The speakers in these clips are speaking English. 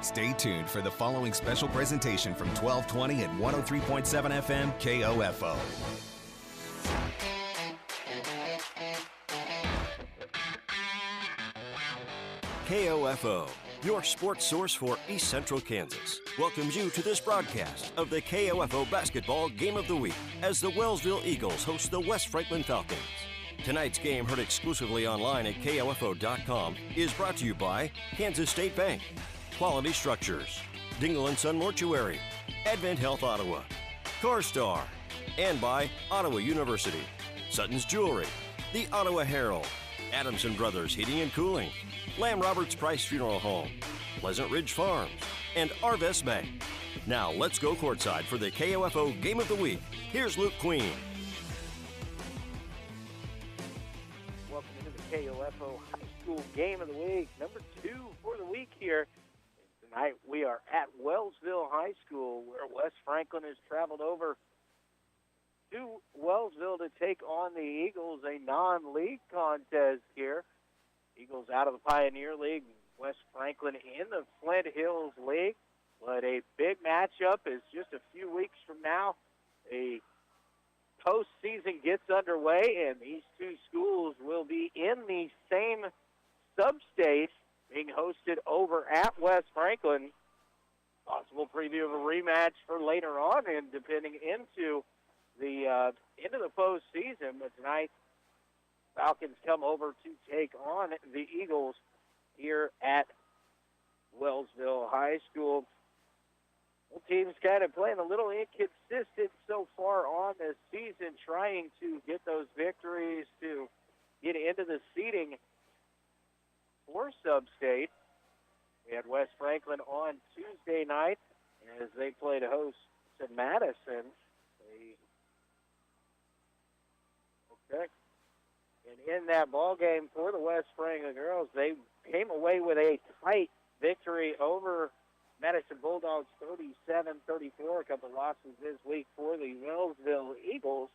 Stay tuned for the following special presentation from 1220 and 103.7 FM KOFO. KOFO, your sports source for East Central Kansas, welcomes you to this broadcast of the KOFO Basketball Game of the Week as the Wellsville Eagles host the West Franklin Falcons. Tonight's game, heard exclusively online at KOFO.com, is brought to you by Kansas State Bank, Quality Structures, Dingle & Son Mortuary, Advent Health Ottawa, CoreStar, and by Ottawa University, Sutton's Jewelry, the Ottawa Herald, Adamson Brothers Heating and Cooling, Lamb Roberts Price Funeral Home, Pleasant Ridge Farms, and Arvest Bank. Now let's go courtside for the KOFO Game of the Week. Here's Luke Queen. Welcome to the KOFO High School Game of the Week, number 2 for the week here. Tonight we are at Wellsville High School, where West Franklin has traveled over to Wellsville to take on the Eagles, a non-league contest here. Eagles out of the Pioneer League, West Franklin in the Flint Hills League. But a big matchup is just a few weeks from now. A postseason gets underway, and these two schools will be in the same sub-state, being hosted over at West Franklin. Possible preview of a rematch for later on and depending into the postseason. But tonight, Falcons come over to take on the Eagles here at Wellsville High School. Both teams kind of playing a little inconsistent so far on this season, trying to get those victories to get into the seeding for sub-state. We had West Franklin on Tuesday night as they played host to Madison. And in that ball game for the West Franklin girls, they came away with a tight victory over Madison Bulldogs, 37-34. A couple losses this week for the Wellsville Eagles.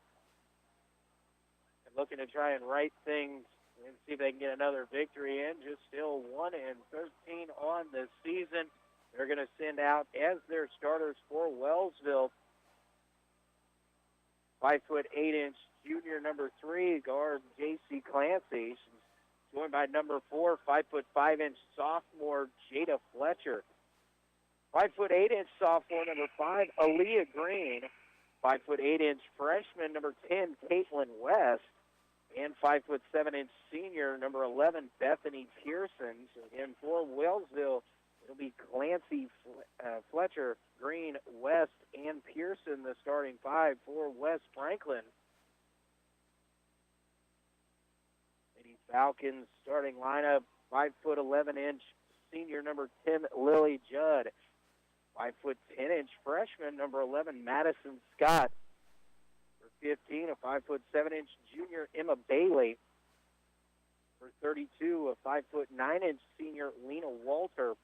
And looking to try and right things and see if they can get another victory in. Just still 1-13 on the season. They're going to send out as their starters for Wellsville 5'8" junior number 3 guard J.C. Clancy. She's joined by number 4, 5'5" sophomore Jada Fletcher. 5'8" sophomore number 5 Aaliyah Green. 5'8" freshman number 10 Caitlin West. And 5'7" senior number 11 Bethany Pearson. So again, for Wellsville, it'll be Clancy, Fletcher, Green, West, and Pearson, the starting 5 for West Franklin. Lady Falcons starting lineup: 5'11" senior number 10 Lily Judd. 5'10" freshman number 11 Madison Scott. For 15, a 5'7" junior Emma Bailey. For 32, a 5'9" senior Lena Walter.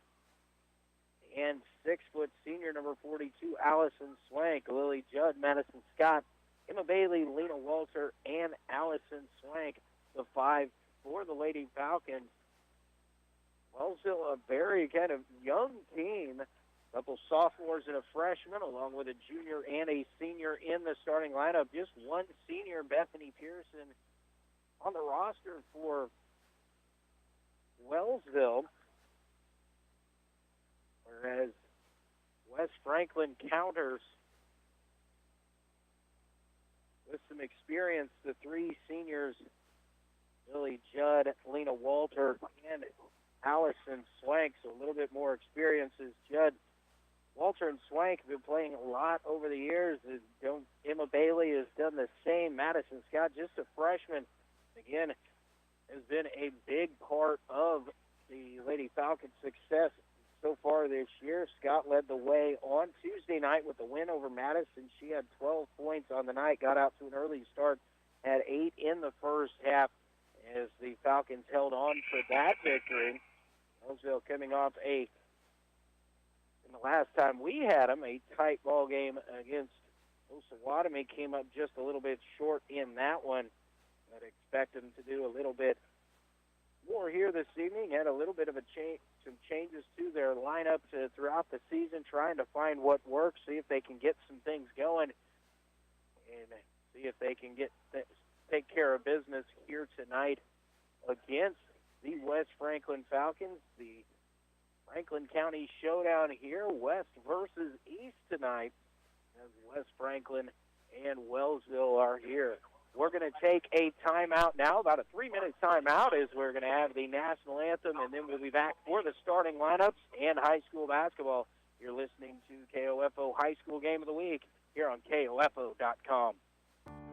And 6' senior number 42 Allison Swank. Lily Judd, Madison Scott, Emma Bailey, Lena Walter, and Allison Swank, the 5 for the Lady Falcons. Wellsville, a very kind of young team. A couple sophomores and a freshman, along with a junior and a senior in the starting lineup. Just one senior, Bethany Pearson, on the roster for Wellsville. Whereas West Franklin counters with some experience, the 3 seniors, Lily Judd, Lena Walter, and Allison Swank. So a little bit more experience as Judd, Walter, and Swank have been playing a lot over the years. Emma Bailey has done the same. Madison Scott, just a freshman, again, has been a big part of the Lady Falcons' success so far this year. Scott led the way on Tuesday night with the win over Madison. She had 12 points on the night, got out to an early start, had 8 in the first half as the Falcons held on for that victory. Wellsville coming off in the last time we had them, a tight ball game against Osawatomie. Came up just a little bit short in that one. I'd expect them to do a little bit more here this evening. Had a little bit of some changes to their lineup throughout the season, trying to find what works, see if they can get some things going, and see if they can take care of business here tonight against the West Franklin Falcons. The Franklin County Showdown here, West versus East tonight, as West Franklin and Wellsville are here. We're going to take a timeout now, about a 3-minute timeout, as we're going to have the national anthem, and then we'll be back for the starting lineups and high school basketball. You're listening to KOFO High School Game of the Week here on KOFO.com.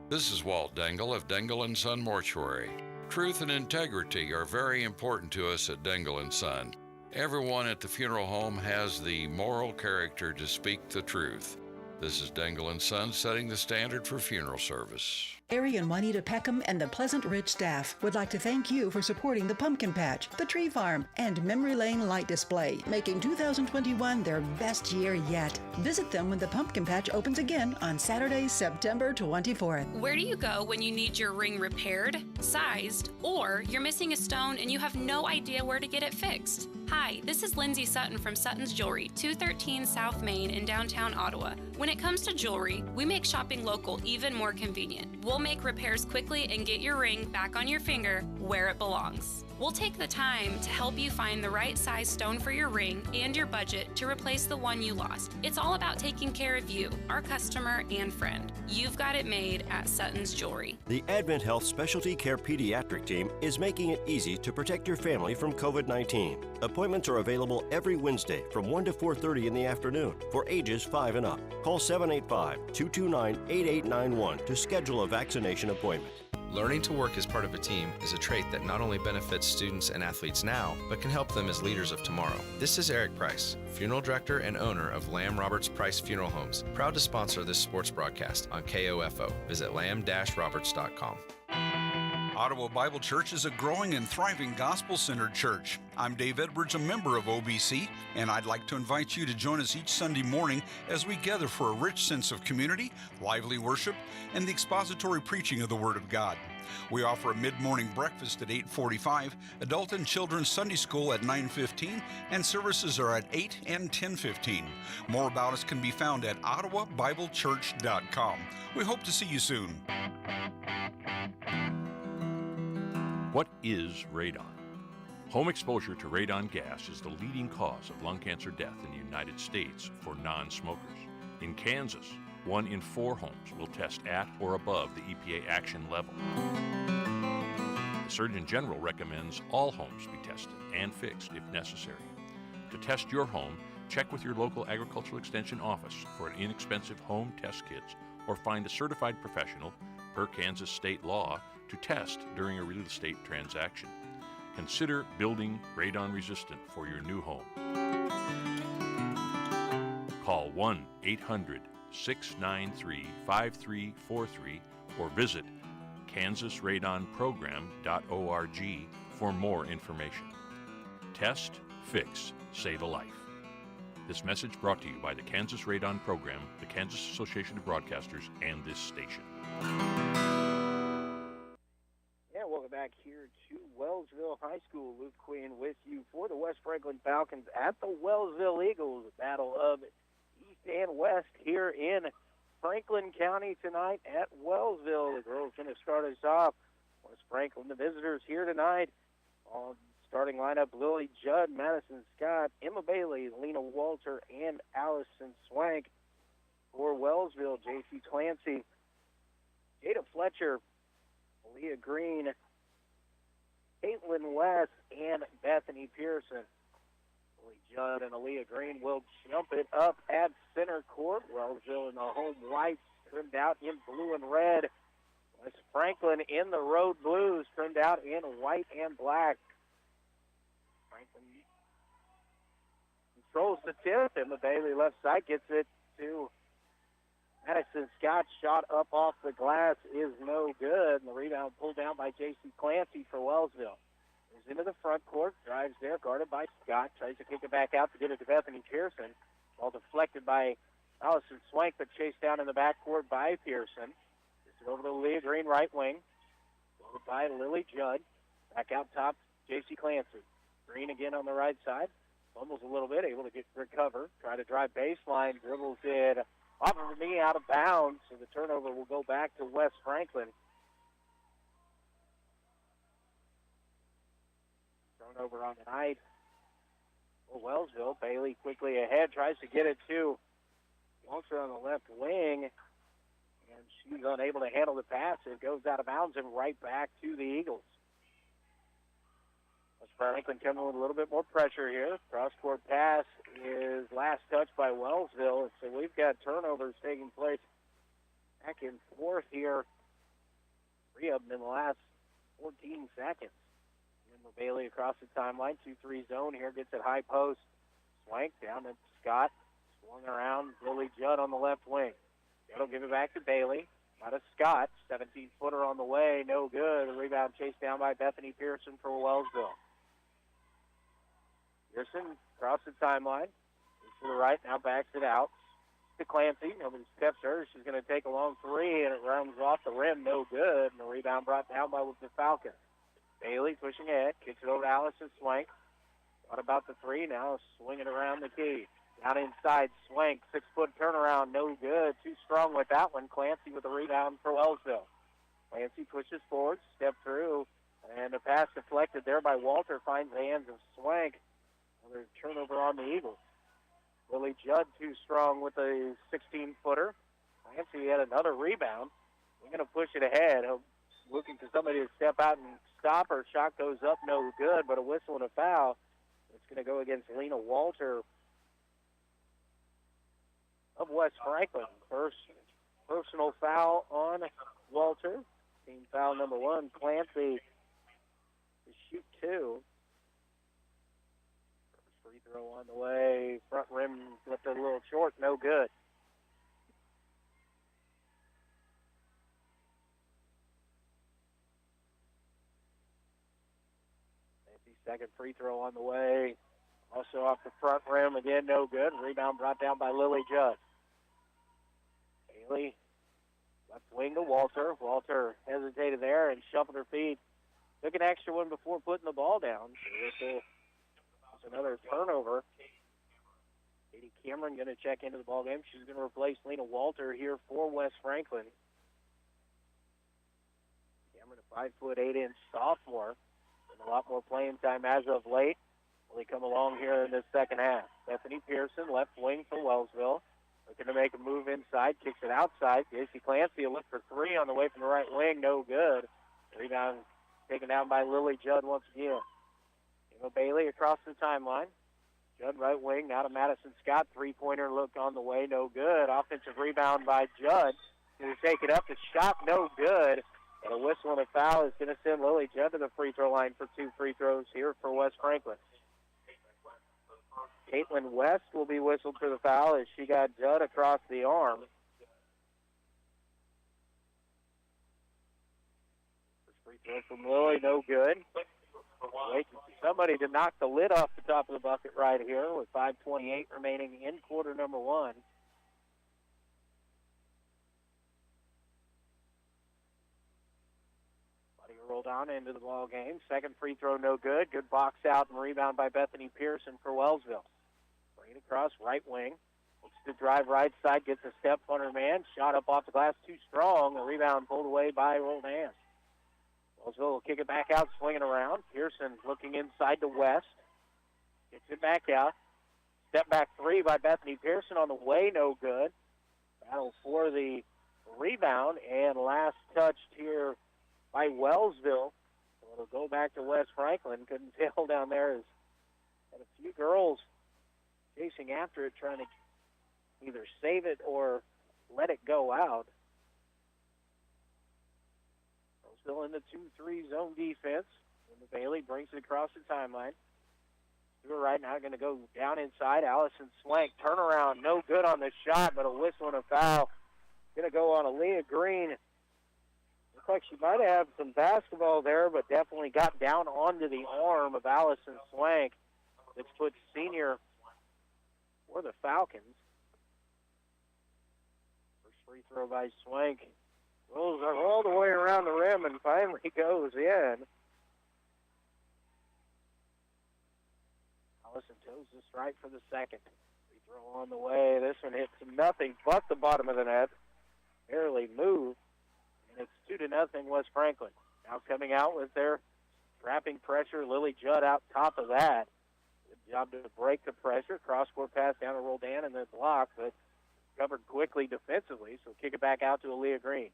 This is Walt Dengel of Dengel & Son Mortuary. Truth and integrity are very important to us at Dengel & Son. Everyone at the funeral home has the moral character to speak the truth. This is Dengel & Son setting the standard for funeral service. Harry and Juanita Peckham and the Pleasant Ridge staff would like to thank you for supporting the Pumpkin Patch, the Tree Farm, and Memory Lane Light Display, making 2021 their best year yet. Visit them when the Pumpkin Patch opens again on Saturday, September 24th. Where do you go when you need your ring repaired, sized, or you're missing a stone and you have no idea where to get it fixed? Hi, this is Lindsay Sutton from Sutton's Jewelry, 213 South Main in downtown Ottawa. When it comes to jewelry, we make shopping local even more convenient. We'll make repairs quickly and get your ring back on your finger where it belongs. We'll take the time to help you find the right size stone for your ring and your budget to replace the one you lost. It's all about taking care of you, our customer and friend. You've got it made at Sutton's Jewelry. The Advent Health Specialty Care Pediatric Team is making it easy to protect your family from COVID-19. Appointments are available every Wednesday from 1 to 4:30 in the afternoon for ages 5 and up. Call 785-229-8891 to schedule a vaccination appointment. Learning to work as part of a team is a trait that not only benefits students and athletes now, but can help them as leaders of tomorrow. This is Eric Price, funeral director and owner of Lamb Roberts Price Funeral Homes, proud to sponsor this sports broadcast on KOFO. Visit lamb-roberts.com. Ottawa Bible Church is a growing and thriving gospel-centered church. I'm Dave Edwards, a member of OBC, and I'd like to invite you to join us each Sunday morning as we gather for a rich sense of community, lively worship, and the expository preaching of the Word of God. We offer a mid-morning breakfast at 8:45, adult and children's Sunday school at 9:15, and services are at 8 and 10:15. More about us can be found at ottawabiblechurch.com. We hope to see you soon. What is radon? Home exposure to radon gas is the leading cause of lung cancer death in the United States for non-smokers. In Kansas, 1 in 4 homes will test at or above the EPA action level. The Surgeon General recommends all homes be tested and fixed if necessary. To test your home, check with your local agricultural extension office for an inexpensive home test kits or find a certified professional, per Kansas state law, to test during a real estate transaction. Consider building radon resistant for your new home. Call 1-800-693-5343 or visit kansasradonprogram.org for more information. Test, fix, save a life. This message brought to you by the Kansas Radon Program, the Kansas Association of Broadcasters, and this station. Yeah, welcome back here to Wellsville High School. Luke Quinn with you for the West Franklin Falcons at the Wellsville Eagles. Battle of East and West here in Franklin County tonight at Wellsville. The girls going to start us off. West Franklin, the visitors here tonight. On starting lineup, Lily Judd, Madison Scott, Emma Bailey, Lena Walter, and Allison Swank. For Wellsville, J.C. Clancy, Jada Fletcher, Leah Green, Caitlin West, and Bethany Pearson. Lily Judd and Aaliyah Green will jump it up at center court. Wellsville in the home whites, trimmed out in blue and red. West Franklin in the road blues, trimmed out in white and black. Franklin controls the tip. Emma Bailey left side gets it to Madison Scott. Shot up off the glass is no good. And the rebound pulled down by J.C. Clancy for Wellsville. Moves into the front court, drives there, guarded by Scott. Tries to kick it back out to get it to Bethany Pearson. Ball deflected by Allison Swank, but chased down in the backcourt by Pearson. Gets it over to Leah Green, right wing. Followed by Lily Judd. Back out top J.C. Clancy. Green again on the right side. Fumbles a little bit, able to recover. Try to drive baseline. Dribbles it off of the knee, out of bounds. So the turnover will go back to West Franklin. Turnover on the night for Wellsville. Bailey quickly ahead. Tries to get it to Walter on the left wing. And she's unable to handle the pass. It goes out of bounds and right back to the Eagles. Franklin coming with a little bit more pressure here. Cross-court pass is last touched by Wellsville. So we've got turnovers taking place back and forth here. 3 of them in the last 14 seconds. And Bailey across the timeline. 2-3 zone here. Gets it high post. Swank down to Scott. Swung around. Lily Judd on the left wing. Judd will give it back to Bailey. Out of Scott. 17-footer on the way. No good. The rebound chased down by Bethany Pearson for Wellsville. Pearson across the timeline. To the right, now backs it out to Clancy. Nobody steps her. She's going to take a long 3, and it rounds off the rim. No good. And the rebound brought down by the Falcons. Bailey pushing ahead. Kicks it over to Allison Swank. What about the 3? Now swinging around the key. Down inside, Swank. 6-foot turnaround. No good. Too strong with that one. Clancy with the rebound for Wellsville. Clancy pushes forward. Step through. And a pass deflected there by Walter. Finds the hands of Swank. Another turnover on the Eagles. Lily Judd too strong with a 16-footer. Clancy had another rebound. We're going to push it ahead. Looking for somebody to step out and stop her. Shot goes up, no good, but a whistle and a foul. It's going to go against Lena Walter of West Franklin. First personal foul on Walter. Team foul number 1. Clancy to shoot 2. Free throw on the way. Front rim left it a little short. No good. Second free throw on the way. Also off the front rim. Again, no good. Rebound brought down by Lily Judd. Bailey left wing to Walter. Walter hesitated there and shuffled her feet. Took an extra one before putting the ball down. So it's another turnover. Katie Cameron going to check into the ball game. She's going to replace Lena Walter here for West Franklin. Cameron, a 5'8" sophomore. A lot more playing time as of late. Will he come along here in this second half? Bethany Pearson, left wing for Wellsville. Looking to make a move inside. Kicks it outside. J.C. Clancy will look for 3 on the way from the right wing. No good. Rebound taken down by Lily Judd once again. Bailey across the timeline. Judd right wing. Now to Madison Scott. 3-pointer look on the way. No good. Offensive rebound by Judd. Going to take it up. The shot no good. And a whistle and a foul is going to send Lily Judd to the free throw line for 2 free throws here for West Franklin. Caitlin West will be whistled for the foul as she got Judd across the arm. First free throw from Lily, no good. Waiting for somebody to knock the lid off the top of the bucket right here with 5:28 remaining in quarter number 1. Rolled on into the ball game. Second free throw, no good. Good box out and rebound by Bethany Pearson for Wellsville. Bring it across right wing. Looks to drive right side, gets a step on her man. Shot up off the glass, too strong. A rebound pulled away by Roldan. Wellsville will kick it back out, swinging around. Pearson looking inside to West. Gets it back out. Step back 3 by Bethany Pearson on the way, no good. Battle for the rebound, and last touched here by Wellsville. So it'll go back to West Franklin. Couldn't tell down there. Had a few girls chasing after it, trying to either save it or let it go out. Wellsville in the 2-3 zone defense. And Bailey brings it across the timeline. To her right now, going to go down inside. Allison Swank, turnaround, no good on the shot, but a whistle and a foul. Going to go on Aaliyah Green. Looks like she might have some basketball there, but definitely got down onto the arm of Allison Swank. That's put senior for the Falcons. First free throw by Swank. Rolls all the way around the rim and finally goes in. Allison toes the stripe for the second. Free throw on the way. This one hits nothing but the bottom of the net. Barely moved. And it's 2-0 West Franklin. Now coming out with their trapping pressure. Lily Judd out top of that. Good job to break the pressure. Cross-court pass down to Roldan and then block, but covered quickly defensively, so kick it back out to Aaliyah Green.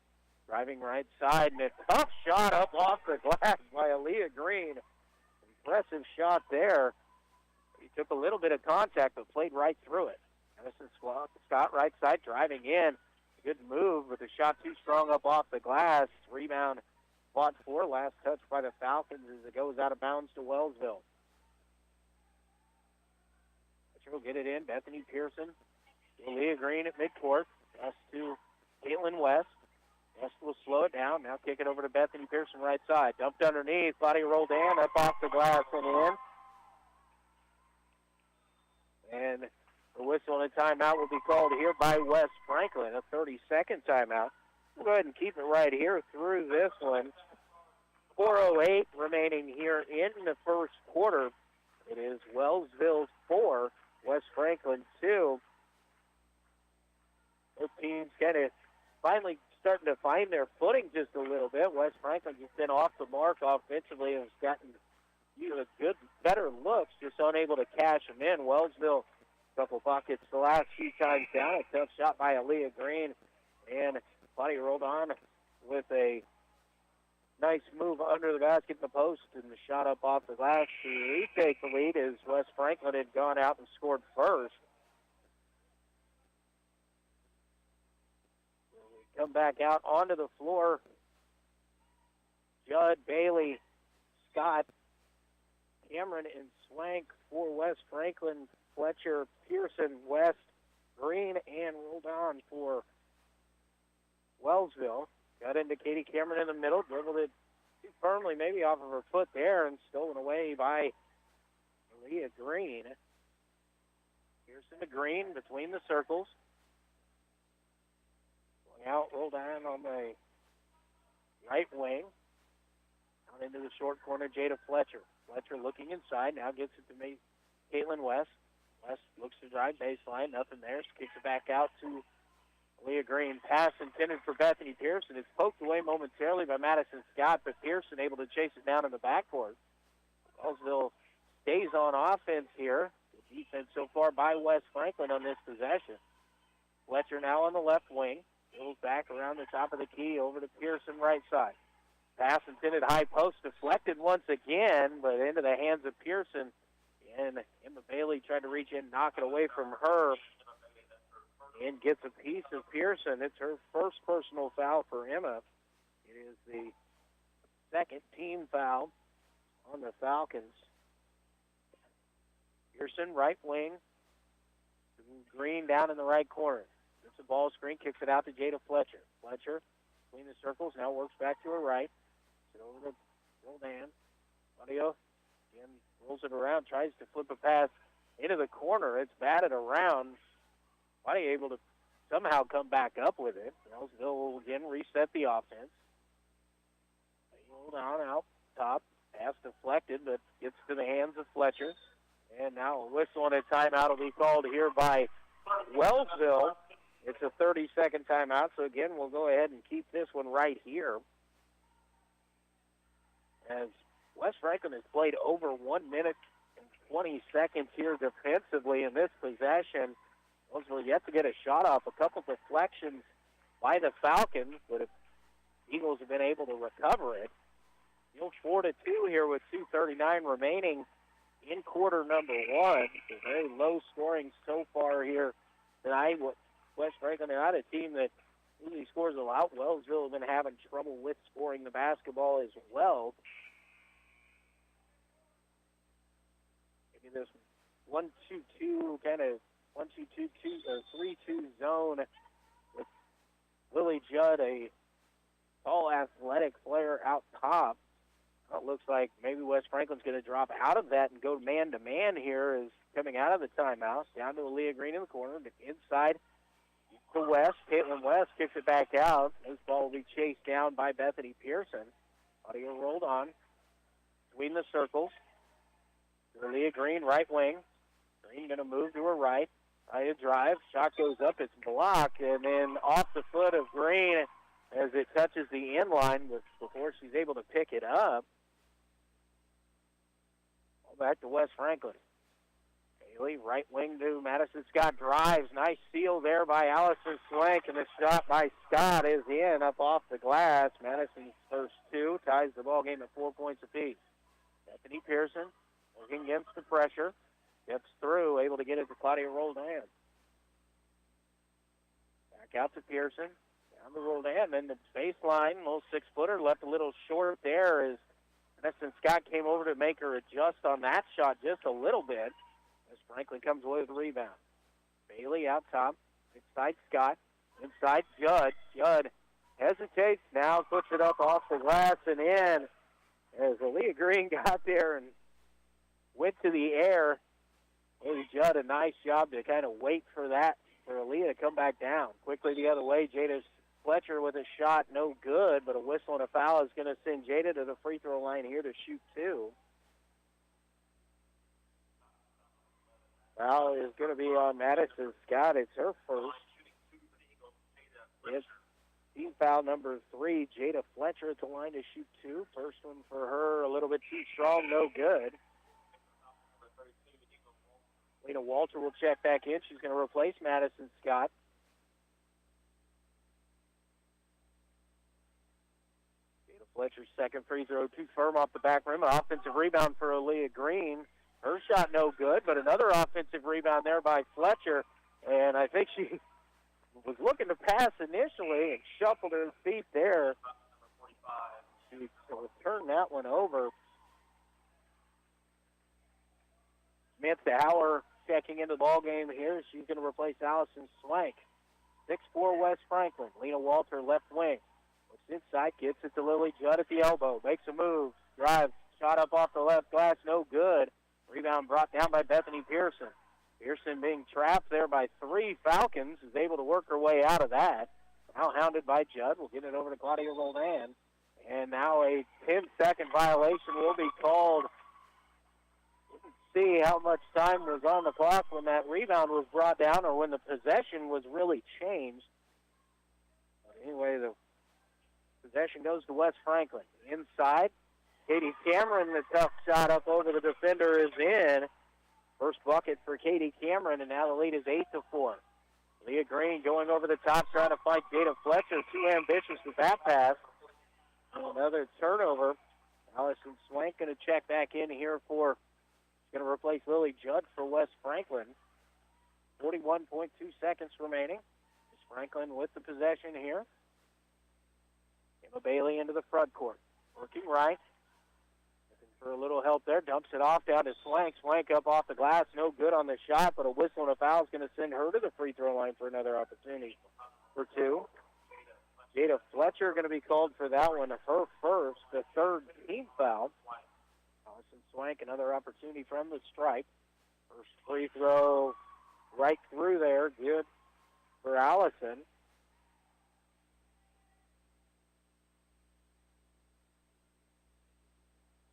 Driving right side, and a tough shot up off the glass by Aaliyah Green. Impressive shot there. He took a little bit of contact, but played right through it. Madison Scott right side driving in. Good move, but the shot too strong up off the glass. Rebound fought for. Last touch by the Falcons as it goes out of bounds to Wellsville. She'll get it in. Bethany Pearson. Leah Green at midcourt. Pass to Caitlin West. West will slow it down. Now kick it over to Bethany Pearson right side. Dumped underneath. Body rolled in. Up off the glass and in. And the whistle and a timeout will be called here by West Franklin. A 30-second timeout. We'll go ahead and keep it right here through this one. 4:08 remaining here in the first quarter. It is Wellsville 4, West Franklin 2. Both teams kind of finally starting to find their footing just a little bit. West Franklin just been off the mark offensively and has gotten good, better looks, just unable to cash them in. Wellsville, a couple buckets the last few times down. A tough shot by Aaliyah Green, and Buddy rolled on with a nice move under the basket in the post, and the shot up off the glass to retake the lead as West Franklin had gone out and scored first. We come back out onto the floor. Judd, Bailey, Scott, Cameron, and Swank for West Franklin. Fletcher, Pearson, West, Green, and rolled on for Wellsville. Got into Katie Cameron in the middle, dribbled it too firmly, maybe off of her foot there, and stolen away by Leah Green. Pearson to Green between the circles. Going out, roll down on the right wing. Out into the short corner, Jada Fletcher. Fletcher looking inside, now gets it to Caitlin West. West looks to drive baseline, nothing there. Kicks it back out to Leah Green. Pass intended for Bethany Pearson. It's poked away momentarily by Madison Scott, but Pearson able to chase it down in the backcourt. Wellsville stays on offense here. The defense so far by West Franklin on this possession. Fletcher now on the left wing. Goes back around the top of the key over to Pearson right side. Pass intended high post, deflected once again, but into the hands of Pearson. And Emma Bailey tried to reach in, knock it away from her, and gets a piece of Pearson. It's her first personal foul for Emma. It is the second team foul on the Falcons. Pearson, right wing. Green down in the right corner. It's a ball screen, kicks it out to Jada Fletcher. Fletcher between the circles, now works back to her right. It's over to Roldan. Audio again rolls it around, tries to flip a pass into the corner. It's batted around. Buddy able to somehow come back up with it. Wellsville will again reset the offense. They roll down out top. Pass deflected, but gets to the hands of Fletcher. And now a whistle and a timeout will be called here by Wellsville. It's a 30-second timeout, so again, we'll go ahead and keep this one right here. As West Franklin has played over 1 minute and 20 seconds here defensively in this possession. Wellsville yet to get a shot off. A couple deflections by the Falcons, but the Eagles have been able to recover it. Still 4-2 here with 2:39 remaining in quarter number one. It's a very low scoring so far here tonight. West Franklin not a team that usually scores a lot. Wellsville have been having trouble with scoring the basketball as well. Maybe this 1-2-2 kind of 1-2-2 or 3-2 zone with Lily Judd, a tall, athletic player out top. It looks like maybe West Franklin's going to drop out of that and go man-to-man here as coming out of the timeout. Down to Aaliyah Green in the corner. Inside to West. Caitlin West kicks it back out. This ball will be chased down by Bethany Pearson. Audio rolled on between the circles. Leah Green, right wing. Green going to move to her right. Right drive. Shot goes up. It's blocked. And then off the foot of Green as it touches the end line before she's able to pick it up. Back to West Franklin. Bailey, right wing to Madison Scott, drives. Nice steal there by Allison Swank, and the shot by Scott is in up off the glass. Madison's first two ties the ball game at 4 points apiece. Bethany Pearson working against the pressure. Gets through, able to get it to Claudia Roldan. Back out to Pearson. Down to Roldan. Then the baseline, little 6-footer, left a little short there as Madison Scott came over to make her adjust on that shot just a little bit. As Franklin comes away with the rebound. Bailey out top. Inside Scott. Inside Judd. Judd hesitates now, puts it up off the glass and in. As Aaliyah Green got there and went to the air. Maybe Judd, a nice job to kind of wait for Aaliyah to come back down. Quickly the other way, Jada Fletcher with a shot, no good, but a whistle and a foul is going to send Jada to the free throw line here to shoot two. Foul is going to be on Madison Scott. It's her first. It's team foul number 3. Jada Fletcher at the line to shoot two. First one for her, a little bit too strong, no good. Lena Walter will check back in. She's going to replace Madison Scott. Jada Fletcher's second free throw, too firm off the back rim. An offensive rebound for Aaliyah Green. Her shot no good, but another offensive rebound there by Fletcher. And I think she was looking to pass initially and shuffled her feet there. She turned that one over. Samantha Hauer checking into the ball game here. She's going to replace Allison Swank. 6'4" West Franklin. Lena Walter left wing. Looks inside, gets it to Lily Judd at the elbow. Makes a move. Drives. Shot up off the left glass. No good. Rebound brought down by Bethany Pearson. Pearson being trapped there by 3 Falcons is able to work her way out of that. Now hounded by Judd. We'll get it over to Claudia Roldan. And now a 10-second violation will be called. See how much time was on the clock when that rebound was brought down or when the possession was really changed. But anyway, the possession goes to West Franklin. Inside, Katie Cameron, the tough shot up over the defender is in. First bucket for Katie Cameron, and now the lead is 8-4. Leah Green going over the top, trying to fight Jada Fletcher. Too ambitious with that pass. Another turnover. Allison Swank going to check back in here for, going to replace Lily Judd for West Franklin. 41.2 seconds remaining. West Franklin with the possession here. Emma Bailey into the front court. Working right. Looking for a little help there. Dumps it off down to Swank. Swank up off the glass. No good on the shot, but a whistle and a foul is going to send her to the free throw line for another opportunity for two. Jada Fletcher going to be called for that one. Her first, the third team foul. Allison Swank, another opportunity from the stripe. First free throw right through there. Good for Allison.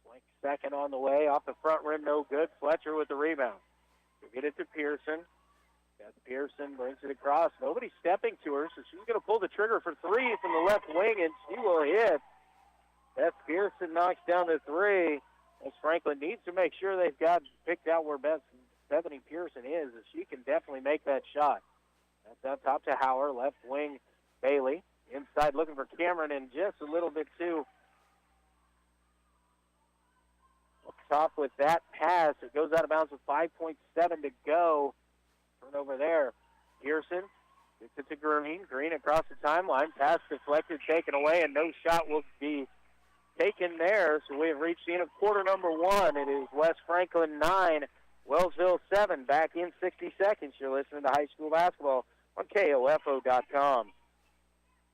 Swank second on the way. Off the front rim, no good. Fletcher with the rebound. We'll get it to Pearson. Got Pearson, brings it across. Nobody's stepping to her, so she's going to pull the trigger for three from the left wing, and she will hit. That's Pearson knocks down the three. As Franklin needs to make sure they've got picked out where Bethany Pearson is, as she can definitely make that shot. That's out top to Hauer, left wing Bailey. Inside looking for Cameron, and just a little bit too up top with that pass. It goes out of bounds with 5.7 to go. Turnover there. Pearson gets it to Green. Green across the timeline. Pass deflected, taken away, and no shot will be taken there. So we have reached the end of quarter number one. It is West Franklin 9, Wellsville 7. Back in 60 seconds. You're listening to high school basketball on KOFO.com.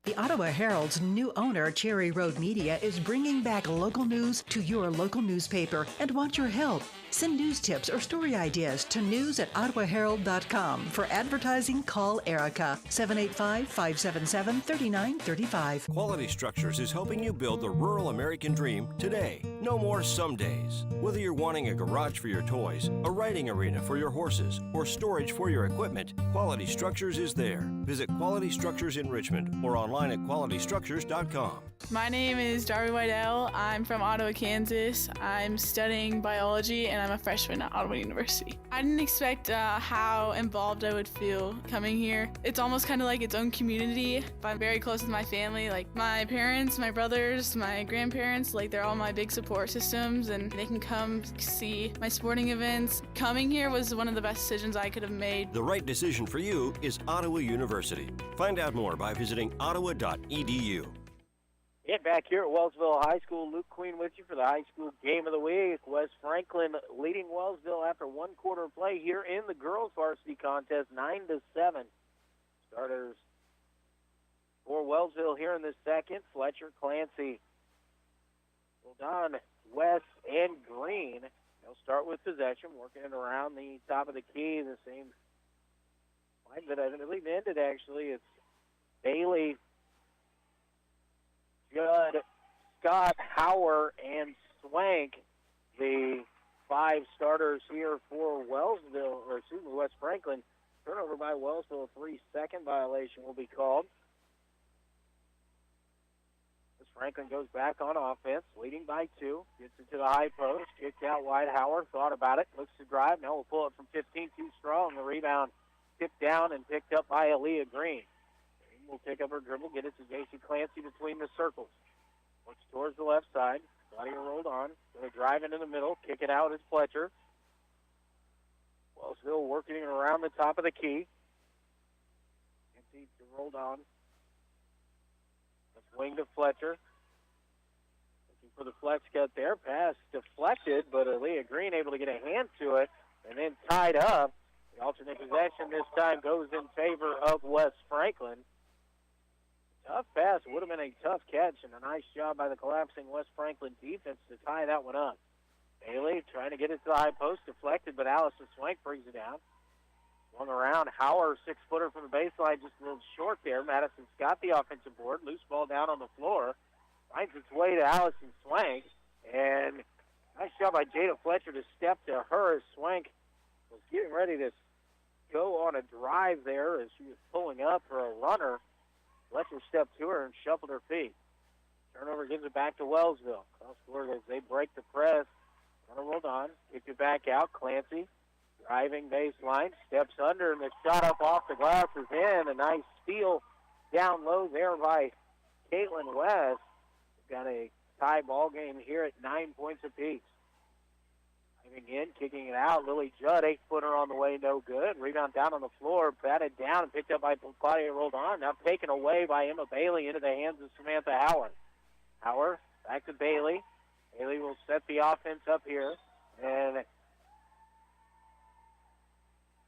The Ottawa Herald's new owner, Cherry Road Media, is bringing back local news to your local newspaper and wants your help. Send news tips or story ideas to news@ottawaherald.com. For advertising, call Erica, 785-577-3935. Quality Structures is helping you build the rural American dream today. No more some days. Whether you're wanting a garage for your toys, a riding arena for your horses, or storage for your equipment, Quality Structures is there. Visit Quality Structures in Richmond or online at qualitystructures.com. My name is Darby Weidel. I'm from Ottawa, Kansas. I'm studying biology and I'm a freshman at Ottawa University. I didn't expect how involved I would feel coming here. It's almost kind of like its own community. I'm very close with my family, like my parents, my brothers, my grandparents, like they're all my big support systems and they can come see my sporting events. Coming here was one of the best decisions I could have made. The right decision for you is Ottawa University. Find out more by visiting ottawa.edu. Get back here at Wellsville High School. Luke Queen with you for the high school game of the week. West Franklin leading Wellsville after one quarter of play here in the girls varsity contest, 9-7. Starters for Wellsville here in the second. Fletcher, Clancy, Don, West, and Green. They'll start with possession, working it around the top of the key. The same line that I believe ended, actually. It's Bailey, Judd, Scott, Hauer, and Swank, the five starters here for West Franklin. Turnover by Wellsville, a 3-second violation will be called. West Franklin goes back on offense, leading by 2. Gets it to the high post, kicked out wide. Hauer thought about it, looks to drive. Now we'll pull it from 15, too strong. The rebound tipped down and picked up by Aaliyah Green. Will pick up her dribble, get it to J.C. Clancy between the circles. Looks towards the left side. Claudia rolled on. Going to drive into the middle. Kick it out is Fletcher. Wellsville working it around the top of the key. Clancy rolled on. Let's wing to Fletcher. Looking for the flex cut there. Pass deflected, but Aaliyah Green able to get a hand to it and then tied up. The alternate possession this time goes in favor of West Franklin. Tough pass. Would have been a tough catch, and a nice job by the collapsing West Franklin defense to tie that one up. Bailey trying to get it to the high post, deflected, but Allison Swank brings it down. Swung around. Hauer, 6-footer from the baseline, just a little short there. Madison's got the offensive board. Loose ball down on the floor. Finds its way to Allison Swank, and nice job by Jada Fletcher to step to her as Swank was getting ready to go on a drive there as she was pulling up for a runner. Fletcher stepped to her and shuffled her feet. Turnover gives it back to Wellsville. Cross court as they break the press. Runner rolled on. Kicked it back out. Clancy driving baseline. Steps under, and the shot up off the glass is in. A nice steal down low there by Caitlin West. We've got a tie ball game here at 9 points apiece. Again, kicking it out. Lily Judd, 8-footer on the way, no good. Rebound down on the floor, batted down and picked up by Claudia rolled on. Now taken away by Emma Bailey into the hands of Samantha Hauer. Hauer back to Bailey. Bailey will set the offense up here. And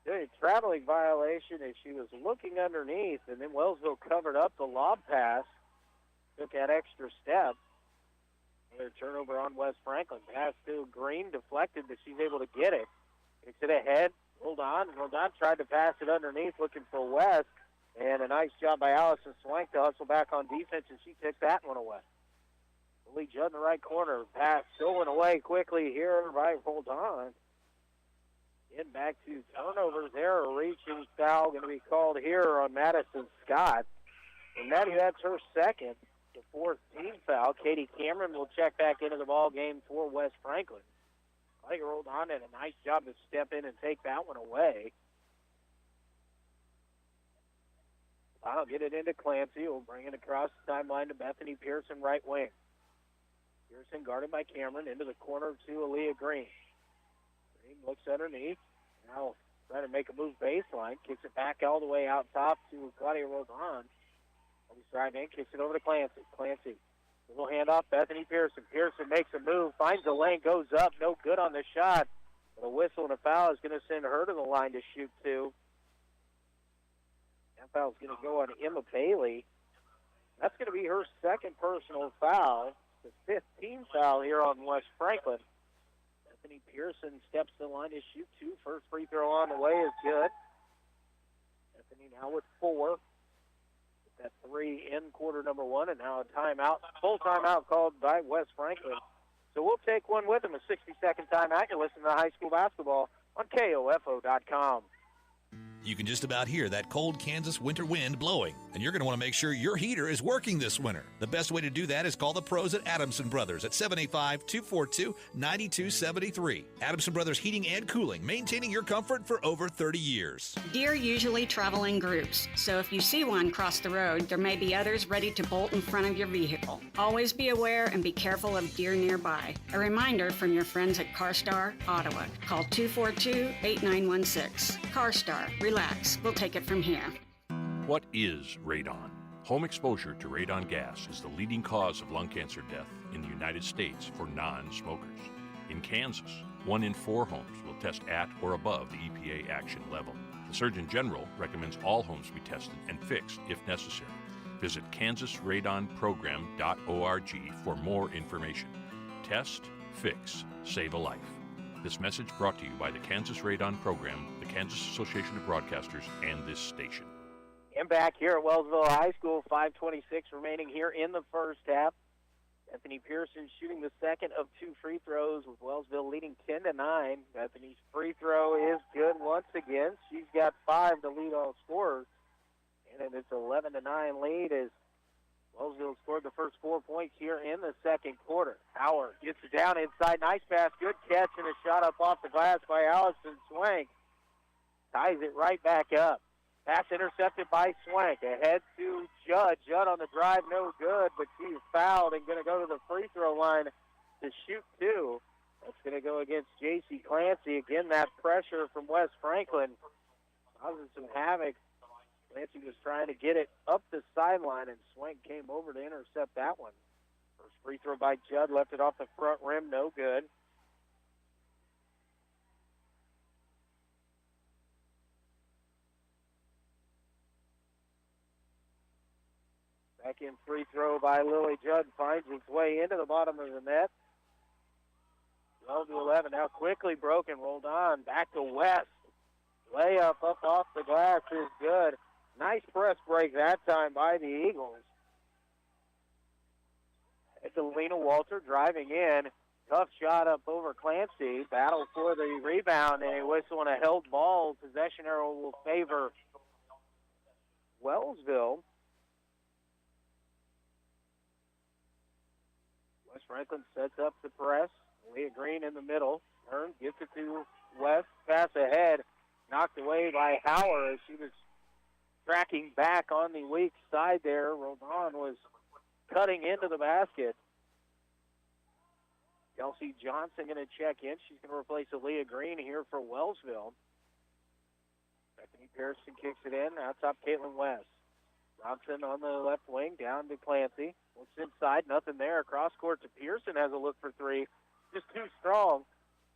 a traveling violation as she was looking underneath, and then Wellsville covered up the lob pass, took that extra step. Another turnover on West Franklin. Pass to Green, deflected, but she's able to get it. Gets it ahead. Rolled on, tried to pass it underneath, looking for West. And a nice job by Allison Swank to hustle back on defense, and she takes that one away. Lee Judd in the right corner. Pass stolen away quickly here by Rolled on. Getting back to turnovers there. A reaching foul going to be called here on Madison Scott. And that's her second. The fourth team foul. Katie Cameron will check back into the ball game for West Franklin. I think Rolled on did a nice job to step in and take that one away. I'll get it into Clancy. We'll bring it across the timeline to Bethany Pearson, right wing. Pearson guarded by Cameron into the corner to Aaliyah Green. Green looks underneath. Now trying to make a move baseline. Kicks it back all the way out top to Claudia Rodan. He's driving, kicks it over to Clancy. Clancy, little handoff, Bethany Pearson. Pearson makes a move, finds the lane, goes up, no good on the shot. But a whistle and a foul is going to send her to the line to shoot two. That foul is going to go on Emma Bailey. That's going to be her second personal foul, the 15th foul here on West Franklin. Bethany Pearson steps to the line to shoot two. First free throw on the way is good. Bethany now with 4. That 3 in quarter number 1, and now a timeout, full timeout called by West Franklin. So we'll take one with them, a 60-second timeout. You're listening to high school basketball on KOFO.com. You can just about hear that cold Kansas winter wind blowing, and you're going to want to make sure your heater is working this winter. The best way to do that is call the pros at Adamson Brothers at 785-242-9273. Adamson Brothers Heating and Cooling, maintaining your comfort for over 30 years. Deer usually travel in groups, so if you see one cross the road, there may be others ready to bolt in front of your vehicle. Always be aware and be careful of deer nearby. A reminder from your friends at CarStar Ottawa. Call 242-8916. CarStar. Relax. We'll take it from here. What is radon? Home exposure to radon gas is the leading cause of lung cancer death in the United States for non-smokers. In Kansas, 1 in 4 homes will test at or above the EPA action level. The Surgeon General recommends all homes be tested and fixed if necessary. Visit kansasradonprogram.org for more information. Test, fix, save a life. This message brought to you by the Kansas Radon Program, the Kansas Association of Broadcasters, and this station. And back here at Wellsville High School, 5:26 remaining here in the first half. Bethany Pearson shooting the second of 2 free throws with Wellsville leading 10-9. Bethany's free throw is good once again. She's got 5 to lead all scorers. And it's 11-9 lead as Wellsville scored the first 4 points here in the second quarter. Howard gets it down inside. Nice pass. Good catch and a shot up off the glass by Allison Swank. Ties it right back up. Pass intercepted by Swank. Ahead to Judd. Judd on the drive, no good, but she's fouled and going to go to the free throw line to shoot 2. That's going to go against J.C. Clancy. Again, that pressure from West Franklin causing some havoc. Clancy was trying to get it up the sideline, and Swank came over to intercept that one. First free throw by Judd, left it off the front rim, no good. Back in free throw by Lily Judd finds its way into the bottom of the net. 12-11, now quickly broken, rolled on, back to West. Layup up off the glass is good. Nice press break that time by the Eagles. It's Alina Walter driving in. Tough shot up over Clancy. Battle for the rebound, and a whistle and a held ball. Possession arrow will favor Wellsville. West Franklin sets up the press. Leah Green in the middle. Hearn gets it to West. Pass ahead. Knocked away by Howard as she was tracking back on the weak side there. Rodon was cutting into the basket. Kelsey Johnson going to check in. She's going to replace Aaliyah Green here for Wellsville. Bethany Pearson kicks it in. Now top Caitlin West. Johnson on the left wing, down to Clancy. Looks inside, nothing there. Cross court to Pearson, has a look for 3. Just too strong.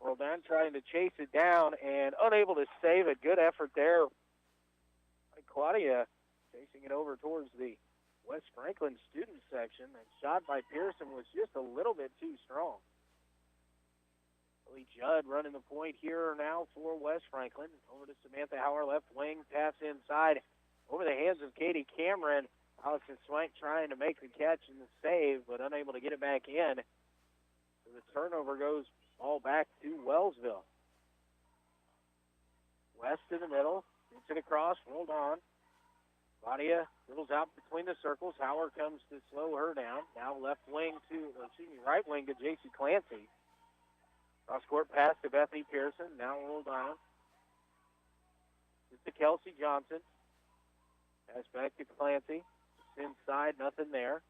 Roldan trying to chase it down and unable to save it. Good effort there by Claudia, chasing it over towards the West Franklin student section. And shot by Pearson was just a little bit too strong. Lee Judd running the point here now for West Franklin. Over to Samantha Howard, left wing, pass inside. Over the hands of Katie Cameron. Allison Swank trying to make the catch and the save, but unable to get it back in. So the turnover goes all back to Wellsville. West in the middle. Gets it across, rolled on. Claudia dribbles out between the circles. Howard comes to slow her down. Now right wing to J.C. Clancy. Cross-court pass to Bethany Pearson. Now rolled on. It's to Kelsey Johnson. Pass back to Clancy. It's inside, nothing there.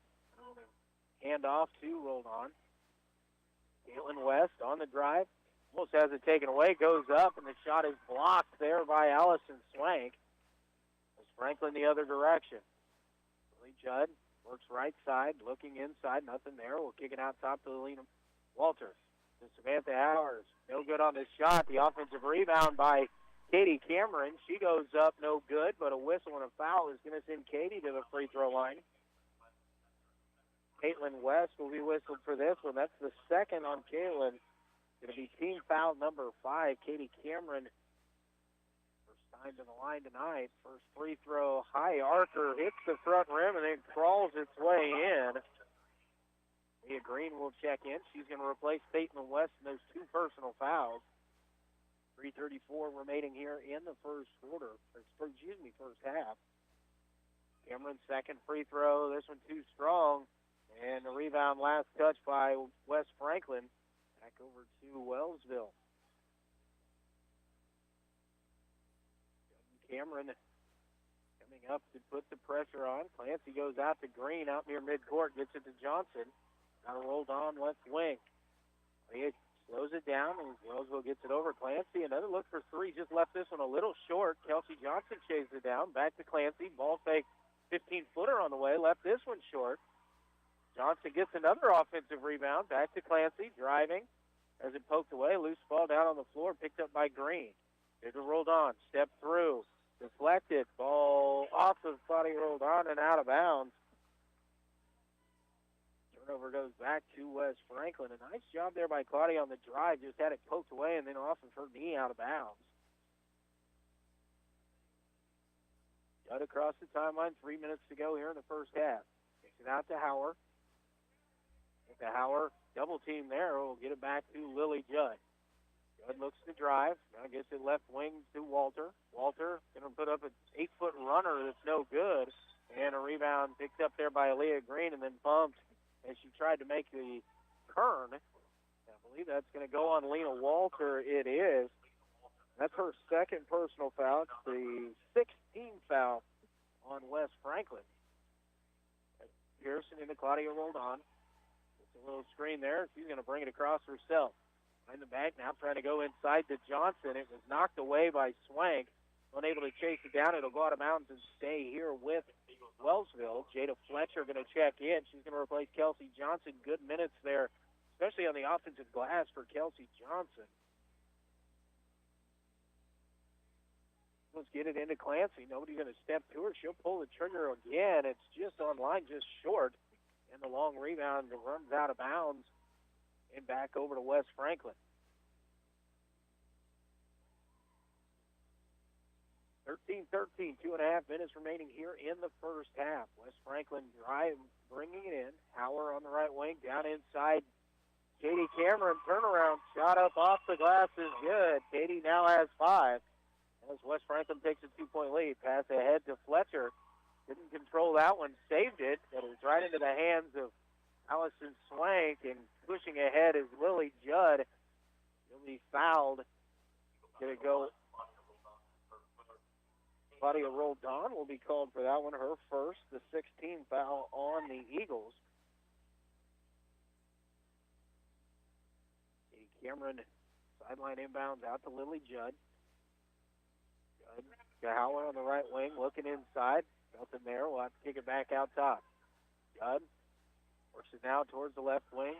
Hand off to rolled on. Caitlin West on the drive. Almost has it taken away. Goes up, and the shot is blocked there by Allison Swank. It's Franklin the other direction. Lee Judd works right side, looking inside, nothing there. We'll kick it out top to Alina Walters. To Samantha Howard. No good on this shot. The offensive rebound by Katie Cameron. She goes up, no good, but a whistle and a foul is going to send Katie to the free throw line. Caitlin West will be whistled for this one. That's the second on Caitlin. Going to be team foul number 5. Katie Cameron, first time to the line tonight. First free throw, high archer, hits the front rim and then crawls its way in. Leah Green will check in. She's going to replace Caitlin West in those 2 personal fouls. 3:34 remaining here in the first half. Cameron's second free throw. This one too strong. And the rebound last touch by West Franklin. Back over to Wellsville. Cameron coming up to put the pressure on. Clancy goes out to Green out near midcourt. Gets it to Johnson. Now rolled on left wing. He slows it down, and Wellsville gets it over. Clancy, another look for 3. Just left this one a little short. Kelsey Johnson chases it down. Back to Clancy. Ball fake, 15-footer on the way. Left this one short. Johnson gets another offensive rebound. Back to Clancy, driving. As it poked away, loose ball down on the floor, picked up by Green. Here's a rolled on. Step through. Deflected. Ball off of Claudia rolled on and out of bounds. Turnover goes back to West Franklin. A nice job there by Claudia on the drive. Just had it poked away and then off of her knee out of bounds. Got across the timeline. 3 minutes to go here in the first half. Takes it out to Hauer. With the Hauer double team there, we'll get it back to Lily Judd. Judd looks to drive. Now gets it left wing to Walter. Walter going to put up an 8-foot runner that's no good. And a rebound picked up there by Aaliyah Green and then bumped as she tried to make the turn. I believe that's going to go on Lena Walter. It is. That's her second personal foul. It's the 16th foul on West Franklin. Pearson into Claudia rolled on. It's a little screen there. She's going to bring it across herself. In the back now, trying to go inside to Johnson. It was knocked away by Swank. Unable to chase it down. It'll go out of bounds and stay here with Wellsville. Jada Fletcher going to check in. She's going to replace Kelsey Johnson. Good minutes there, especially on the offensive glass for Kelsey Johnson. Let's get it into Clancy. Nobody's going to step to her. She'll pull the trigger again. It's just on line, just short. And the long rebound runs out of bounds and back over to West Franklin. 13-13, 2.5 minutes remaining here in the first half. West Franklin drive, bringing it in. Hauer on the right wing, down inside. Katie Cameron, turnaround shot up off the glass is good. Katie now has 5. As West Franklin takes a 2-point lead. Pass ahead to Fletcher. Didn't control that one, saved it, but it was right into the hands of Allison Swank, and pushing ahead is Lily Judd. She'll be fouled. Going to go. Claudia Roldan will be called for that one, her first, the 16th foul on the Eagles. Cameron sideline inbounds out to Lily Judd. Judd to Howard on the right wing, looking inside. Nothing there. We'll have to kick it back out top. Judd works it now towards the left wing.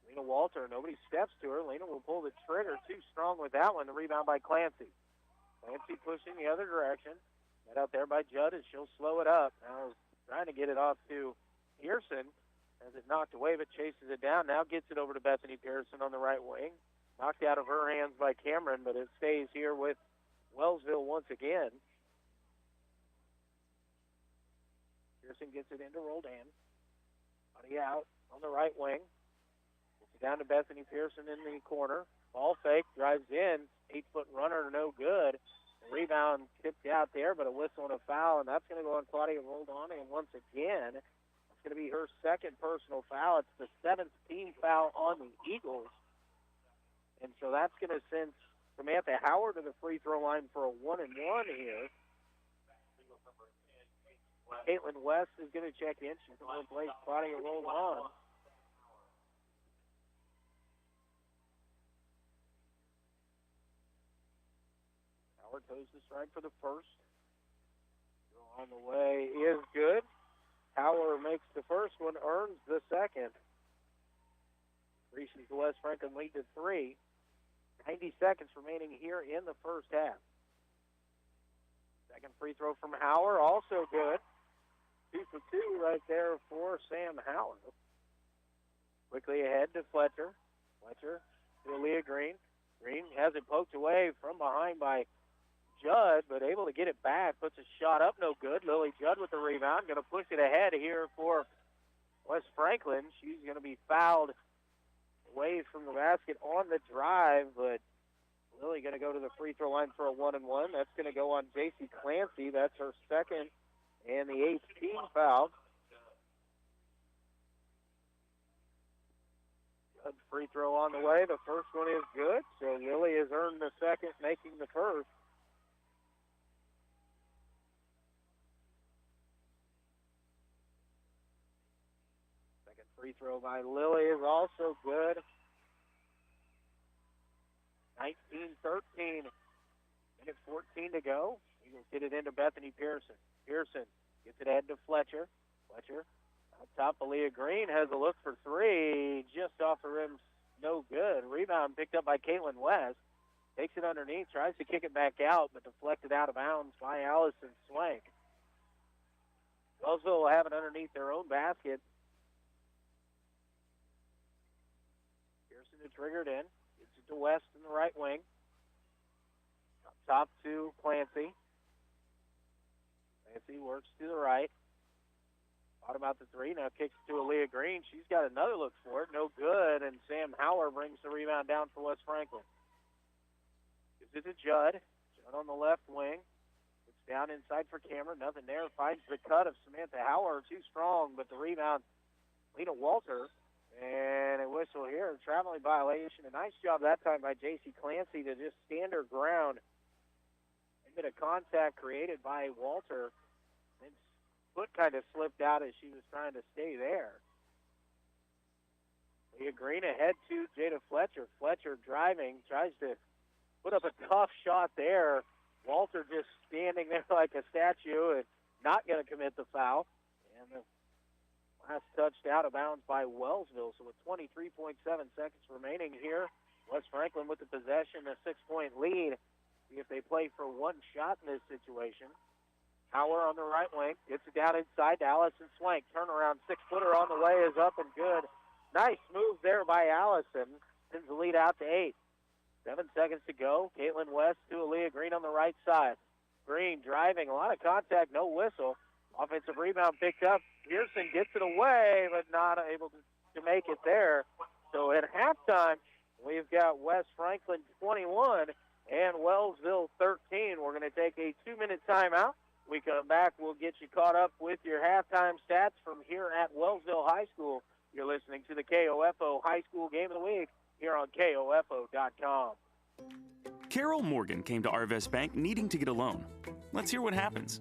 Lena Walter, nobody steps to her. Lena will pull the trigger. Too strong with that one. The rebound by Clancy. Clancy pushing the other direction. That out there by Judd, and she'll slow it up. Now trying to get it off to Pearson as it knocked away, but chases it down. Now gets it over to Bethany Pearson on the right wing. Knocked out of her hands by Cameron, but it stays here with Wellsville once again. Pearson gets it into Roldan. Body out on the right wing. Gets it down to Bethany Pearson in the corner. Ball fake, drives in. 8-foot runner, no good. The rebound tipped out there, but a whistle and a foul, and that's going to go on Claudia Roldan. And once again, it's going to be her second personal foul. It's the 7th team foul on the Eagles. And so that's going to send Samantha Howard to the free throw line for a 1-and-1 here. Caitlin West is going to check in. She's going to replace Claudia Roldan. Howard goes to strike for the first. On the way is good. Howard makes the first one, earns the second. Increases the West Franklin lead to 3. 90 seconds remaining here in the first half. Second free throw from Howard, also good. 2 for 2 right there for Sam Howard. Quickly ahead to Fletcher. Fletcher to Aaliyah Green. Green has it poked away from behind by Judd, but able to get it back. Puts a shot up, no good. Lily Judd with the rebound. Going to push it ahead here for West Franklin. She's going to be fouled away from the basket on the drive, but Lily going to go to the free throw line for a 1-and-1. That's going to go on J.C. Clancy. That's her second and the 8th team foul. Good free throw on the way. The first one is good, so Lily has earned the second, making the first. Second free throw by Lily is also good. 19-13. Minute 14 to go. Eagles get it into Bethany Pearson. Pearson gets it ahead to Fletcher. Fletcher on top. Aaliyah Green has a look for three. Just off the rim. No good. Rebound picked up by Caitlin West. Takes it underneath. Tries to kick it back out, but deflected out of bounds by Allison Swank. Wellsville will have it underneath their own basket. Pearson to triggered in. Gets it to West in the right wing. Up top to Clancy. Clancy works to the right. Bottom out the three. Now kicks it to Aaliyah Green. She's got another look for it. No good. And Sam Howard brings the rebound down for West Franklin. Gives it to Judd. Judd on the left wing. It's down inside for Cameron. Nothing there. Finds the cut of Samantha Howard. Too strong, but the rebound, Lena Walter. And a whistle here. Traveling violation. A nice job that time by J.C. Clancy to just stand her ground. A bit of contact created by Walter. And foot kind of slipped out as she was trying to stay there. Leah Green ahead to Jada Fletcher. Fletcher driving. Tries to put up a tough shot there. Walter just standing there like a statue and not going to commit the foul. And the last touched out of bounds by Wellsville. So with 23.7 seconds remaining here, West Franklin with the possession, a 6-point lead. See if they play for one shot in this situation. Howard on the right wing. Gets it down inside to Allison Swank. Turnaround 6-footer on the way is up and good. Nice move there by Allison. Sends the lead out to 8. 7 seconds to go. Caitlin West to Aaliyah Green on the right side. Green driving. A lot of contact. No whistle. Offensive rebound picked up. Pearson gets it away, but not able to make it there. So at halftime, we've got West Franklin 21 and Wellsville 13. We're going to take a 2-minute timeout. We come back, we'll get you caught up with your halftime stats from here at Wellsville High School. You're listening to the KOFO High School Game of the Week here on KOFO.com. Carol Morgan came to Arvest Bank needing to get a loan. Let's hear what happens.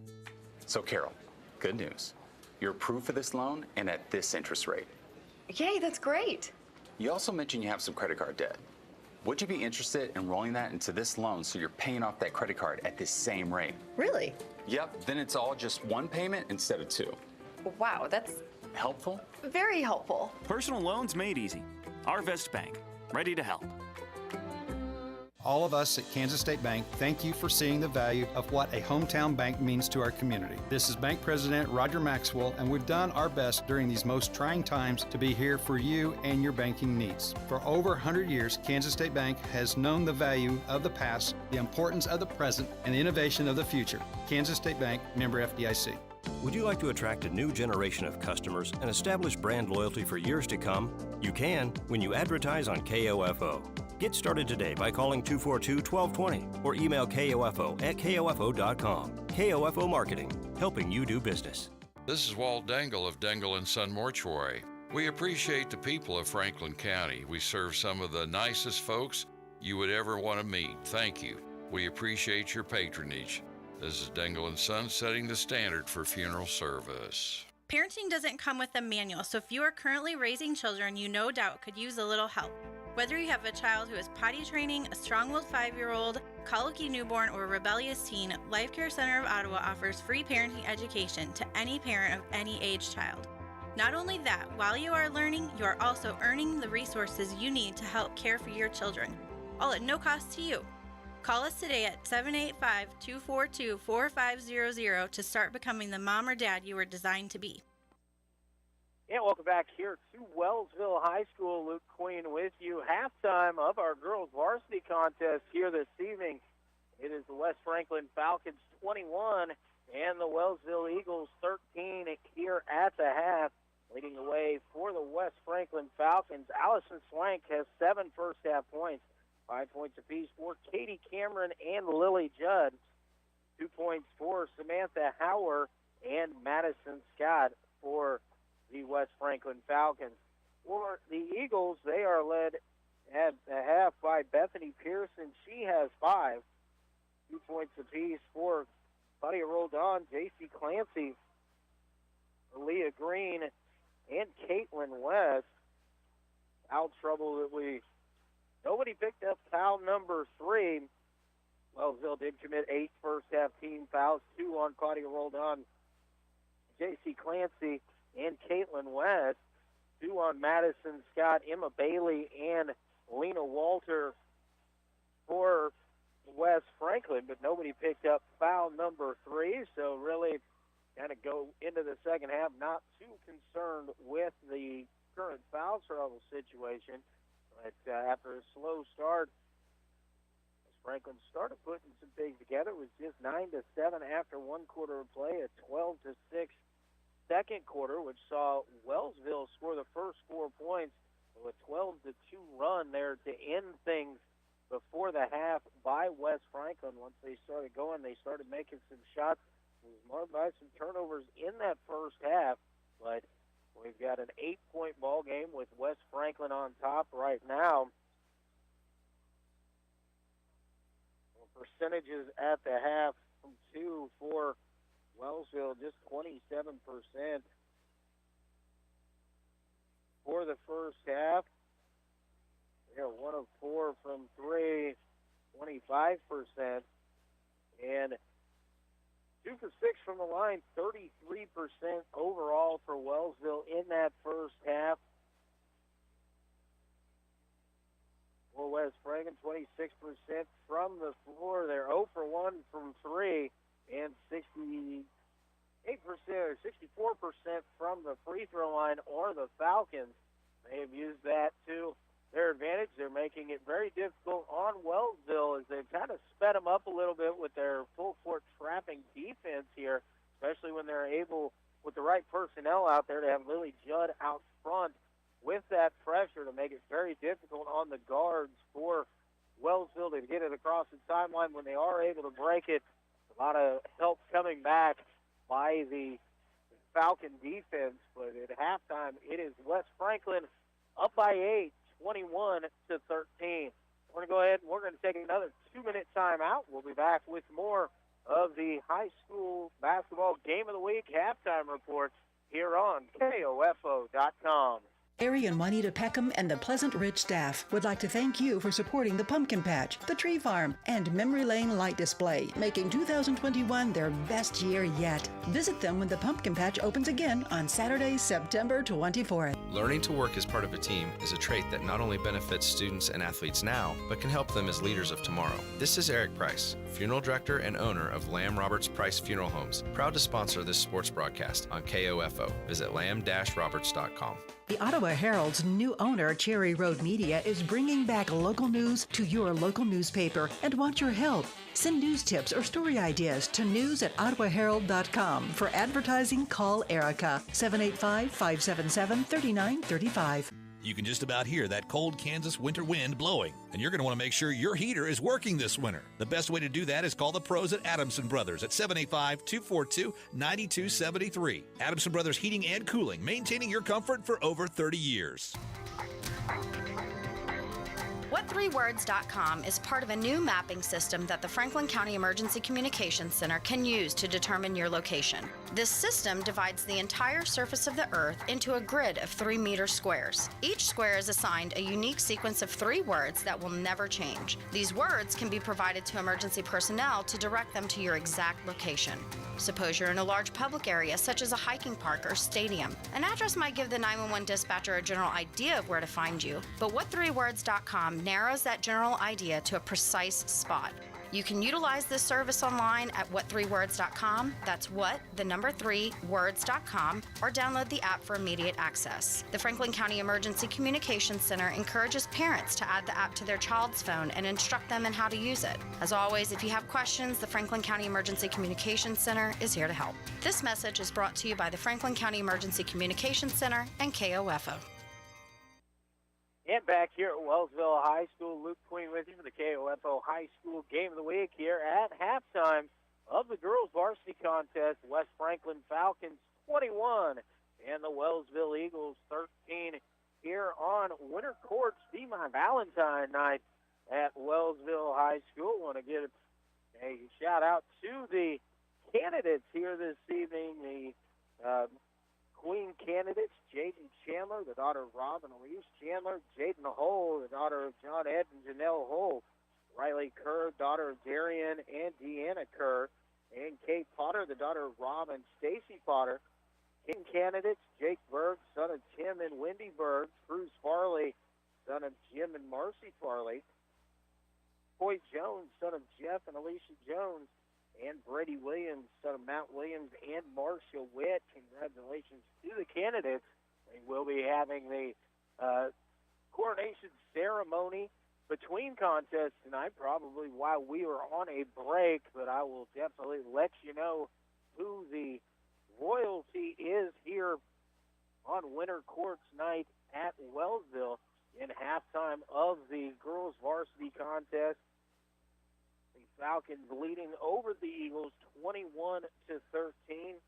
So, Carol, good news. You're approved for this loan and at this interest rate. Yay, that's great. You also mentioned you have some credit card debt. Would you be interested in rolling that into this loan so you're paying off that credit card at this same rate? Really? Yep, then it's all just one payment instead of two. Wow, that's helpful? Very helpful. Personal loans made easy. Arvest Bank, ready to help. All of us at Kansas State Bank thank you for seeing the value of what a hometown bank means to our community. This is Bank President Roger Maxwell, and we've done our best during these most trying times to be here for you and your banking needs. For over 100 years, Kansas State Bank has known the value of the past, the importance of the present, and the innovation of the future. Kansas State Bank, member FDIC. Would you like to attract a new generation of customers and establish brand loyalty for years to come? You can when you advertise on KOFO. Get started today by calling 242-1220 or email KOFO@KOFO.com. KOFO Marketing, helping you do business. This is Walt Dangle of Dangle & Son Mortuary. We appreciate the people of Franklin County. We serve some of the nicest folks you would ever want to meet. Thank you. We appreciate your patronage. This is Dangle & Son setting the standard for funeral service. Parenting doesn't come with a manual, so if you are currently raising children you no doubt could use a little help. Whether you have a child who is potty training, a strong-willed 5-year-old, colicky newborn, or rebellious teen, Life Care Center of Ottawa offers free parenting education to any parent of any age child. Not only that, while you are learning, you are also earning the resources you need to help care for your children, all at no cost to you. Call us today at 785-242-4500 to start becoming the mom or dad you were designed to be. And welcome back here to Wellsville High School. Luke Queen with you. Halftime of our girls varsity contest here this evening. It is the West Franklin Falcons 21 and the Wellsville Eagles 13 here at the half. Leading the way for the West Franklin Falcons, Allison Swank has 7 first-half points, 5 points apiece for Katie Cameron and Lily Judd, 2 points for Samantha Hauer and Madison Scott for the West Franklin Falcons. For the Eagles, they are led at the half by Bethany Pearson. She has 5, 2 points apiece for Claudia Roldan, J.C. Clancy, Leah Green, and Caitlin West. Foul trouble that nobody picked up foul number 3. Wellsville did commit 8 first-half team fouls, 2 on Claudia Roldan, J.C. Clancy, and Caitlin West, 2 on Madison Scott, Emma Bailey, and Lena Walter for West Franklin, but nobody picked up foul number 3, so really kind of go into the second half not too concerned with the current foul trouble situation. But after a slow start, Franklin started putting some things together. It was just 9-7 after 1 quarter of play, a 12-6 second quarter, which saw Wellsville score the first 4 points with a 12-2 run there to end things before the half by West Franklin. Once they started going, they started making some shots. It was marked by some turnovers in that first half, but we've got an 8-point ball game with West Franklin on top right now. Percentages at the half from 2 for Wellsville, just 27% for the first half. They're 1 of 4 from 3, 25%, and 2 for 6 from the line, 33% overall for Wellsville in that first half. For West Franklin, 26% from the floor. They're 0 for 1 from 3 and 68% or 64% from the free throw line or the Falcons. They have used that to their advantage. They're making it very difficult on Wellsville as they've kind of sped them up a little bit with their full court trapping defense here, especially when they're able, with the right personnel out there, to have Lily Judd out front with that pressure to make it very difficult on the guards for Wellsville to get it across the timeline. When they are able to break it, a lot of help coming back by the Falcon defense. But at halftime, it is West Franklin up by 8, 21-13. We're going to go ahead and we're going to take another 2-minute timeout. We'll be back with more of the high school basketball game of the week halftime reports here on KOFO.com. Ari and Juanita Peckham and the Pleasant Ridge staff would like to thank you for supporting the Pumpkin Patch, the Tree Farm, and Memory Lane Light Display, making 2021 their best year yet. Visit them when the Pumpkin Patch opens again on Saturday, September 24th. Learning to work as part of a team is a trait that not only benefits students and athletes now, but can help them as leaders of tomorrow. This is Eric Price, funeral director and owner of Lamb Roberts Price Funeral Homes, proud to sponsor this sports broadcast on KOFO. Visit lamb-roberts.com. The Ottawa Herald's new owner, Cherry Road Media, is bringing back local news to your local newspaper and wants your help. Send news tips or story ideas to news@ottawaherald.com. For advertising, call Erica, 785-577-3935. You can just about hear that cold Kansas winter wind blowing, and you're going to want to make sure your heater is working this winter. The best way to do that is call the pros at Adamson Brothers at 785-242-9273. Adamson Brothers Heating and Cooling, maintaining your comfort for over 30 years. What3words.com is part of a new mapping system that the Franklin County Emergency Communications Center can use to determine your location. This system divides the entire surface of the Earth into a grid of 3-meter squares. Each square is assigned a unique sequence of 3 words that will never change. These words can be provided to emergency personnel to direct them to your exact location. Suppose you're in a large public area, such as a hiking park or stadium. An address might give the 911 dispatcher a general idea of where to find you, but What3words.com narrows that general idea to a precise spot. You can utilize this service online at what3words.com. That's what3words.com, or download the app for immediate access. The Franklin County Emergency Communications Center encourages parents to add the app to their child's phone and instruct them in how to use it. As always, if you have questions, the Franklin County Emergency Communications Center is here to help. This message is brought to you by the Franklin County Emergency Communications Center and KOFO. And back here at Wellsville High School, Luke Queen with you for the KOFO High School Game of the Week here at halftime of the girls varsity contest. West Franklin Falcons 21 and the Wellsville Eagles 13 here on Winter Court's Be My Valentine night at Wellsville High School. Want to give a shout out to the candidates here this evening, the Queen candidates, Jaden Chandler, the daughter of Rob and Elise Chandler, Jaden Hull, the daughter of John Ed and Janelle Hull, Riley Kerr, daughter of Darian and Deanna Kerr, and Kate Potter, the daughter of Rob and Stacy Potter. King candidates, Jake Berg, son of Tim and Wendy Berg, Cruz Farley, son of Jim and Marcy Farley, Coy Jones, son of Jeff and Alicia Jones, and Brady Williams, son of Matt Williams and Marcia Witt. Congratulations to the candidates. We will be having the coronation ceremony between contests tonight, probably while we are on a break, but I will definitely let you know who the royalty is here on Winter Courts night at Wellsville in halftime of the girls varsity contest. The Falcons leading over the Eagles 21-13.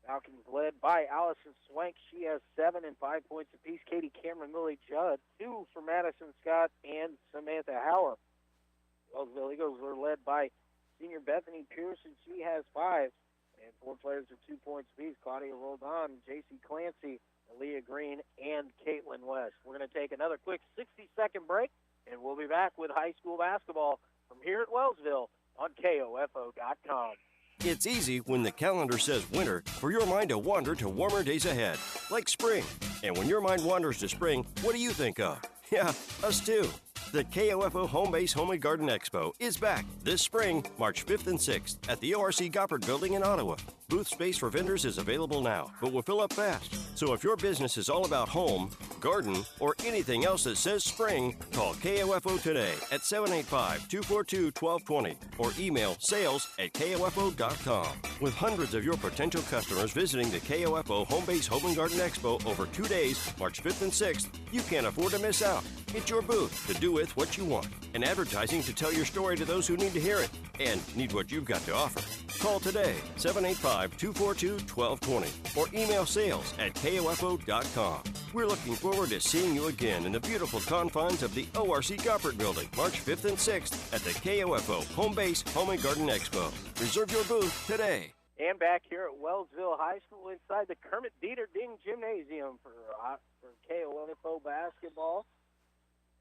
Falcons led by Allison Swank. She has 7 and 5 points apiece. Katie Cameron, Lily Judd, 2 for Madison Scott and Samantha Hauer. Wellsville Eagles are led by senior Bethany Pearson. She has 5. And 4 players are 2 points apiece. Claudia Roldan, J.C. Clancy, Aaliyah Green, and Caitlin West. We're going to take another quick 60-second break, and we'll be back with high school basketball from here at Wellsville on KOFO.com. It's easy when the calendar says winter for your mind to wander to warmer days ahead, like spring. And when your mind wanders to spring, what do you think of? Yeah, us too. The KOFO Home Base Home and Garden Expo is back this spring, March 5th and 6th at the ORC Goppert Building in Ottawa. Booth space for vendors is available now, but will fill up fast. So if your business is all about home, garden, or anything else that says spring, call KOFO today at 785-242-1220 or email sales@KOFO.com. With hundreds of your potential customers visiting the KOFO Home Base Home and Garden Expo over 2 days, March 5th and 6th, you can't afford to miss out. It's your booth to do with what you want, and advertising to tell your story to those who need to hear it and need what you've got to offer. Call today, 785-242-1220, or email sales@KOFO.com. We're looking forward to seeing you again in the beautiful confines of the ORC Goppert Building, March 5th and 6th at the KOFO Home Base Home and Garden Expo. Reserve your booth today. And back here at Wellsville High School inside the Kermit Dieter Ding Gymnasium for KOFO basketball.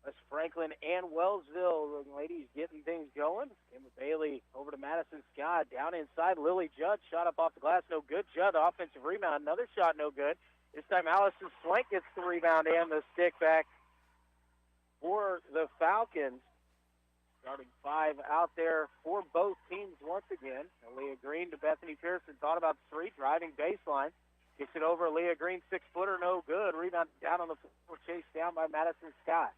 That's Franklin and Wellsville. The ladies getting things going. Emma Bailey over to Madison Scott. Down inside, Lily Judd. Shot up off the glass, no good. Judd, offensive rebound. Another shot, no good. This time, Allison Swank gets the rebound and the stick back for the Falcons. Starting 5 out there for both teams once again. Leah Green to Bethany Pearson. Thought about the 3, driving baseline. Kicks it over. Leah Green, 6-footer, no good. Rebound down on the floor, chased down by Madison Scott.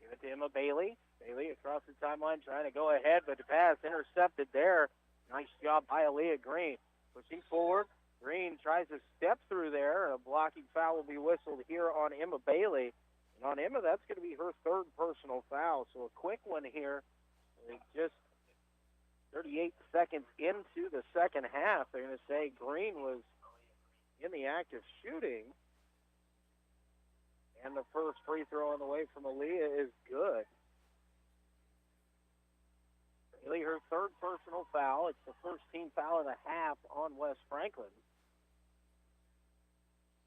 Give it to Emma Bailey. Bailey across the timeline trying to go ahead, but the pass intercepted there. Nice job by Aaliyah Green. Pushing forward. Green tries to step through there. A blocking foul will be whistled here on Emma Bailey. And on Emma, that's going to be her 3rd personal foul. So a quick one here. Just 38 seconds into the second half, they're going to say Green was in the act of shooting. And the first free throw on the way from Aaliyah is good. Bailey, her 3rd personal foul. It's the first team foul of the half on West Franklin.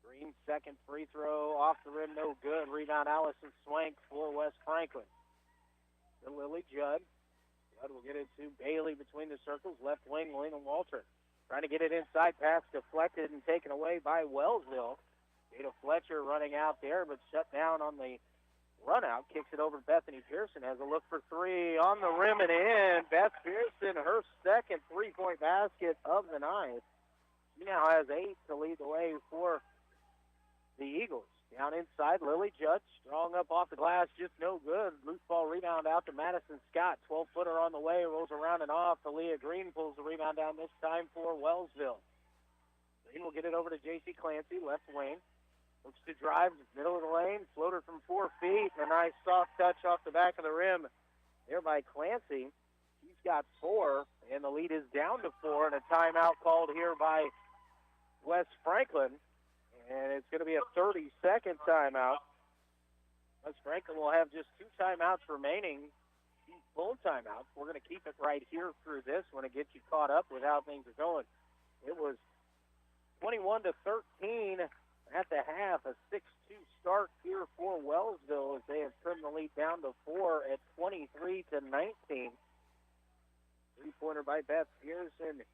Green, 2nd free throw off the rim, no good. Rebound, Allison Swank for West Franklin. To Lily Judd. Judd will get it to Bailey between the circles. Left wing, Lena Walter. Trying to get it inside, pass deflected and taken away by Wellsville. Jada Fletcher running out there, but shut down on the run out, kicks it over to Bethany Pearson, has a look for three on the rim and in. Beth Pearson, her second three-point basket of the night. She now has 8 to lead the way for the Eagles. Down inside, Lily Judge, strong up off the glass, just no good. Loose ball rebound out to Madison Scott. 12-footer on the way, rolls around and off. Aaliyah Green pulls the rebound down this time for Wellsville. Green will get it over to J.C. Clancy, left wing. Looks to drive, middle of the lane, floater from 4 feet, and a nice soft touch off the back of the rim there by Clancy. She's got 4, and the lead is down to 4, and a timeout called here by West Franklin. And it's going to be a 30-second timeout. West Franklin will have just 2 timeouts remaining. Full timeouts. We're going to keep it right here through this one to get you caught up with how things are going. It was 21-13 at the half, a 6-2 start here for Wellsville as they have trimmed the lead down to 4 at 23-19. Three-pointer by Beth Pearson.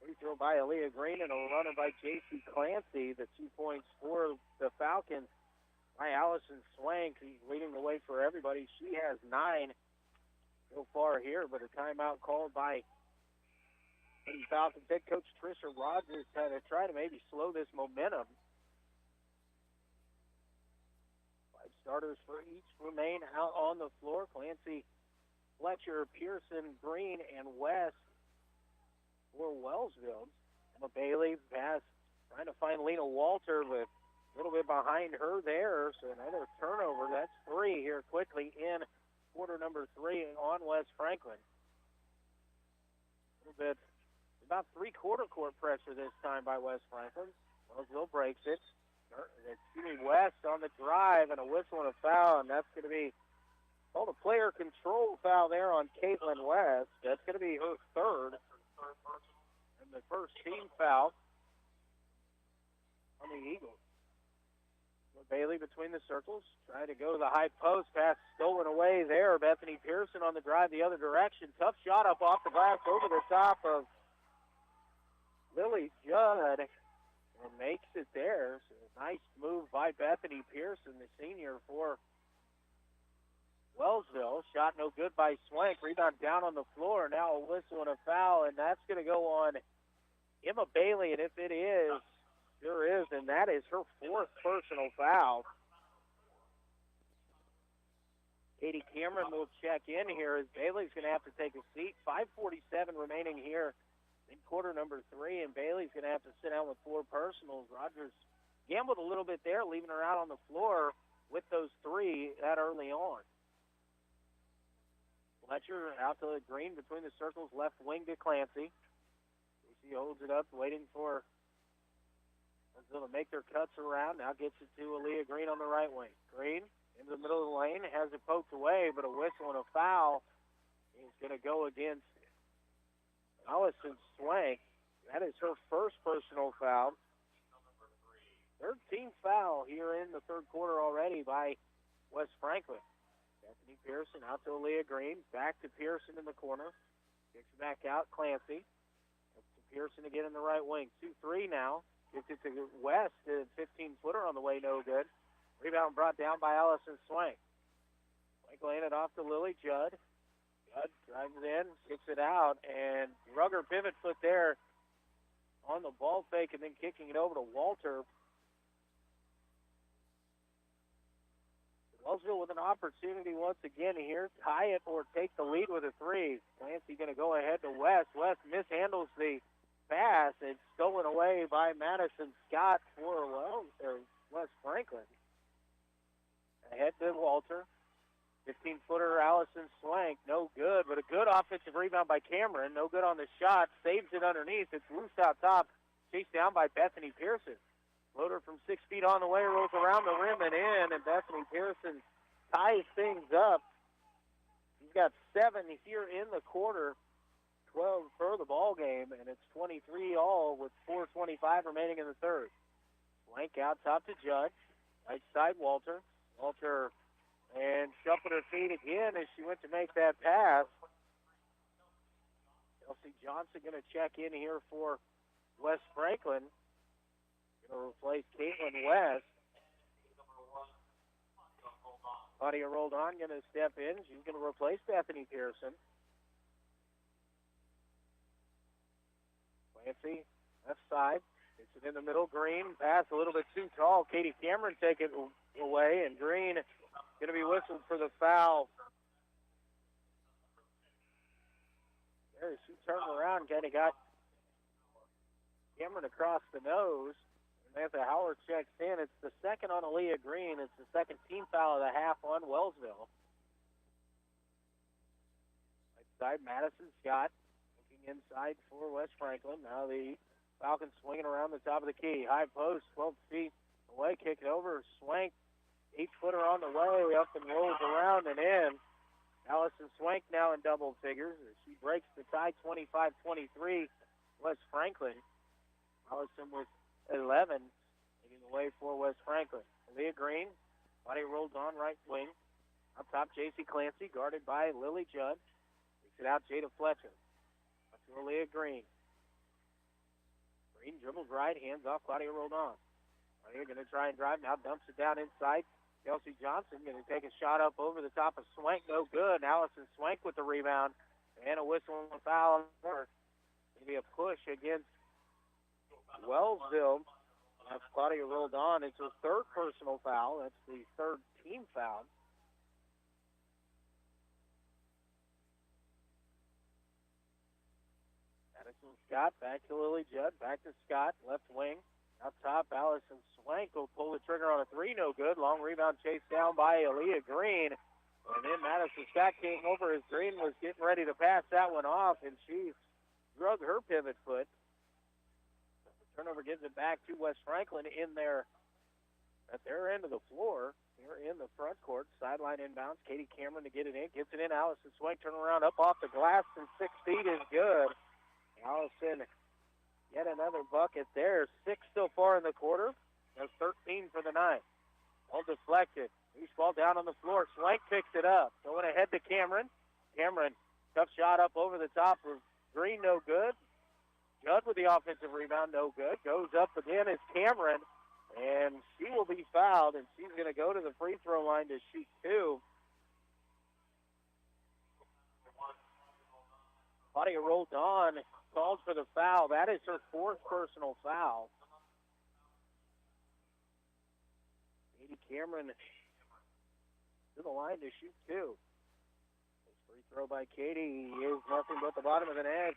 Free throw by Aaliyah Green and a runner by J.C. Clancy. The 2 points for the Falcons by Allison Swank. He's leading the way for everybody. She has 9 so far here, but a timeout called by Falcons head coach Trisha Rogers to try to maybe slow this momentum. 5 starters for each remain out on the floor. Clancy, Fletcher, Pearson, Green, and West for Wellsville. Emma Bailey pass, trying to find Lena Walter, but a little bit behind her there. So another turnover. That's 3 here quickly in quarter number 3 on West Franklin. A little bit, about 3-quarter court pressure this time by West Franklin. Wellsville breaks it. West on the drive and a whistle and a foul, and that's going to be called a player control foul there on Caitlin West. That's going to be her 3rd. And the first team foul on the Eagles. Bailey between the circles, trying to go to the high post, pass stolen away there. Bethany Pearson on the drive the other direction. Tough shot up off the glass over the top of Lily Judd and makes it there. So nice move by Bethany Pearson, the senior for Wellsville. Shot no good by Swank. Rebound down on the floor. Now a whistle and a foul, and that's going to go on Emma Bailey. And if it is, sure is, and that is her 4th personal foul. Katie Cameron will check in here as Bailey's going to have to take a seat. 5:47 remaining here in quarter number 3, and Bailey's going to have to sit down with 4 personals. Rogers gambled a little bit there, leaving her out on the floor with those 3 that early on. Fletcher out to the Green between the circles, left wing to Clancy. She holds it up, waiting for Wellsville to make their cuts around. Now gets it to Aaliyah Green on the right wing. Green into the middle of the lane, has it poked away, but a whistle and a foul is going to go against Allison Swank. That is her 1st personal foul. 13th foul here in the 3rd quarter already by West Franklin. Bethany Pearson out to Aaliyah Green. Back to Pearson in the corner. Kicks it back out. Clancy. Up to Pearson again in the right wing. 2-3 now. Gets it to West. A 15-footer on the way. No good. Rebound brought down by Allison Swank. Swank laying it off to Lily Judd. Judd drives it in. Kicks it out. And Rugger pivot foot there on the ball fake and then kicking it over to Walter. Wellsville with an opportunity once again here. Tie it or take the lead with a 3. Clancy going to go ahead to West. West mishandles the pass. It's stolen away by Madison Scott for West Franklin. Ahead to Walter. 15-footer Allison Swank. No good, but a good offensive rebound by Cameron. No good on the shot. Saves it underneath. It's loose out top. Chased down by Bethany Pearson. Floater from 6 feet on the way, rolls around the rim and in, and Bethany Pearson ties things up. She's got 7 here in the quarter, 12 for the ball game, and it's 23 all with 4:25 remaining in the 3rd. Blank out top to Judd. Right side, Walter. Walter and shuffled her feet again as she went to make that pass. Chelsea Johnson going to check in here for West Franklin. Going to replace Caitlin West. Claudia Roldan going to step in. She's going to replace Bethany Pearson. Clancy, left side. It's it in the middle. Green, pass a little bit too tall. Katie Cameron take it away, and Green going to be whistled for the foul. There, she turned around, kind of got Cameron across the nose. Samantha Howard checks in. It's the second on Aaliyah Green. It's the second team foul of the half on Wellsville. Right side, Madison Scott looking inside for West Franklin. Now the Falcons swinging around the top of the key. High post, 12 feet away, kick it over. Swank, 8-footer on the way, up and rolls around and in. Allison Swank now in double figures. She breaks the tie, 25-23, West Franklin. Allison with 11, taking the way for West Franklin. Leah Green, body rolled on right wing. Up top, J.C. Clancy, guarded by Lily Judd. Takes it out, Jada Fletcher. Up to Leah Green. Green dribbles right, hands off, Claudia Roldan. Claudia going to try and drive, now dumps it down inside. Kelsey Johnson going to take a shot up over the top of Swank, no good. Allison Swank with the rebound, and a whistle and a foul. Maybe a push against Wellsville. That's Claudia Roldan. It's her third personal foul. That's the third team foul. Madison Scott back to Lily Judd. Back to Scott, left wing. Up top, Allison Swank will pull the trigger on a three, no good. Long rebound chased down by Aaliyah Green. And then Madison Scott came over as Green was getting ready to pass that one off, and she drug her pivot foot. Turnover gives it back to West Franklin in there at their end of the floor. They're in the front court. Sideline inbounds. Katie Cameron to get it in. Gets it in. Allison Swank turn around up off the glass from 6 feet is good. Allison, yet another bucket there. 6 so far in the quarter. That's 13 for the night. All deflected. Loose ball down on the floor. Swank picks it up. Going ahead to Cameron. Cameron, tough shot up over the top of Green, no good. Judd with the offensive rebound, no good. Goes up again is Cameron, and she will be fouled, and she's going to go to the free throw line to shoot 2. Claudia Roldan called for the foul. That is her fourth personal foul. Katie Cameron to the line to shoot 2. This free throw by Katie is nothing but the bottom of the net.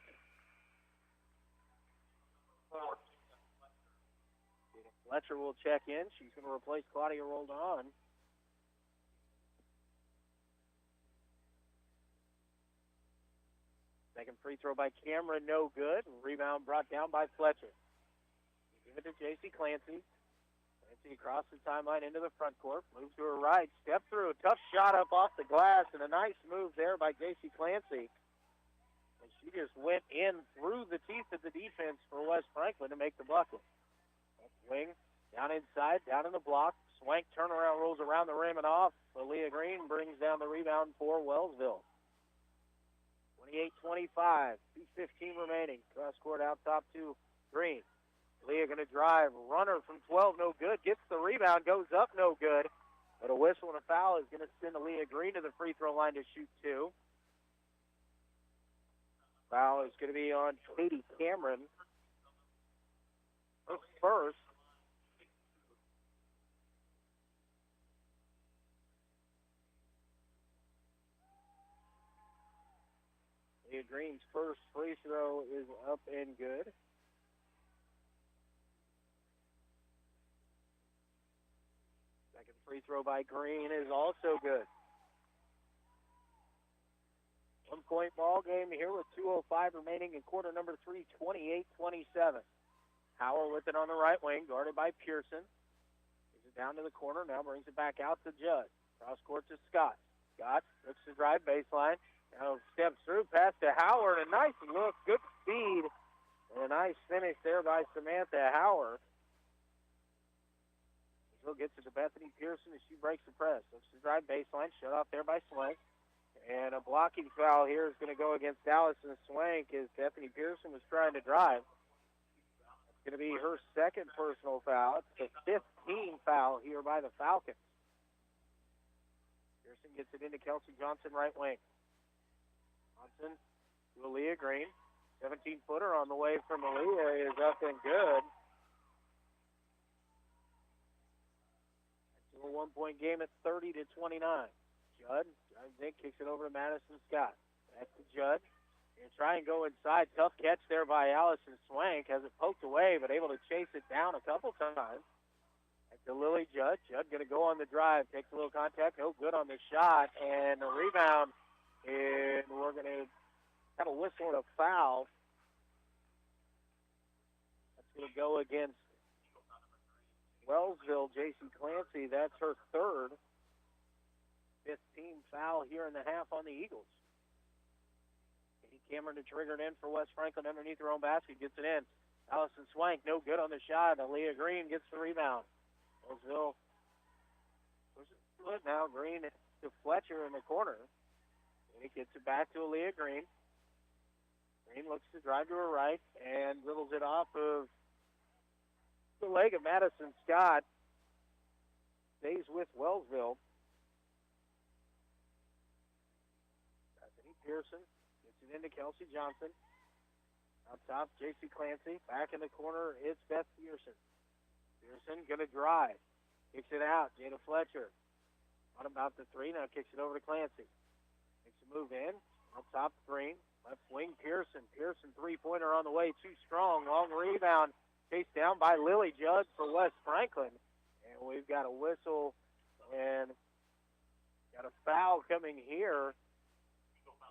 Fletcher will check in. She's going to replace Claudia Roldan. Second free throw by Cameron, no good. Rebound brought down by Fletcher. Give it to J.C. Clancy. Clancy across the timeline into the front court. Moves to her right. Step through. A tough shot up off the glass, and a nice move there by J.C. Clancy. And she just went in through the teeth of the defense for West Franklin to make the bucket. Wing, down inside, down in the block. Swank turnaround, rolls around the rim and off. Aaliyah Green brings down the rebound for Wellsville. 28-25, 2:15 remaining. Cross court out top to Green. Leah going to drive. Runner from 12, no good. Gets the rebound, goes up, no good. But a whistle and a foul is going to send Aaliyah Green to the free throw line to shoot 2. Foul is going to be on Katie Cameron. Her first. Leah Green's first free throw is up and good. Second free throw by Green is also good. 1-point ball game here with 2:05 remaining in quarter number 3, 28-27. Howell with it on the right wing, guarded by Pearson. Gives it down to the corner, now brings it back out to Judd. Cross court to Scott. Scott looks to drive baseline. Now steps through, pass to Howard. A nice look, good speed, and a nice finish there by Samantha Howard. He'll get to Bethany Pearson as she breaks the press. Looks to drive baseline, shut off there by Swank. And a blocking foul here is going to go against Allison Swank as Bethany Pearson was trying to drive. It's going to be her second personal foul. It's the 15th foul here by the Falcons. Pearson gets it into Kelsey Johnson, right wing. Johnson to Aaliyah Green. 17-footer on the way from Aaliyah is up and good. It's a 1-point game at 30-29. Judd, I think, kicks it over to Madison Scott. Back to Judd. Going to try and go inside. Tough catch there by Allison Swank. Has it poked away, but able to chase it down a couple times. Back to Lily Judd. Judd going to go on the drive. Takes a little contact. No good on the shot. And the rebound. And we're going to have a whistle and a foul. That's going to go against Wellsville, J.C. Clancy. That's her third. 5th team foul here in the half on the Eagles. Cameron to trigger it in for West Franklin underneath her own basket. Gets it in. Allison Swank, no good on the shot. Aaliyah Green gets the rebound. Wellsville pushes it now. Green to Fletcher in the corner. And he gets it back to Aaliyah Green. Green looks to drive to her right and dribbles it off of the leg of Madison Scott. Stays with Wellsville. Bethany Pearson gets it into Kelsey Johnson. On top, J.C. Clancy. Back in the corner, it's Beth Pearson. Pearson going to drive. Kicks it out. Jada Fletcher on about the three. Now kicks it over to Clancy. Makes a move in. On top, Green. Left wing, Pearson. Pearson three-pointer on the way. Too strong. Long rebound. Chased down by Lily Judd for West Franklin. And we've got a whistle and got a foul coming here.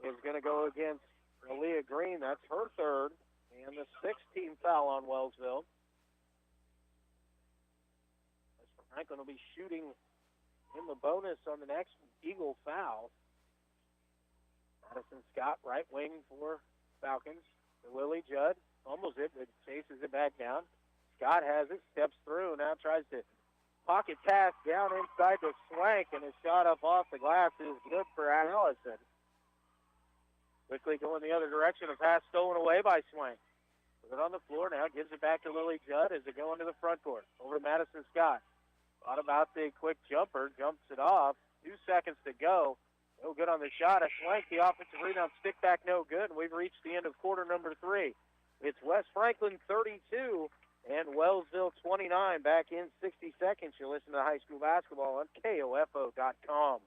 Is going to go against Aaliyah Green. That's her third. And the 6th-team foul on Wellsville. West Franklin will be shooting in the bonus on the next Eagle foul. Madison Scott, right wing for Falcons. To Lily Judd. Almost it, but chases it back down. Scott has it, steps through, now tries to pocket pass down inside to Swank, and a shot up off the glass is good for Allison. Quickly going the other direction, a pass stolen away by Swank. Put it on the floor now, gives it back to Lily Judd as they go into the front court. Over to Madison Scott. Thought about the quick jumper, jumps it off. 2 seconds to go. No good on the shot. A Swank, the offensive rebound, stick back, no good. And we've reached the end of quarter number 3. It's West Franklin 32 and Wellsville 29. Back in 60 seconds. You're listening to high school basketball on KOFO.com.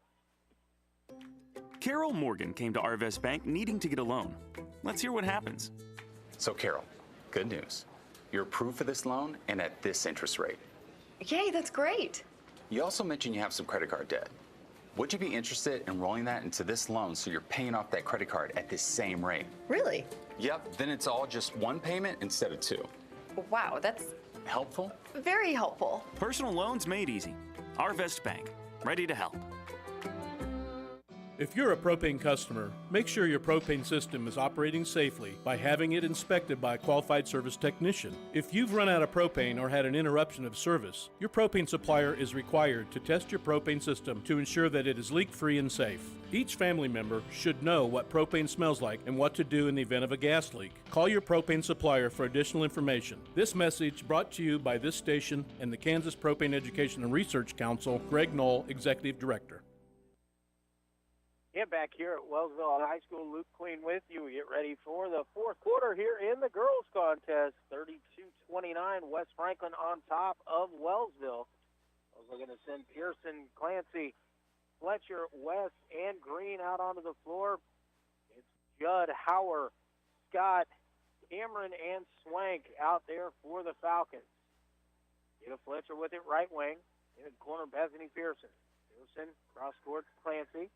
Carol Morgan came to Arvest Bank needing to get a loan. Let's hear what happens. So, Carol, good news. You're approved for this loan and at this interest rate. Yay, that's great. You also mentioned you have some credit card debt. Would you be interested in rolling that into this loan so you're paying off that credit card at this same rate? Really? Yep, then it's all just one payment instead of 2. Wow, that's helpful? Very helpful. Personal loans made easy. Arvest Bank, ready to help. If you're a propane customer, make sure your propane system is operating safely by having it inspected by a qualified service technician. If you've run out of propane or had an interruption of service, your propane supplier is required to test your propane system to ensure that it is leak-free and safe. Each family member should know what propane smells like and what to do in the event of a gas leak. Call your propane supplier for additional information. This message brought to you by this station and the Kansas Propane Education and Research Council, Greg Knoll, Executive Director. Get back here at Wellsville High School. Luke Queen with you. We get ready for the fourth quarter here in the girls' contest. 32-29, West Franklin on top of Wellsville. We're going to send Pearson, Clancy, Fletcher, West, and Green out onto the floor. It's Judd, Hauer, Scott, Cameron, and Swank out there for the Falcons. Get a Fletcher with it, right wing. In the corner, Bethany Pearson. Pearson, cross court, Clancy.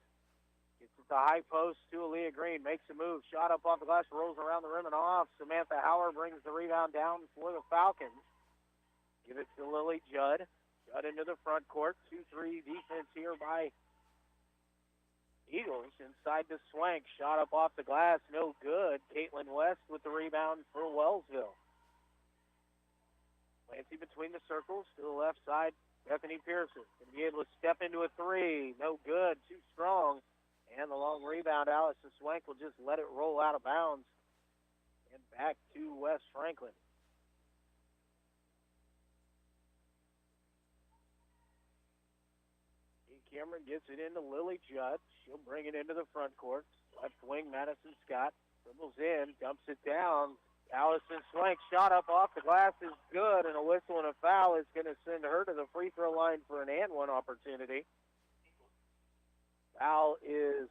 Gets it to high post to Aaliyah Green. Makes a move. Shot up off the glass. Rolls around the rim and off. Samantha Hauer brings the rebound down for the Falcons. Give it to Lily Judd. Judd into the front court. 2-3 defense here by Eagles. Inside to Swank. Shot up off the glass. No good. Caitlin West with the rebound for Wellsville. Clancy between the circles. To the left side, Bethany Pearson. Going to be able to step into a 3. No good. Too strong. And the long rebound, Allison Swank will just let it roll out of bounds. And back to West Franklin. Cameron gets it into Lily Judd. She'll bring it into the front court. Left wing, Madison Scott dribbles in, dumps it down. Allison Swank shot up off the glass is good, and a whistle and a foul is going to send her to the free throw line for an and one opportunity. Foul is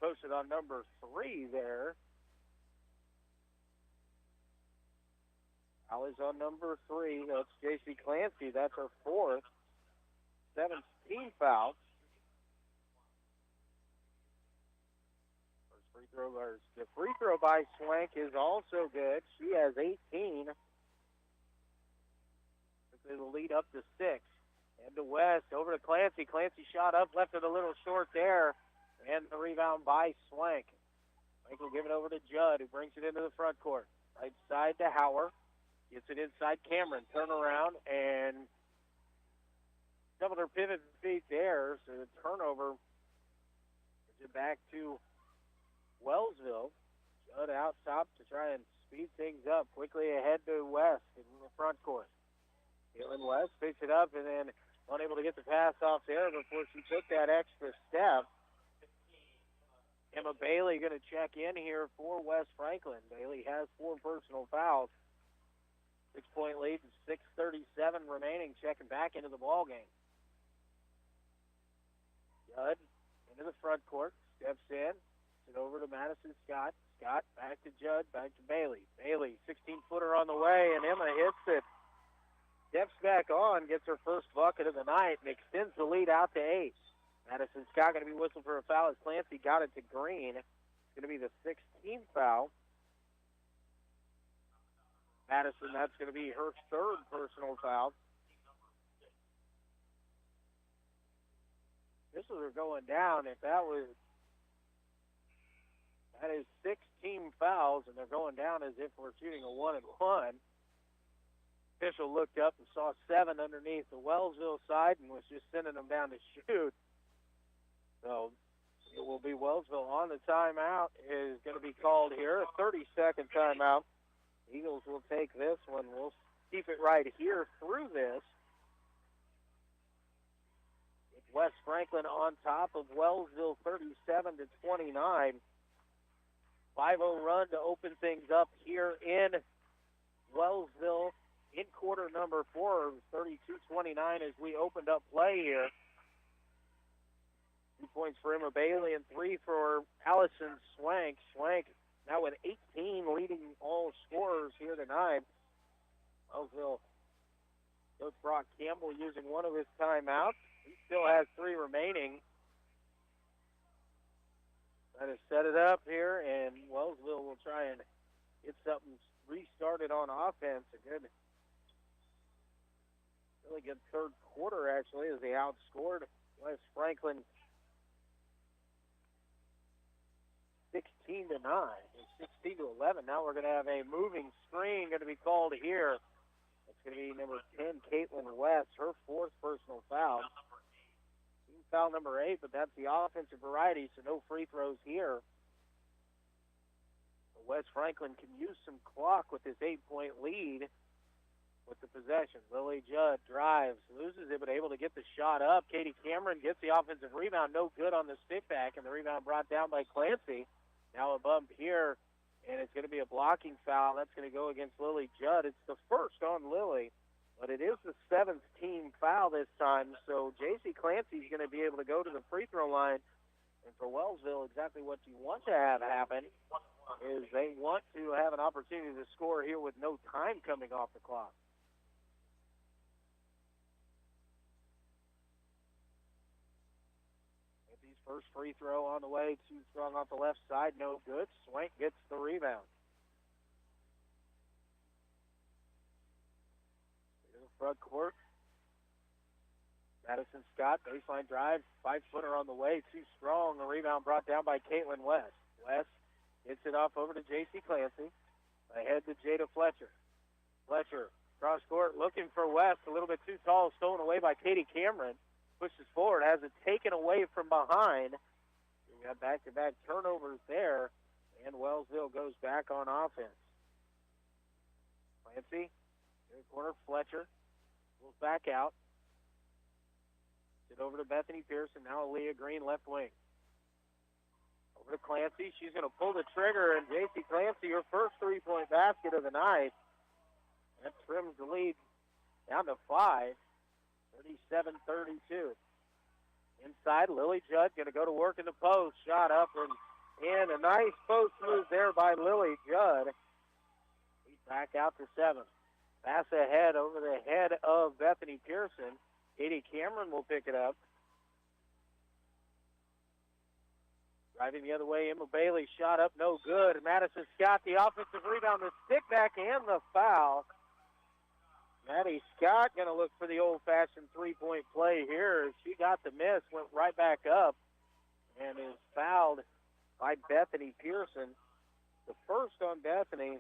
posted on number 3 there. Foul is on number 3. That's J.C. Clancy. That's her 4th. 17 foul. The free throw by Swank is also good. She has 18. It'll lead up to 6. And to West, over to Clancy. Clancy shot up, left it a little short there. And the rebound by Swank. Swank will give it over to Judd, who brings it into the front court. Right side to Hauer. Gets it inside Cameron. Turn around and doubled her pivot feet there. So the turnover gives it back to Wellsville. Judd out top to try and speed things up. Quickly ahead to West in the front court. Caitlin West picks it up and then unable to get the pass off there before she took that extra step. Emma Bailey going to check in here for West Franklin. Bailey has 4 personal fouls. 6-point lead and 6:37 remaining. Checking back into the ball game. Judd into the front court. Steps in. It over to Madison Scott. Scott back to Judd. Back to Bailey. Bailey, 16-footer on the way, and Emma hits it. Steps back on, gets her first bucket of the night, and extends the lead out to 8. Madison Scott going to be whistled for a foul as Clancy got it to Green. It's going to be the 16th foul. Madison, that's going to be her 3rd personal foul. This is her going down. If that is 16 fouls, and they're going down as if we're shooting a 1-and-1. Official looked up and saw 7 underneath the Wellsville side and was just sending them down to shoot. So it will be Wellsville on the timeout. It is going to be called here, a 30-second timeout. Eagles will take this one. We'll keep it right here through this. With West Franklin on top of Wellsville 37-29. 5-0 run to open things up here in Wellsville in quarter number 4, 32-29 as we opened up play here. 2 points for Emma Bailey and 3 for Allison Swank. Swank now with 18, leading all scorers here tonight. Wellsville Coach Brock Campbell using one of his timeouts. He still has 3 remaining. Trying to set it up here, and Wellsville will try and get something restarted on offense. Really good third quarter, actually, as they outscored West Franklin 16-9, 16-11. Now we're going to have a moving screen going to be called here. It's going to be number 10, Caitlin West, her 4th personal foul. Team foul number 8, but that's the offensive variety, so no free throws here. But West Franklin can use some clock with this 8-point lead with the possession. Lily Judd drives, loses it, but able to get the shot up. Katie Cameron gets the offensive rebound, no good on the stick back, and the rebound brought down by Clancy. Now a bump here, and it's going to be a blocking foul. That's going to go against Lily Judd. It's the first on Lily, but it is the 7th team foul this time. So J.C. Clancy's going to be able to go to the free throw line. And for Wellsville, exactly what you want to have happen is they want to have an opportunity to score here with no time coming off the clock. First free throw on the way, too strong off the left side, no good. Swank gets the rebound. In the front court, Madison Scott, baseline drive, 5-footer on the way, too strong. The rebound brought down by Caitlin West. West gets it off over to J.C. Clancy. Ahead to Jada Fletcher. Fletcher, cross court, looking for West, a little bit too tall, stolen away by Katie Cameron. Pushes forward, has it taken away from behind. We got back-to-back turnovers there, and Wellsville goes back on offense. Clancy, in the corner, Fletcher, goes back out. Gets it over to Bethany Pearson. Now Aaliyah Green, left wing. Over to Clancy. She's going to pull the trigger, and J.C. Clancy, her first three-point basket of the night. That trims the lead down to 5, 37-32. Inside, Lily Judd going to go to work in the post. Shot up and in. A nice post move there by Lily Judd. He's back out to 7. Pass ahead over the head of Bethany Pearson. Katie Cameron will pick it up. Driving the other way, Emma Bailey shot up, no good. Madison Scott, the offensive rebound, the stick back, and the foul. Maddie Scott going to look for the old-fashioned three-point play here. She got the miss, went right back up, and is fouled by Bethany Pearson. The first on Bethany,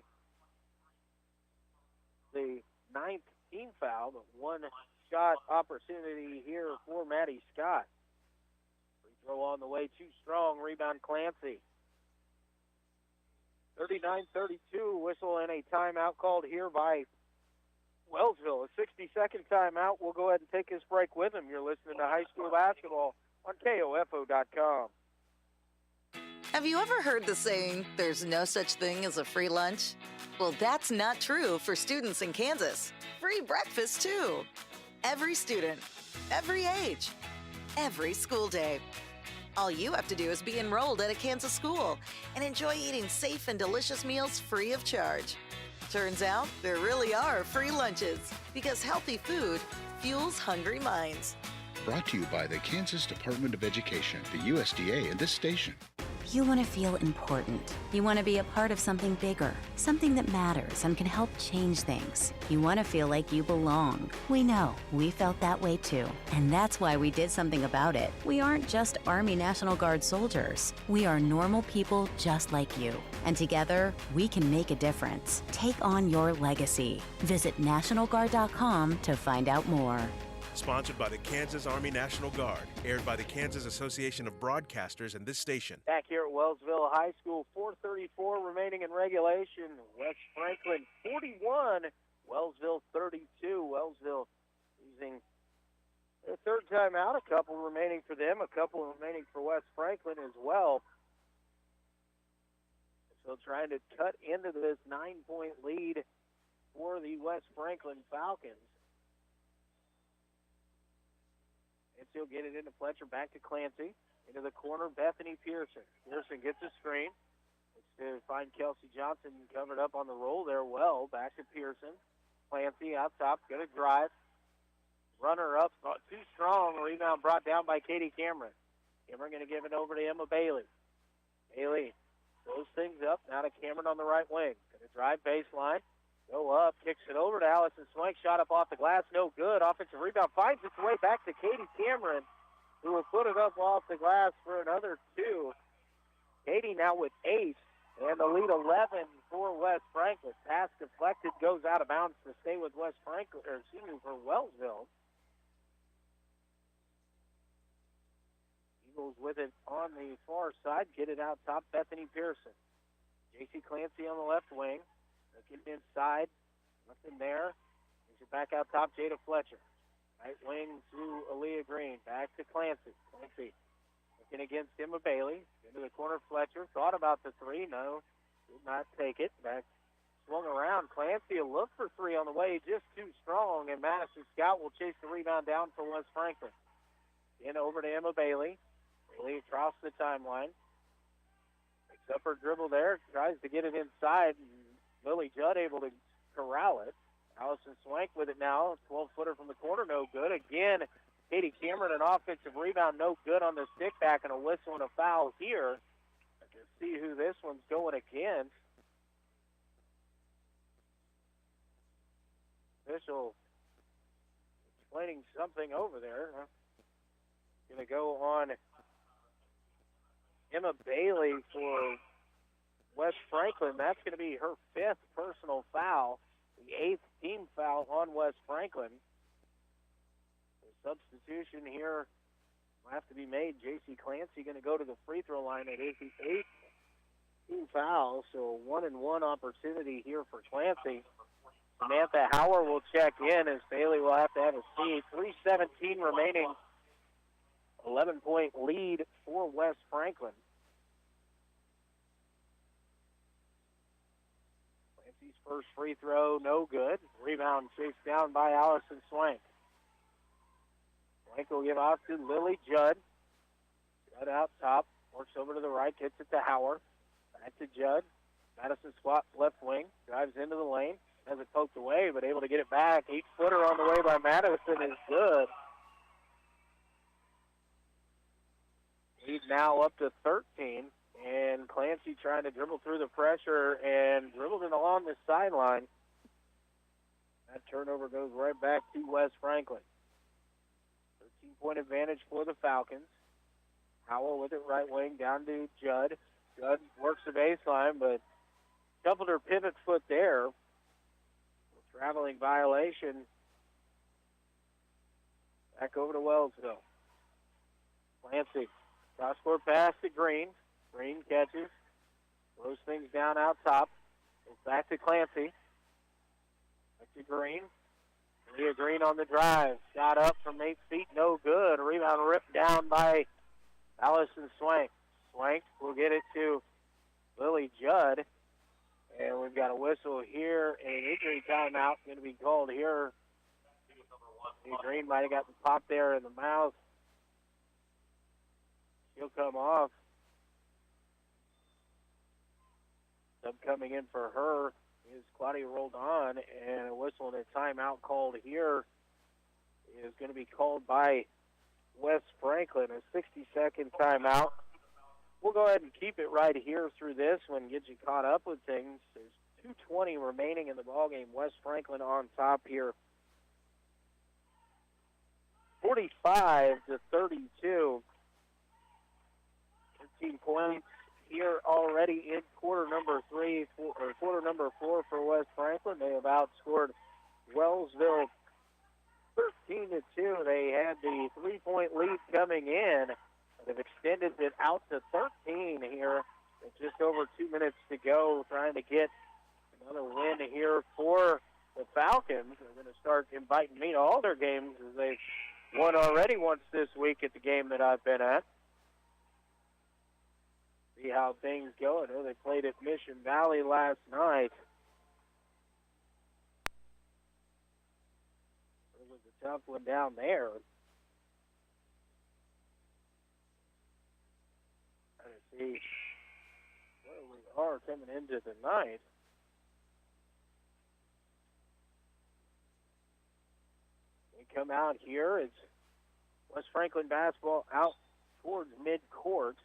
the 9th team foul, but one shot opportunity here for Maddie Scott. Free throw on the way, too strong. Rebound Clancy. 39-32, whistle and a timeout called here by Wellsville. A 60-second timeout. We'll go ahead and take this break with them. You're listening to high school basketball on KOFO.com. Have you ever heard the saying, there's no such thing as a free lunch? Well, that's not true for students in Kansas. Free breakfast, too. Every student, every age, every school day. All you have to do is be enrolled at a Kansas school and enjoy eating safe and delicious meals free of charge. Turns out there really are free lunches because healthy food fuels hungry minds. Brought to you by the Kansas Department of Education, the USDA, and this station. You want to feel important. You want to be a part of something bigger, something that matters and can help change things. You want to feel like you belong. We know. We felt that way too. And that's why we did something about it. We aren't just Army National Guard soldiers. We are normal people just like you. And together, we can make a difference. Take on your legacy. Visit NationalGuard.com to find out more. Sponsored by the Kansas Army National Guard. Aired by the Kansas Association of Broadcasters and this station. Back here at Wellsville High School, 4:34 remaining in regulation. West Franklin 41, Wellsville 32. Wellsville using their third timeout. A couple remaining for them, a couple remaining for West Franklin as well. So trying to cut into this 9-point lead for the West Franklin Falcons. And she'll get it into Fletcher, back to Clancy. Into the corner, Bethany Pearson. Pearson gets a screen. It's to find Kelsey Johnson covered up on the roll there well. Back to Pearson. Clancy out top, going to drive. Runner up, too strong. Rebound brought down by Katie Cameron. Cameron going to give it over to Emma Bailey. Bailey throws things up. Now to Cameron on the right wing. Going to drive baseline. Go up, kicks it over to Allison Swank. Shot up off the glass, no good. Offensive rebound finds its way back to Katie Cameron, who will put it up off the glass for another 2. Katie now with 8, and the lead 11 for West Franklin. Pass deflected, goes out of bounds to stay with West Franklin, or excuse me, for Wellsville. Eagles with it on the far side, get it out top. Bethany Pearson. J.C. Clancy on the left wing. Looking inside, nothing there. Brings it back out top, Jada Fletcher. Right wing to Aaliyah Green. Back to Clancy. Clancy looking against Emma Bailey. Into the corner, Fletcher. Thought about the 3. No, did not take it. Back, swung around. Clancy a look for 3 on the way. Just too strong. And Madison Scott will chase the rebound down for West Franklin. In over to Emma Bailey. Bailey across the timeline. Picks up her dribble there. Tries to get it inside. Lily Judd able to corral it. Allison Swank with it now. 12-footer from the corner, no good. Again, Katie Cameron, an offensive rebound, no good on the stick back, and a whistle and a foul here. Let's see who this one's going against. Official explaining something over there. Going to go on Emma Bailey for West Franklin. That's going to be her 5th personal foul, the 8th team foul on West Franklin. The substitution here will have to be made. J.C. Clancy going to go to the free throw line. It is the 8th team foul, so a 1-and-1 opportunity here for Clancy. Samantha Hauer will check in as Bailey will have to have a seat. 3:17 remaining 11-point lead for West Franklin. Clancy's first free throw, no good. Rebound chased down by Allison Swank. Swank will give off to Lily Judd. Judd out top, works over to the right, gets it to Howard. Back to Judd. Madison squats left wing, drives into the lane, has it poked away, but able to get it back. 8-footer on the way by Madison is good. Lead now up to 13, and Clancy trying to dribble through the pressure and dribbled it along the sideline. That turnover goes right back to West Franklin. 13-point advantage for the Falcons. Howell with it right wing down to Judd. Judd works the baseline, but shuffled her pivot foot there. Traveling violation. Back over to Wellsville. Clancy. Cross-court pass to Green. Green catches. Throws things down out top. Goes back to Clancy. Back to Green. Leah Green on the drive. Shot up from 8 feet. No good. Rebound ripped down by Allison Swank. Swank will get it to Lily Judd. And we've got a whistle here. An injury timeout going to be called here. Green might have got the pop there in the mouth. She'll come off. Sub coming in for her is Claudia Roldan, and a whistle and a timeout called here is going to be called by West Franklin. A 60-second timeout. We'll go ahead and keep it right here through this one, get you caught up with things. There's 2:20 remaining in the ballgame. West Franklin on top here. 45-32. 13 points here already in quarter number 4 for West Franklin. They have outscored Wellsville 13-2. They had the 3-point lead coming in. They've extended it out to 13 here. With just over 2 minutes to go, trying to get another win here for the Falcons. They're going to start inviting me to all their games as they've won already once this week at the game that I've been at. See how things go. I know they played at Mission Valley last night. It was a tough one down there. See where we are coming into the night. We come out here. It's West Franklin basketball out towards midcourt.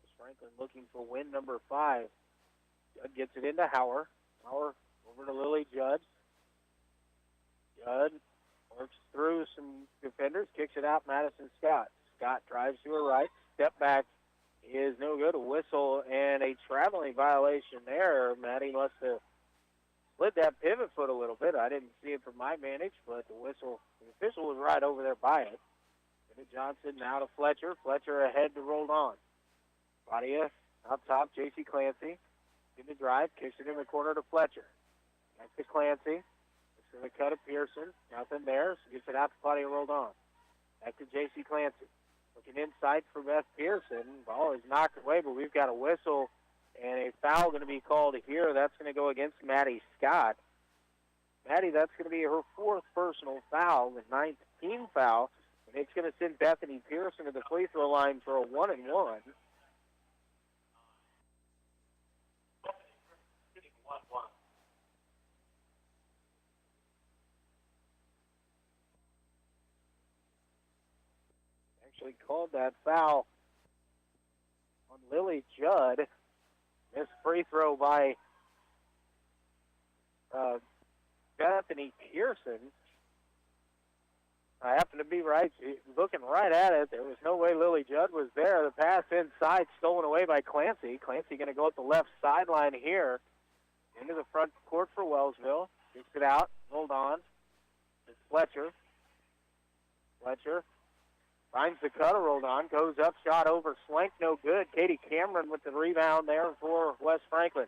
West Franklin looking for win number 5. Judd gets it into Howard. Howard over to Lily Judd. Judd works through some defenders, kicks it out. Madison Scott. Scott drives to her right. Step back is no good. A whistle and a traveling violation there. Maddie must have slid that pivot foot a little bit. I didn't see it from my vantage, but the official was right over there by it. Bennett Johnson now to Fletcher. Fletcher ahead to Roldan. Claudia up top, J.C. Clancy. In the drive, kicks it in the corner to Fletcher. Back to Clancy. It's going to cut to Pearson. Nothing there, so gets it out to Claudia Roldan. Back to J.C. Clancy. Looking inside for Beth Pearson. Ball is knocked away, but we've got a whistle and a foul going to be called here. That's going to go against Maddie Scott. Maddie, that's going to be her 4th personal foul, the 9th team foul. And it's going to send Bethany Pearson to the free throw line for a 1-and-1. Actually called that foul on Lily Judd. Missed free throw by Bethany Pearson. I happen to be right. Looking right at it, there was no way Lily Judd was there. The pass inside, stolen away by Clancy. Clancy going to go up the left sideline here. Into the front court for Wellsville. Kicks it out. Hold on. It's Fletcher. Fletcher finds the cutter, rolled on, goes up, shot over, Swank, no good. Katie Cameron with the rebound there for West Franklin.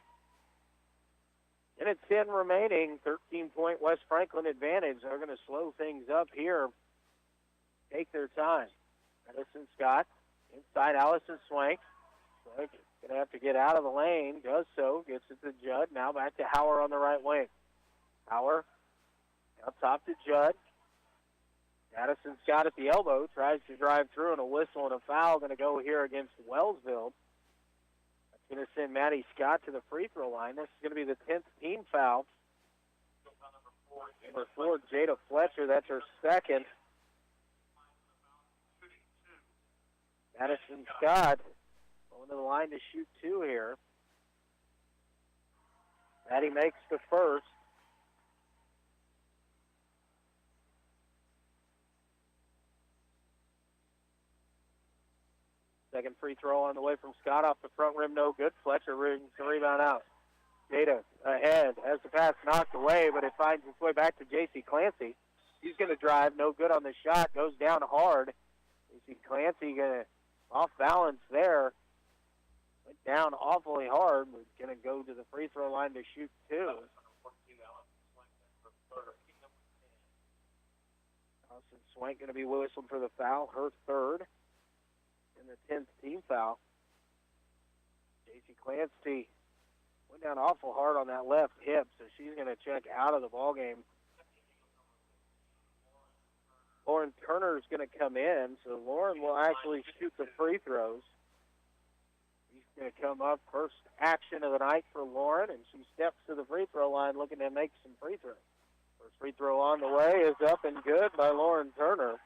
And it's 10 remaining, 13-point West Franklin advantage. They're going to slow things up here, take their time. Madison Scott inside Allison Swank. Swank going to have to get out of the lane. Does so. Gets it to Judd. Now back to Hauer on the right wing. Hauer up top to Judd. Madison Scott at the elbow. Tries to drive through, and a whistle and a foul going to go here against Wellsville. That's going to send Maddie Scott to the free throw line. This is going to be the 10th team foul. Number 4, Jada Fletcher. That's her second. Madison Scott going to the line to shoot 2 here. Maddie makes the first. Second free throw on the way from Scott off the front rim, no good. Fletcher rings the rebound out. Jada ahead, has the pass knocked away, but it finds its way back to J.C. Clancy. He's going to drive, no good on the shot, goes down hard. J.C. Clancy going to off balance there. Went down awfully hard, was going to go to the free throw line to shoot 2. Allison Swank going to be whistled for the foul, her third. And the 10th team foul. J.C. Clancy went down awful hard on that left hip, so she's going to check out of the ballgame. Lauren Turner is going to come in, so Lauren will actually shoot the free throws. She's going to come up, first action of the night for Lauren, and she steps to the free throw line looking to make some free throws. First free throw on the way is up and good by Lauren Turner.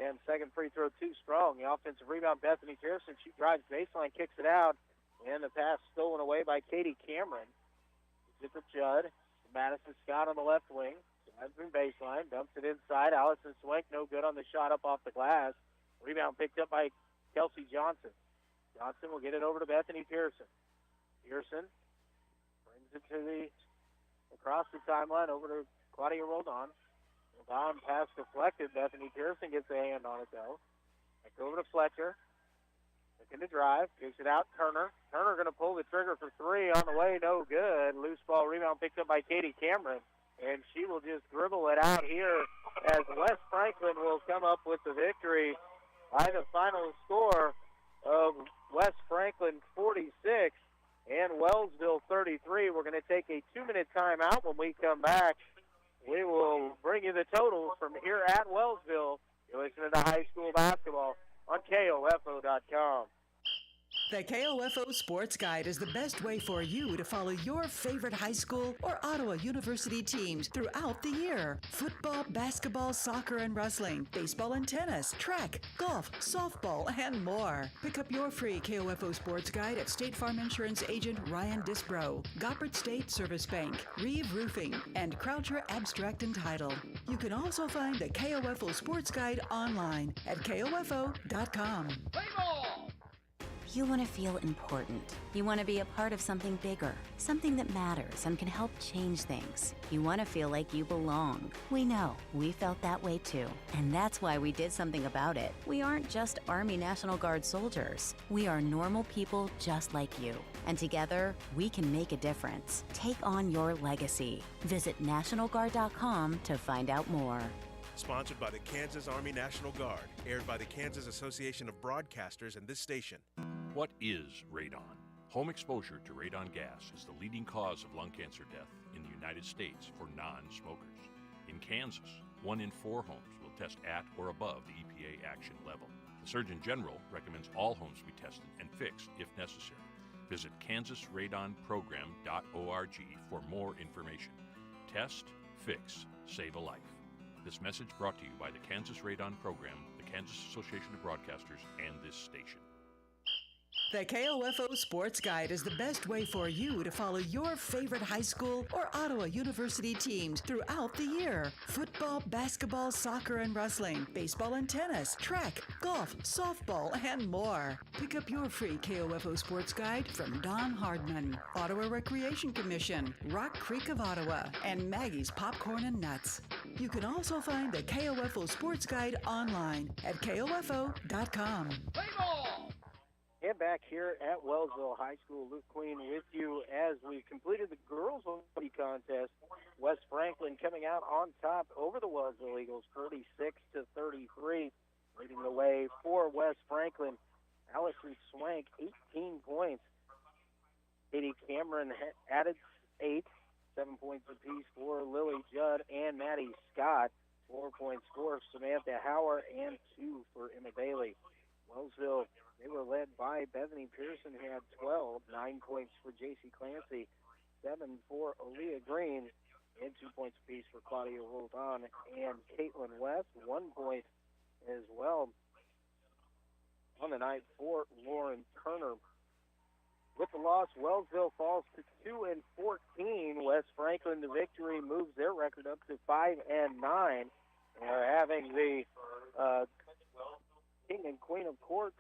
And second free throw too strong. The offensive rebound, Bethany Pearson. She drives baseline, kicks it out. And the pass stolen away by Katie Cameron. It's to Judd. Madison Scott on the left wing. Drives in baseline, dumps it inside. Allison Swank, no good on the shot up off the glass. Rebound picked up by Kelsey Johnson. Johnson will get it over to Bethany Pearson. Pearson brings it to across the timeline over to Claudia Roldan. Roldan pass deflected. Bethany Pearson gets a hand on it, though. Back over to Fletcher. Looking to drive. Gives it out. Turner. Turner going to pull the trigger for 3 on the way. No good. Loose ball rebound picked up by Katie Cameron. And she will just dribble it out here as West Franklin will come up with the victory by the final score of West Franklin 46 and Wellsville 33. We're going to take a 2-minute timeout. When we come back, we will bring you the totals from here at Wellsville. You're listening to high school basketball on KOFO.com. The KOFO Sports Guide is the best way for you to follow your favorite high school or Ottawa University teams throughout the year. Football, basketball, soccer and wrestling, baseball and tennis, track, golf, softball, and more. Pick up your free KOFO Sports Guide at State Farm Insurance agent Ryan Disbro, Goppert State Service Bank, Reeve Roofing, and Croucher Abstract and Title. You can also find the KOFO Sports Guide online at KOFO.com. You want to feel important. You want to be a part of something bigger, something that matters and can help change things. You want to feel like you belong. We know. We felt that way too. And that's why we did something about it. We aren't just Army National Guard soldiers. We are normal people just like you. And together, we can make a difference. Take on your legacy. Visit NationalGuard.com to find out more. Sponsored by the Kansas Army National Guard, aired by the Kansas Association of Broadcasters and this station. What is radon? Home exposure to radon gas is the leading cause of lung cancer death in the United States for non-smokers. In Kansas, 1 in 4 homes will test at or above the EPA action level. The Surgeon General recommends all homes be tested and fixed if necessary. Visit kansasradonprogram.org for more information. Test, fix, save a life. This message brought to you by the Kansas Radon Program, the Kansas Association of Broadcasters, and this station. The KOFO Sports Guide is the best way for you to follow your favorite high school or Ottawa University teams throughout the year. Football, basketball, soccer and wrestling, baseball and tennis, track, golf, softball, and more. Pick up your free KOFO Sports Guide from Don Hardman, Ottawa Recreation Commission, Rock Creek of Ottawa, and Maggie's Popcorn and Nuts. You can also find the KOFO Sports Guide online at KOFO.com. And back here at Wellsville High School, Luke Queen with you as we completed the girls' hockey contest. West Franklin coming out on top over the Wellsville Eagles, 46-33, leading the way for West Franklin. Allison Swank, 18 points. Katie Cameron added 8, 7 points apiece for Lily Judd and Maddie Scott. 4 points for Samantha Hauer and 2 for Emma Bailey. Wellsville, they were led by Bethany Pearson, who had 12, 9 points for J.C. Clancy, 7 for Aaliyah Green, and 2 points apiece for Claudia Roldan and Caitlin West, 1 point as well on the night for Lauren Turner. With the loss, Wellsville falls to 2-14. West Franklin, the victory, moves their record up to 5-9. They're having the King and Queen of Courts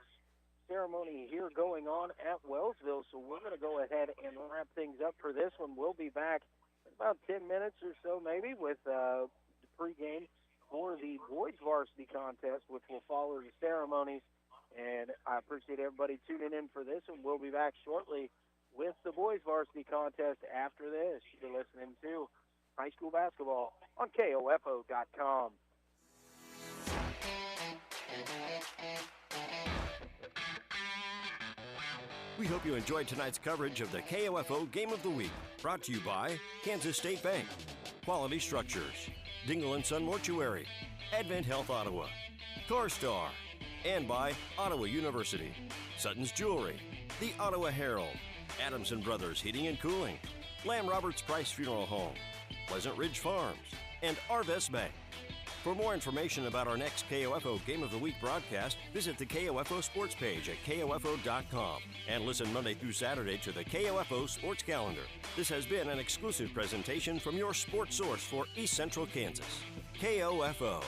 ceremony here going on at Wellsville, so we're going to go ahead and wrap things up for this one. We'll be back in about 10 minutes or so maybe with the pregame for the boys varsity contest, which will follow the ceremonies. And I appreciate everybody tuning in for this, and we'll be back shortly with the boys varsity contest after this. You're listening to High School Basketball on KOFO.com. We hope you enjoyed tonight's coverage of the KOFO Game of the Week, brought to you by Kansas State Bank, Quality Structures, Dingle & Son Mortuary, Advent Health Ottawa, CoreStar, and by Ottawa University, Sutton's Jewelry, the Ottawa Herald, Adamson Brothers Heating and Cooling, Lamb Roberts Price Funeral Home, Pleasant Ridge Farms, and Arvest Bank. For more information about our next KOFO Game of the Week broadcast, visit the KOFO Sports page at KOFO.com and listen Monday through Saturday to the KOFO Sports Calendar. This has been an exclusive presentation from your sports source for East Central Kansas, KOFO.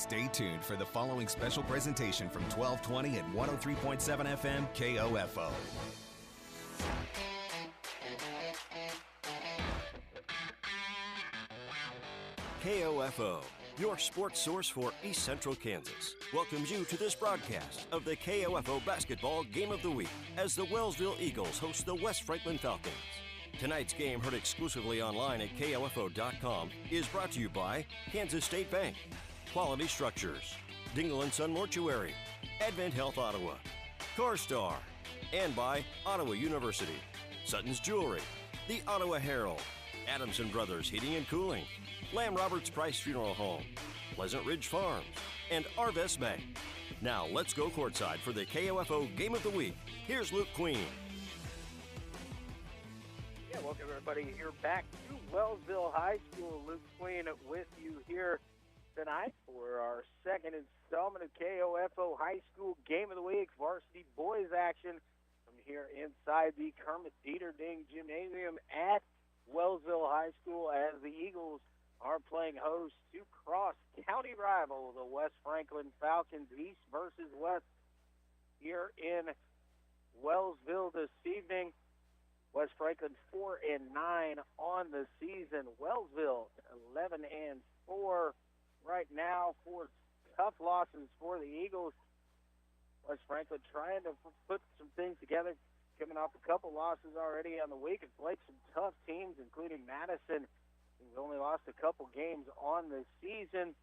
Stay tuned for the following special presentation from 1220 and 103.7 FM KOFO. KOFO, your sports source for East Central Kansas, welcomes you to this broadcast of the KOFO Basketball Game of the Week as the Wellsville Eagles host the West Franklin Falcons. Tonight's game, heard exclusively online at KOFO.com, is brought to you by Kansas State Bank, Quality Structures, Dingle & Son Mortuary, Advent Health Ottawa, CoreStar, and by Ottawa University, Sutton's Jewelry, the Ottawa Herald, Adamson Brothers Heating and Cooling, Lamb Roberts Price Funeral Home, Pleasant Ridge Farms, and Arvest Bank. Now let's go courtside for the KOFO Game of the Week. Here's Luke Queen. Yeah, welcome everybody here back to Wellsville High School. Luke Queen with you here tonight for our second installment of KOFO High School Game of the Week varsity boys action from here inside the Kermit Dieterding Gymnasium at Wellsville High School as the Eagles are playing host to cross-county rival, the West Franklin Falcons, East versus West here in Wellsville this evening. West Franklin 4-9 on the season. Wellsville 11-4 right now. 4 tough losses for the Eagles. West Franklin trying to put some things together, coming off a couple losses already on the week. It's played some tough teams, including Madison, who's only lost a couple games on the season.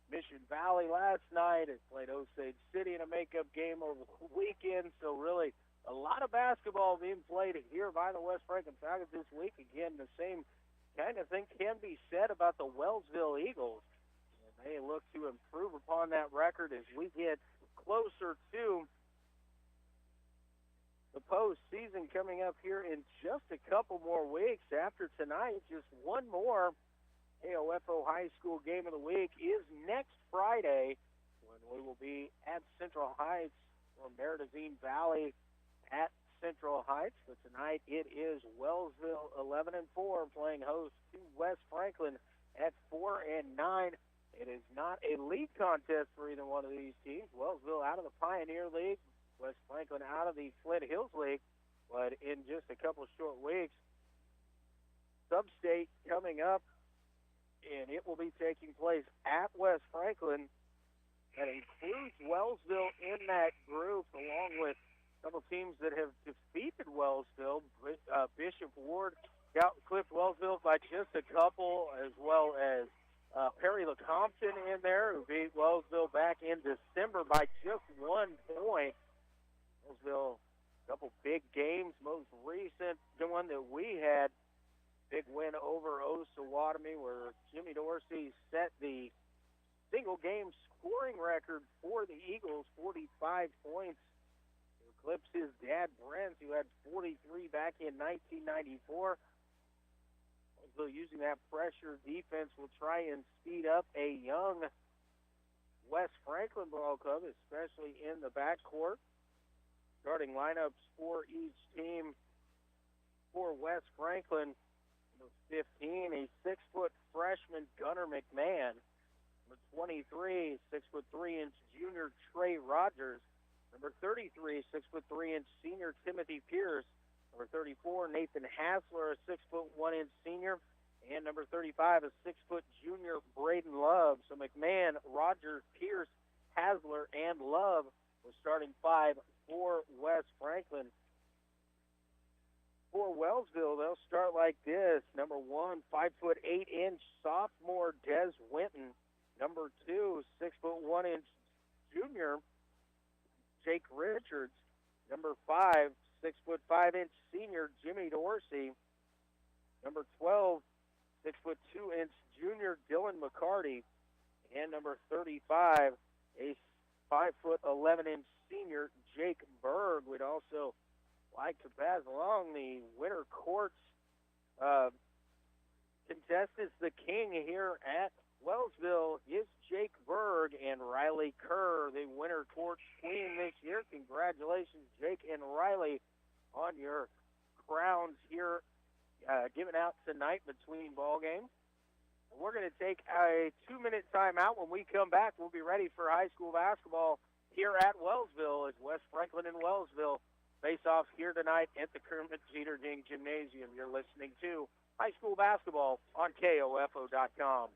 Mission Valley last night. It played Osage City in a makeup game over the weekend. So really a lot of basketball being played here by the West Franklin Falcons this week. Again, the same kind of thing can be said about the Wellsville Eagles. And they look to improve upon that record as we get closer to the postseason coming up here in just a couple more weeks. After tonight, just one more KOFO High School Game of the Week is next Friday when we will be at Central Heights or Meridazine Valley at Central Heights. But tonight it is Wellsville 11-4 playing host to West Franklin at 4-9. It is not a league contest for either one of these teams. Wellsville out of the Pioneer League, West Franklin out of the Flint Hills League. But in just a couple short weeks, Sub-State coming up, and it will be taking place at West Franklin. That includes Wellsville in that group, along with a couple teams that have defeated Wellsville. Bishop Ward clipped Wellsville by just a couple, as well as Perry LeCompton in there, who beat Wellsville back in December by just 1 point. Wellsville, a couple big games. Most recent, the one that we had, big win over Osawatomie, where Jimmy Dorsey set the single-game scoring record for the Eagles, 45 points. He eclipsed his dad, Brent, who had 43 back in 1994. Also using that pressure defense will try and speed up a young West Franklin ball club, especially in the backcourt. Starting lineups for each team for West Franklin. Number 15, a 6-foot freshman, Gunnar McMahon. Number 23, 6'3" junior, Trey Rogers. Number 33, 6'3" senior, Timothy Pierce. Number 34, Nathan Hassler, a 6'1" senior. And number 35, a 6-foot junior, Braden Love. So McMahon, Rogers, Pierce, Hassler, and Love was starting 5 for West Franklin. For Wellsville, they'll start like this. Number 1, 5'8" sophomore, Des Winton. Number 2, 6'1" junior, Jake Richards. Number 5, 6'5" senior, Jimmy Dorsey. Number 12, 6'2" junior, Dylan McCarty. And number 35, a 5'11" senior, Jake Berg. We'd also like to pass along the winter courts contestants. The king here at Wellsville is Jake Berg and Riley Kerr, the winter courts queen this year. Congratulations, Jake and Riley, on your crowns here given out tonight between ball games. We're going to take a 2-minute timeout. When we come back, we'll be ready for high school basketball here at Wellsville as West Franklin and Wellsville face off here tonight at the Kermit Jeter Ding Gymnasium. You're listening to high school basketball on KOFO.com.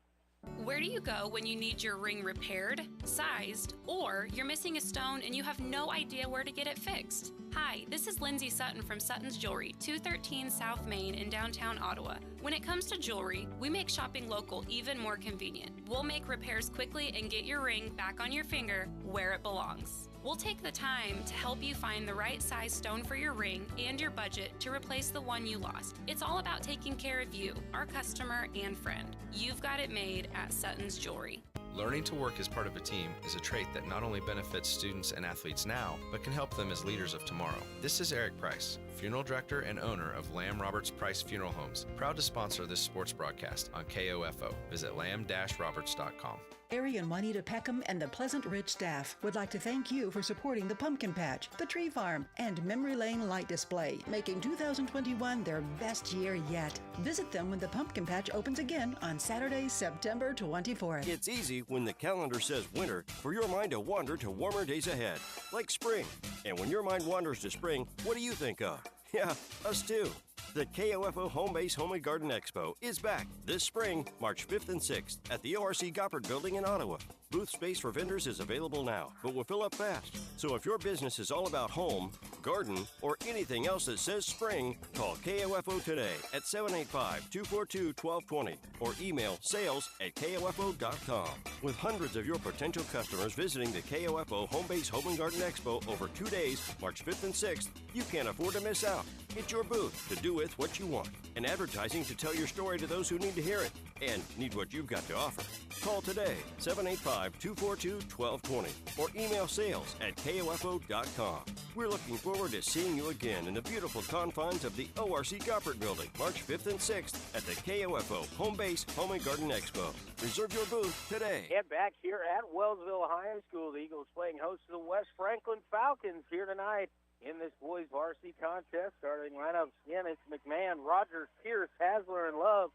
Where do you go when you need your ring repaired, sized, or you're missing a stone and you have no idea where to get it fixed? Hi, this is Lindsay Sutton from Sutton's Jewelry, 213 South Main in downtown Ottawa. When it comes to jewelry, we make shopping local even more convenient. We'll make repairs quickly and get your ring back on your finger where it belongs. We'll take the time to help you find the right size stone for your ring and your budget to replace the one you lost. It's all about taking care of you, our customer and friend. You've got it made at Sutton's Jewelry. Learning to work as part of a team is a trait that not only benefits students and athletes now, but can help them as leaders of tomorrow. This is Eric Price, Funeral Director and owner of Lamb Roberts Price Funeral Homes, proud to sponsor this sports broadcast on KOFO. Visit lamb-roberts.com. Ari and Juanita Peckham and the Pleasant Ridge staff would like to thank you for supporting the Pumpkin Patch, the Tree Farm, and Memory Lane Light Display, making 2021 their best year yet. Visit them when the Pumpkin Patch opens again on Saturday, September 24th. It's easy when the calendar says winter for your mind to wander to warmer days ahead, like spring. And when your mind wanders to spring, what do you think of? Yeah, us too. The KOFO Home Base Home and Garden Expo is back this spring, March 5th and 6th at the ORC Goppert Building in Ottawa. Booth space for vendors is available now, but will fill up fast. So if your business is all about home, garden, or anything else that says spring, call KOFO today at 785-242-1220 or email sales@KOFO.com. With hundreds of your potential customers visiting the KOFO Home Base Home and Garden Expo over 2 days, March 5th and 6th, you can't afford to miss out. It's your booth to do with what you want, and advertising to tell your story to those who need to hear it and need what you've got to offer. Call today, 785-242-1220, or email sales@KOFO.com. We're looking forward to seeing you again in the beautiful confines of the ORC Goppert Building, March 5th and 6th at the KOFO Home Base Home and Garden Expo. Reserve your booth today. And back here at Wellsville High School, the Eagles playing host to the West Franklin Falcons here tonight in this boys varsity contest. Starting lineups again, it's McMahon, Rogers, Pierce, Hasler, and Love.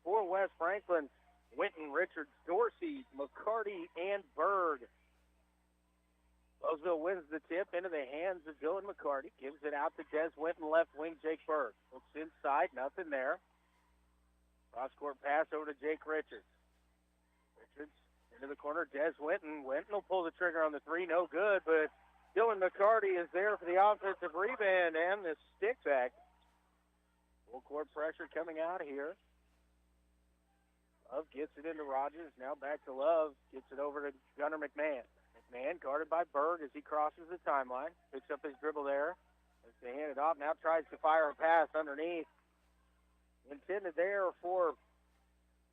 For West Franklin, Winton, Richards, Dorsey, McCarty, and Berg. Wellsville wins the tip into the hands of Dylan McCarty. Gives it out to Des Winton, left wing, Jake Berg. Looks inside, nothing there. Cross-court pass over to Jake Richards. Richards into the corner, Des Winton. Winton will pull the trigger on the three, no good, but Dylan McCarty is there for the offensive rebound and the stick back. Full court pressure coming out of here. Love gets it into Rogers. Now back to Love. Gets it over to Gunnar McMahon. McMahon guarded by Berg as he crosses the timeline. Picks up his dribble there. As they hand it off. Now tries to fire a pass underneath. Intended there for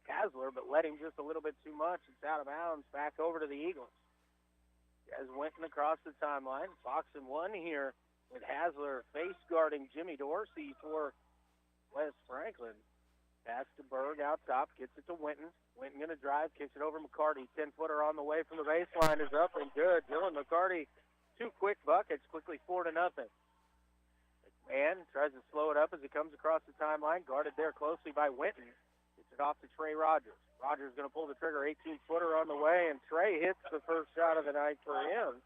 Hasler, but led him just a little bit too much. It's out of bounds. Back over to the Eagles. As Winton across the timeline. Fox and one here with Hasler face guarding Jimmy Dorsey for West Franklin. Pass to Berg out top, gets it to Winton. Winton going to drive, kicks it over McCarty. 10-footer on the way from the baseline is up and good. Dylan McCarty, 2 quick buckets, quickly 4-0. McMahon tries to slow it up as it comes across the timeline, guarded there closely by Winton. Gets it off to Trey Rogers. Rogers going to pull the trigger, 18-footer on the way, and Trey hits the first shot of the night for him.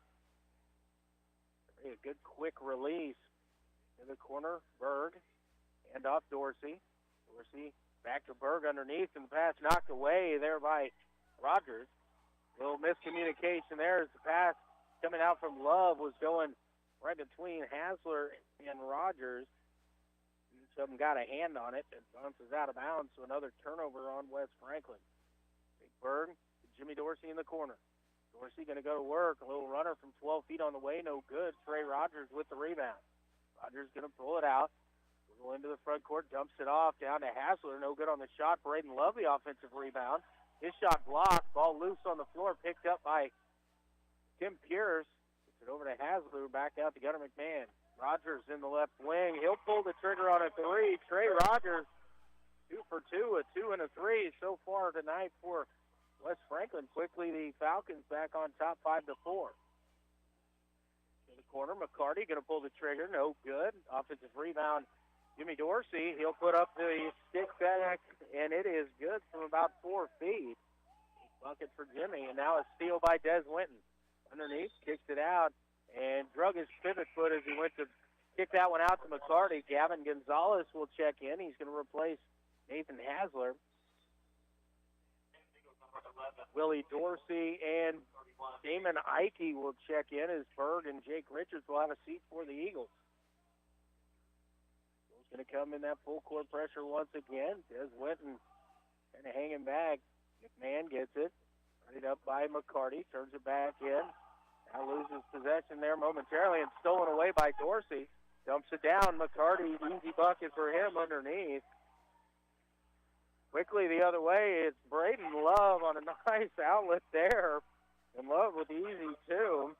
A good quick release in the corner. Berg, hand off Dorsey. Dorsey back to Berg underneath, and the pass knocked away there by Rogers. A little miscommunication there as the pass coming out from Love was going right between Hasler and Rogers. Each of them got a hand on it. It bounces out of bounds, so another turnover on West Franklin. Big Berg, Jimmy Dorsey in the corner. Dorsey going to go to work. A little runner from 12 feet on the way, no good. Trey Rogers with the rebound. Rogers going to pull it out. Go into the front court, dumps it off down to Hasler. No good on the shot. Braden Love, the offensive rebound. His shot blocked. Ball loose on the floor, picked up by Tim Pierce. Gets it over to Hasler, back out to Gunnar McMahon. Rogers in the left wing. He'll pull the trigger on a three. Trey Rogers, 2 for 2, a 2 and a 3 so far tonight for West Franklin. Quickly, the Falcons back on top, 5-4. In the corner, McCarty going to pull the trigger. No good. Offensive rebound Jimmy Dorsey, he'll put up the stick back, and it is good from about 4 feet. Bucket for Jimmy, and now a steal by Des Winton. Underneath, kicks it out, and drug his pivot foot as he went to kick that one out to McCarty. Gavin Gonzalez will check in. He's going to replace Nathan Hasler. Willie Dorsey and Damon Ike will check in as Berg and Jake Richards will have a seat for the Eagles. He's going to come in that full court pressure once again. Des Winton kind of hanging back. McMahon gets it. Right up by McCarty. Turns it back in. Now loses possession there momentarily and stolen away by Dorsey. Dumps it down. McCarty, easy bucket for him underneath. Quickly the other way, it's Braden Love on a nice outlet there. And Love with the easy two.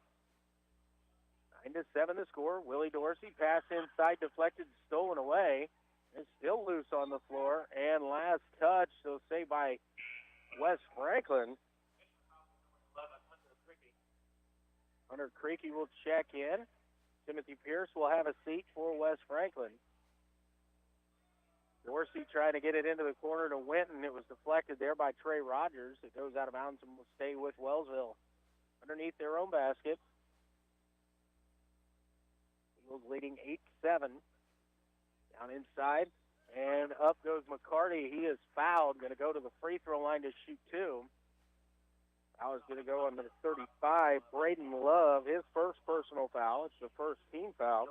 9-7 the score. Willie Dorsey pass inside, deflected, stolen away. It's still loose on the floor. And last touch, so saved by Wes Franklin. Hunter Creaky will check in. Timothy Pierce will have a seat for Wes Franklin. Dorsey trying to get it into the corner to Winton. It was deflected there by Trey Rogers. It goes out of bounds and will stay with Wellsville. Underneath their own basket. Eagles leading 8-7. Down inside. And up goes McCarty. He is fouled. Going to go to the free throw line to shoot two. Foul is going to go on to 35. Braden Love, his first personal foul. It's the first team foul.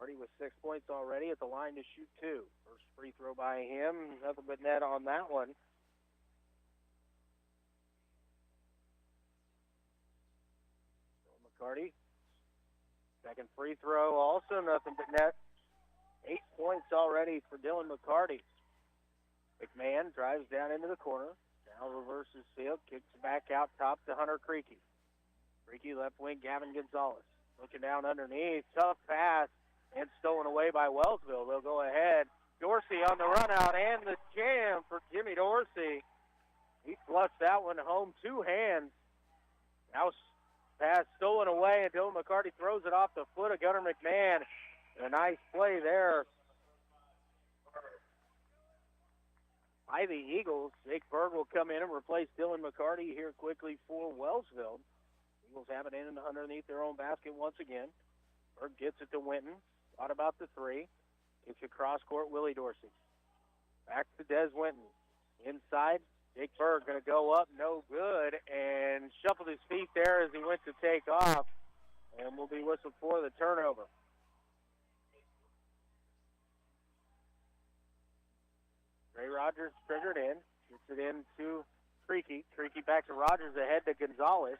McCarty with 6 points already at the line to shoot two. First free throw by him. Nothing but net on that one. So McCarty. Second free throw also nothing but net. 8 points already for Dylan McCarty. McMahon drives down into the corner. Now reverses field, kicks back out top to Hunter Creaky. Creaky left wing, Gavin Gonzalez. Looking down underneath, tough pass, and stolen away by Wellsville. They'll go ahead. Dorsey on the run out, and the jam for Jimmy Dorsey. He flushed that one home, two hands. Now pass stolen away, and Dylan McCarty throws it off the foot of Gunnar McMahon. A nice play there by the Eagles. Jake Berg will come in and replace Dylan McCarty here quickly for Wellsville. Eagles have it in underneath their own basket once again. Berg gets it to Winton. Thought about the three. Kicks across court, Willie Dorsey. Back to Des Winton. Inside, Jake Berg going to go up, no good, and shuffled his feet there as he went to take off, and will be whistled for the turnover. Trey Rogers triggered in. Gets it in to Creaky. Creaky back to Rogers, ahead to Gonzalez.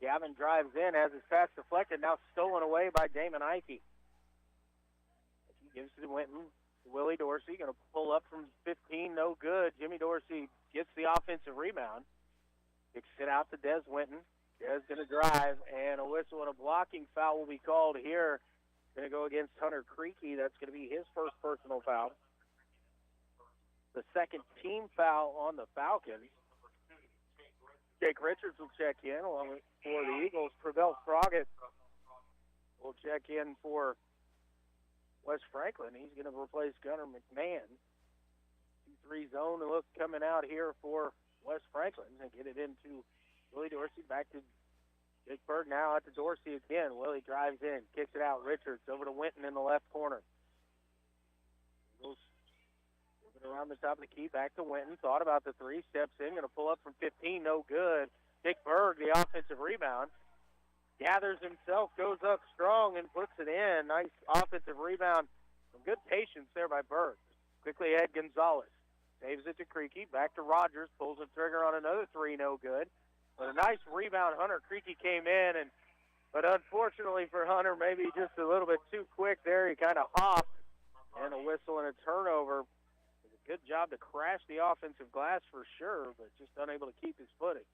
Gavin drives in, has his pass deflected, now stolen away by Damon Ike. He gives it to Winton. Willie Dorsey going to pull up from 15, no good. Jimmy Dorsey gets the offensive rebound. Kicks it out to Des Winton. Des going to drive, and a whistle and a blocking foul will be called here. Going to go against Hunter Creaky. That's going to be his first personal foul. The second team foul on the Falcons. Jake Richards will check in along with for the Eagles. Prevel Froggett will check in for Wes Franklin. He's going to replace Gunnar McMahon. 2-3 zone look coming out here for Wes Franklin. And get it into Willie Dorsey. Back to Jake Berg now out to Dorsey again. Willie drives in, kicks it out. Richards over to Winton in the left corner. Eagles around the top of the key, back to Winton. Thought about the three, steps in, going to pull up from 15, no good. Dick Berg, the offensive rebound, gathers himself, goes up strong, and puts it in. Nice offensive rebound. Some good patience there by Berg. Quickly ahead, Gonzalez. Saves it to Creaky, back to Rogers, pulls the trigger on another three, no good. But a nice rebound. Hunter Creaky came in, but unfortunately for Hunter, maybe just a little bit too quick there. He kind of hopped, and a whistle and a turnover. Good job to crash the offensive glass for sure, but just unable to keep his footing.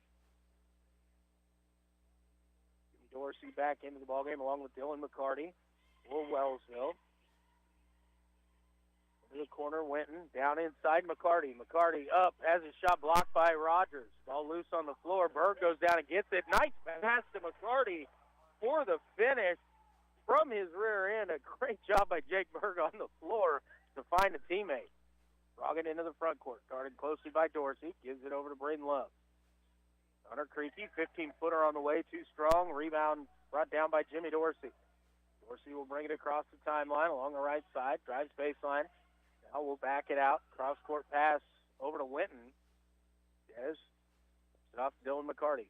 Dorsey back into the ballgame along with Dylan McCarty for Wellsville. To the corner, Winton. Down inside, McCarty. McCarty up, has his shot blocked by Rogers. Ball loose on the floor. Berg goes down and gets it. Nice pass to McCarty for the finish. from his rear end. A great job by Jake Berg on the floor to find a teammate. Froggett into the front court, guarded closely by Dorsey. Gives it over to Braden Love. Hunter Creaky, 15-footer on the way, too strong. Rebound brought down by Jimmy Dorsey. Dorsey will bring it across the timeline along the right side. Drives baseline. Now we'll back it out. Cross-court pass over to Winton. Yes. Off Dylan McCarty.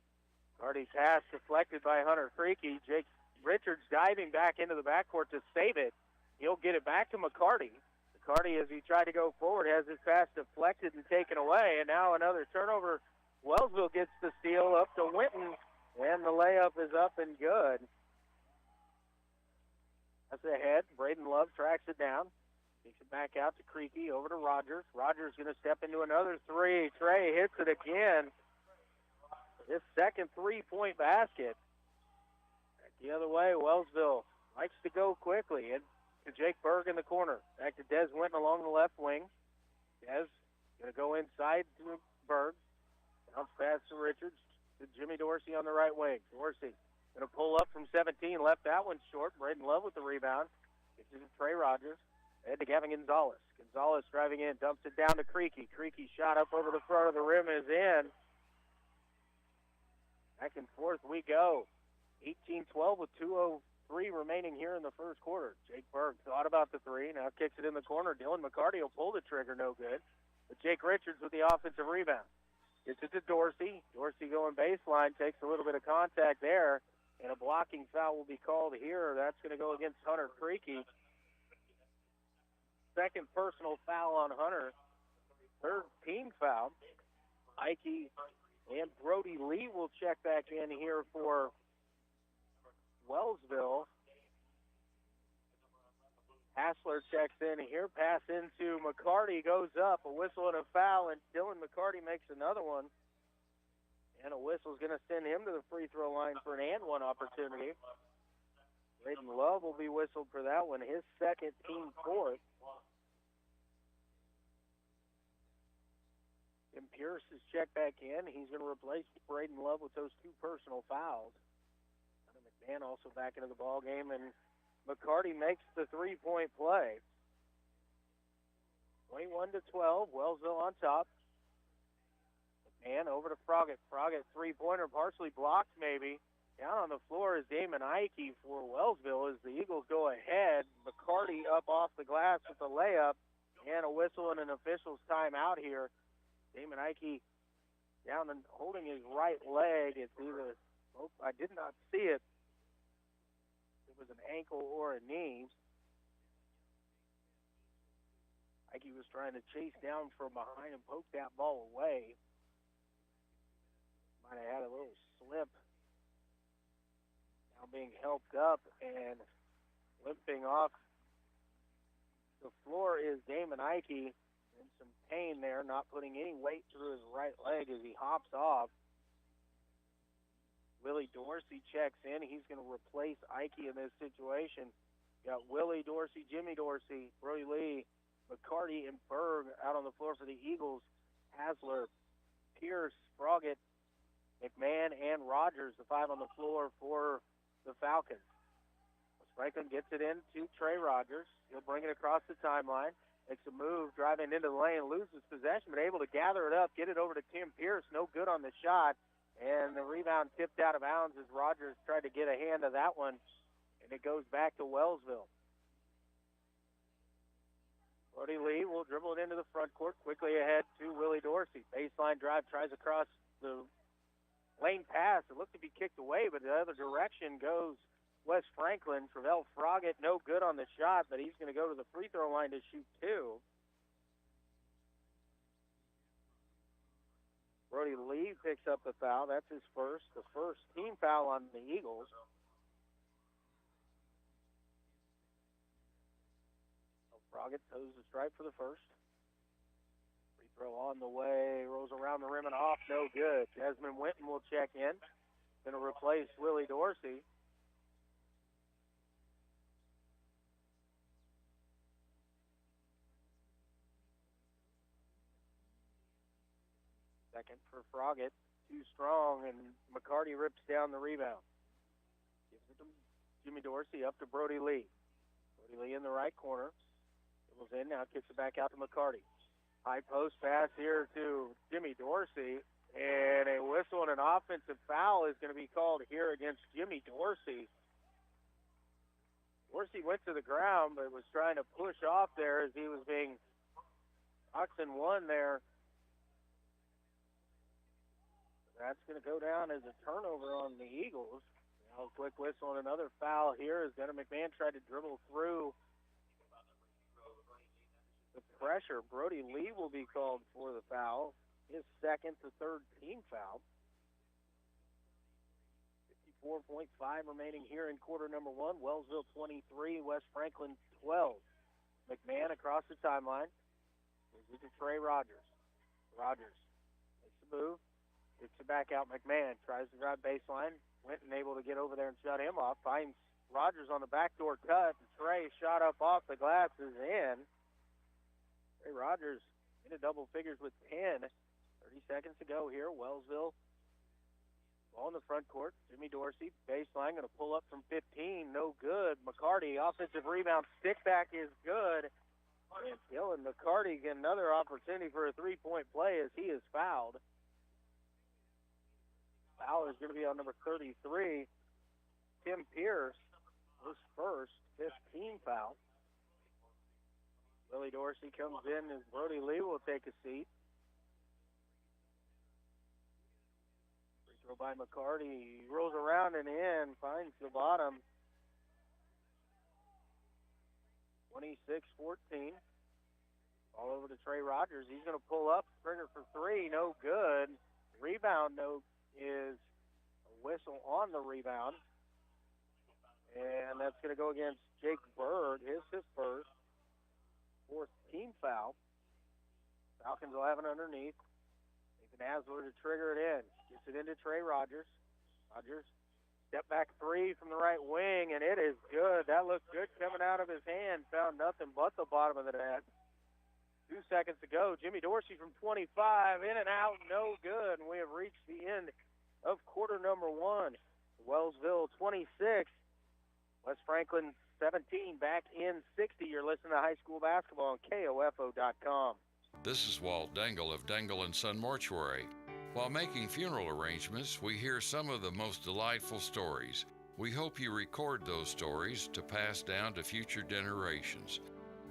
McCarty's pass deflected by Hunter Creaky. Jake Richards diving back into the backcourt to save it. He'll get it back to McCarty. McCarty, as he tried to go forward, has his pass deflected and taken away. And now another turnover. Wellsville gets the steal up to Winton, and the layup is up and good. That's ahead. Braden Love tracks it down. Takes it back out to Creaky, over to Rogers. Rogers going to step into another three. Trey hits it again. His second three-point basket. Back the other way, Wellsville likes to go quickly. And to Jake Berg in the corner. Back to Des Winton along the left wing. Des going to go inside to Berg. Bounce pass to Richards, to Jimmy Dorsey on the right wing. Dorsey going to pull up from 17, left that one short. Braden Love with the rebound. Gets it to Trey Rogers. Head to Gavin Gonzalez. Gonzalez driving in, dumps it down to Creaky. Creaky shot up over the front of the rim is in. Back and forth we go. 18-12 with 2:03 remaining here in the first quarter. Jake Berg thought about the three, now kicks it in the corner. Dylan McCarty will pull the trigger, no good. But Jake Richards with the offensive rebound. Gets it to Dorsey. Dorsey going baseline, takes a little bit of contact there, and a blocking foul will be called here. That's going to go against Hunter Creaky. Second personal foul on Hunter. Third team foul. Ike and Brody Lee will check back in here for Wellsville. Hassler checks in here. Pass into McCarty. Goes up. A whistle and a foul, and Dylan McCarty makes another one. And a whistle's going to send him to the free throw line for an and one opportunity. Braden Love will be whistled for that one. His second, team fourth. Tim Pierce is checked back in. He's going to replace Braden Love with those two personal fouls. McMahon also back into the ball game, and McCarty makes the three-point play. 21-12, Wellsville on top. McMahon over to Froggett. Froggett three-pointer, partially blocked maybe. Down on the floor is Damon Ike for Wellsville as the Eagles go ahead. McCarty up off the glass with the layup, and a whistle and an official's timeout here. Damon Ike down and holding his right leg. It's either, I did not see it. It was an ankle or a knee. Ike was trying to chase down from behind and poke that ball away. Might have had a little slip. Now being helped up and limping off the floor is Damon Ike. In some pain there, not putting any weight through his right leg as he hops off. Willie Dorsey checks in. He's going to replace Ike in this situation. Got Willie Dorsey, Jimmy Dorsey, Brody Lee, McCarty, and Berg out on the floor for the Eagles. Hassler, Pierce, Froggett, McMahon, and Rogers, the five on the floor for the Falcons. Franklin gets it in to Trey Rogers. He'll bring it across the timeline. Makes a move, driving into the lane, loses possession, but able to gather it up, get it over to Tim Pierce. No good on the shot. And the rebound tipped out of bounds as Rogers tried to get a hand of that one. And it goes back to Wellsville. Brody Lee will dribble it into the front court, quickly ahead to Willie Dorsey. Baseline drive, tries across the lane pass. It looked to be kicked away, but the other direction goes Wes Franklin. Travell Froggett, no good on the shot, but he's going to go to the free throw line to shoot two. Brody Lee picks up the foul. That's his first. The first team foul on the Eagles. Froggett toes the stripe for the first. Free throw on the way. Rolls around the rim and off. No good. Desmond Winton will check in. Going to replace Willie Dorsey. Second for Froggett. Too strong, and McCarty rips down the rebound. Gives it to Jimmy Dorsey up to Brody Lee. Brody Lee in the right corner. Dribbles in, now kicks it back out to McCarty. High post pass here to Jimmy Dorsey, and a whistle and an offensive foul is going to be called here against Jimmy Dorsey. Dorsey went to the ground, but was trying to push off there as he was being oxen one there. That's going to go down as a turnover on the Eagles. Now a quick whistle and another foul here as Gunnar McMahon tried to dribble through the pressure. Brody Lee will be called for the foul, his second to third team foul. 54.5 remaining here in quarter number one. Wellsville 23, West Franklin 12. McMahon across the timeline. Gives it to Trey Rogers. Rogers makes the move. Gets it back out. McMahon tries to drive baseline. Went and able to get over there and shut him off. Finds Rogers on the backdoor cut. Trey shot up off the glass is in. Trey Rogers in a double figures with 10. 30 seconds to go here. Wellsville ball in the front court. Jimmy Dorsey, baseline, going to pull up from 15. No good. McCarty, offensive rebound. Stick back is good. And Dylan McCarty get another opportunity for a three-point play as he is fouled. Foul is going to be on number 33. Tim Pierce, his first 15 foul. Willie Dorsey comes in as Brody Lee will take a seat. Free throw by McCarty. He rolls around and in, finds the bottom. 26-14. All over to Trey Rogers. He's going to pull up. Springer for three. No good. Rebound is a whistle on the rebound. And that's going to go against Jake Bird. His first. Fourth team foul. Falcons will have it underneath. Nathan Asler to trigger it in. Gets it into Trey Rogers. Rogers, step back three from the right wing, and it is good. That looked good coming out of his hand. Found nothing but the bottom of the net. 2 seconds to go. Jimmy Dorsey from 25, in and out, no good. And we have reached the end of quarter number one. Wellsville 26, West Franklin 17, back in 60. You're listening to high school basketball on KOFO.com. This is Walt Dangle of Dangle & Son Mortuary. While making funeral arrangements, we hear some of the most delightful stories. We hope you record those stories to pass down to future generations.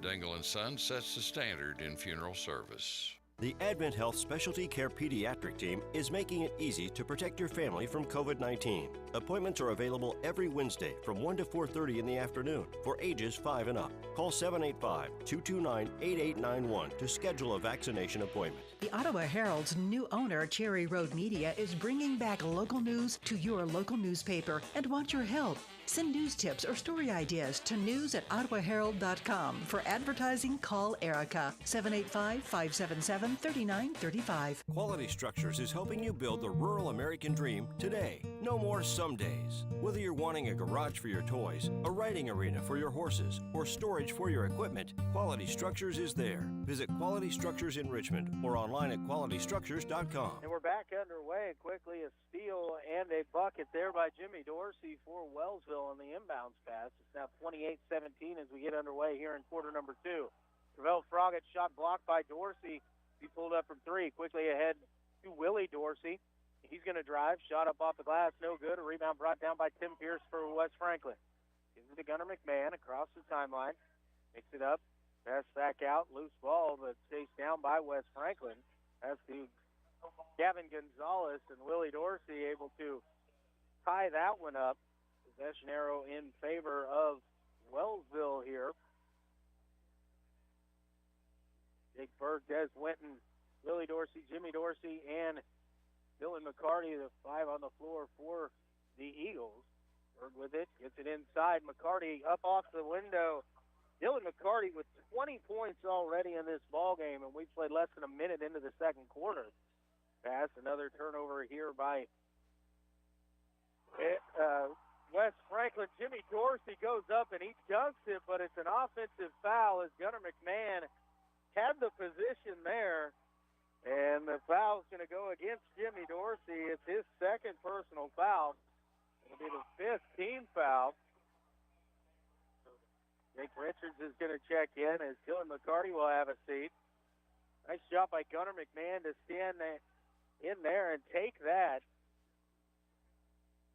Dangle & Son sets the standard in funeral service. The Advent Health Specialty Care Pediatric Team is making it easy to protect your family from COVID-19. Appointments are available every Wednesday from 1 to 4:30 in the afternoon for ages 5 and up. Call 785-229-8891 to schedule a vaccination appointment. The Ottawa Herald's new owner, Cherry Road Media, is bringing back local news to your local newspaper and wants your help. Send news tips or story ideas to news@ottawaherald.com. For advertising, call Erica, 785-577-3935. Quality Structures is helping you build the rural American dream today. No more some days. Whether you're wanting a garage for your toys, a riding arena for your horses, or storage for your equipment, Quality Structures is there. Visit Quality Structures in Richmond or online at qualitystructures.com. And we're back underway. Quickly, a steal and a bucket there by Jimmy Dorsey for Wellsville on the inbounds pass. It's now 28-17 as we get underway here in quarter number two. Travell Froggatt shot blocked by Dorsey. He pulled up from three. Quickly ahead to Willie Dorsey. He's going to drive. Shot up off the glass. No good. A rebound brought down by Tim Pierce for West Franklin. Gives it to Gunnar McMahon across the timeline. Picks it up. Pass back out. Loose ball, but chased down by West Franklin. That's to Gavin Gonzalez, and Willie Dorsey able to tie that one up. Possession arrow in favor of Wellsville here. Jake Berg, Des Winton, Willie Dorsey, Jimmy Dorsey, and Dylan McCarty, the five on the floor for the Eagles. Berg with it, gets it inside. McCarty up off the window. Dylan McCarty with 20 points already in this ball game, and we played less than a minute into the second quarter. Pass, another turnover here by West Franklin. Jimmy Dorsey goes up and he dunks it, but it's an offensive foul as Gunnar McMahon had the position there, and the foul's going to go against Jimmy Dorsey. It's his second personal foul. It'll be the fifth team foul. Jake Richards is going to check in as Dylan McCarty will have a seat. Nice job by Gunnar McMahon to stand in there and take that.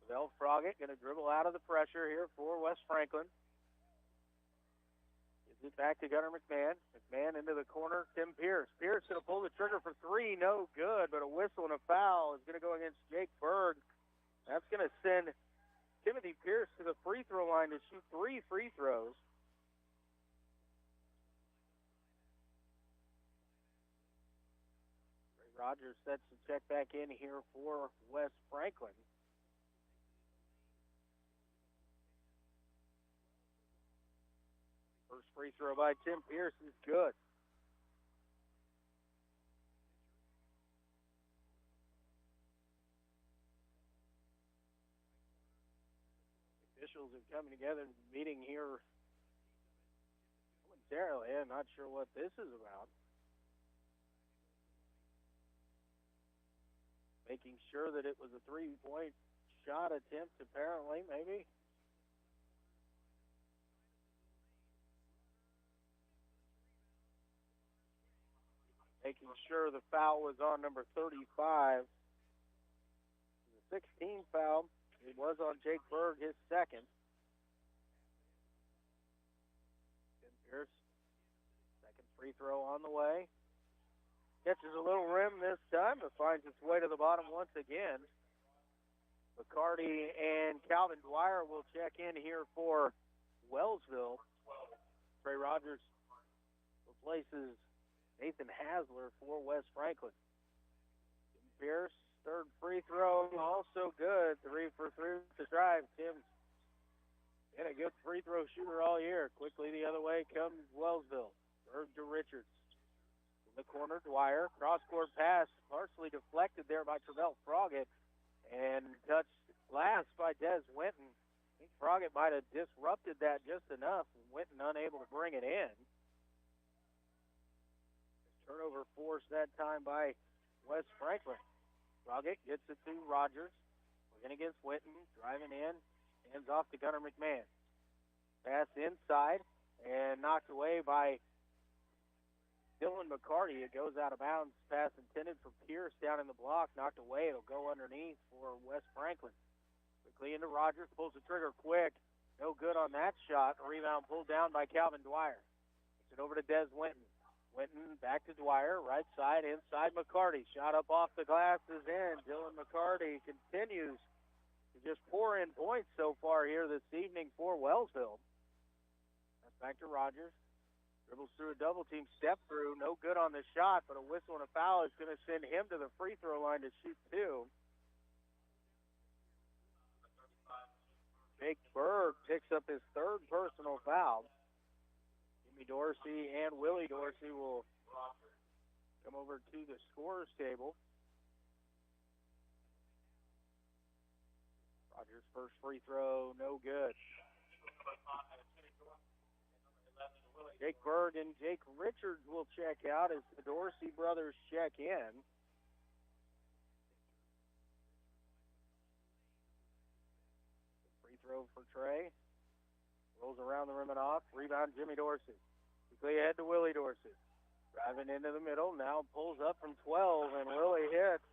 Well, Froggett going to dribble out of the pressure here for West Franklin. Gives it back to Gunnar McMahon. McMahon into the corner. Tim Pierce. Pierce going to pull the trigger for three. No good, but a whistle and a foul is going to go against Jake Berg. That's going to send Timothy Pierce to the free throw line to shoot 3 free throws. Ray Rogers sets the check back in here for West Franklin. First free throw by Tim Pierce is good. Officials are coming together and meeting here momentarily. I'm not sure what this is about. Making sure that it was a three-point shot attempt, apparently, maybe. Making sure the foul was on number 35. The 16 foul. It was on Jake Berg, his second. Tim Pierce, second free throw on the way. Catches a little rim this time, but finds its way to the bottom once again. McCarty and Calvin Dwyer will check in here for Wellsville. Trey Rogers replaces Nathan Hasler for West Franklin. Tim Pierce, third free throw, also good. 3 for 3 to drive. Tim's been a good free throw shooter all year. Quickly the other way comes Wellsville. Berg to Richards. In the corner, Dwyer. Cross-court pass, partially deflected there by Travell Froggett. And touched last by Des Winton. I think Froggett might have disrupted that just enough, and Winton unable to bring it in. Turnover forced that time by West Franklin. Froggett gets it to Rogers. Working against Winton, driving in, hands off to Gunnar McMahon. Pass inside and knocked away by Dylan McCarty. It goes out of bounds. Pass intended for Pierce down in the block. Knocked away. It'll go underneath for West Franklin. Quickly into Rogers. Pulls the trigger quick. No good on that shot. A rebound pulled down by Calvin Dwyer. Gets it over to Des Winton. Winton back to Dwyer. Right side, inside McCarty. Shot up off the glass is in. Dylan McCarty continues to just pour in points so far here this evening for Wellsville. That's back to Rogers. Dribbles through a double team, step through, no good on the shot, but a whistle and a foul is going to send him to the free throw line to shoot 2. Jake Berg picks up his third personal foul. Jimmy Dorsey and Willie Dorsey will come over to the scorer's table. Rogers' first free throw, no good. Jake Berg and Jake Richards will check out as the Dorsey brothers check in. Free throw for Trey. Rolls around the rim and off. Rebound, Jimmy Dorsey. Quickly ahead to Willie Dorsey. Driving into the middle. Now pulls up from 12, and Willie hits.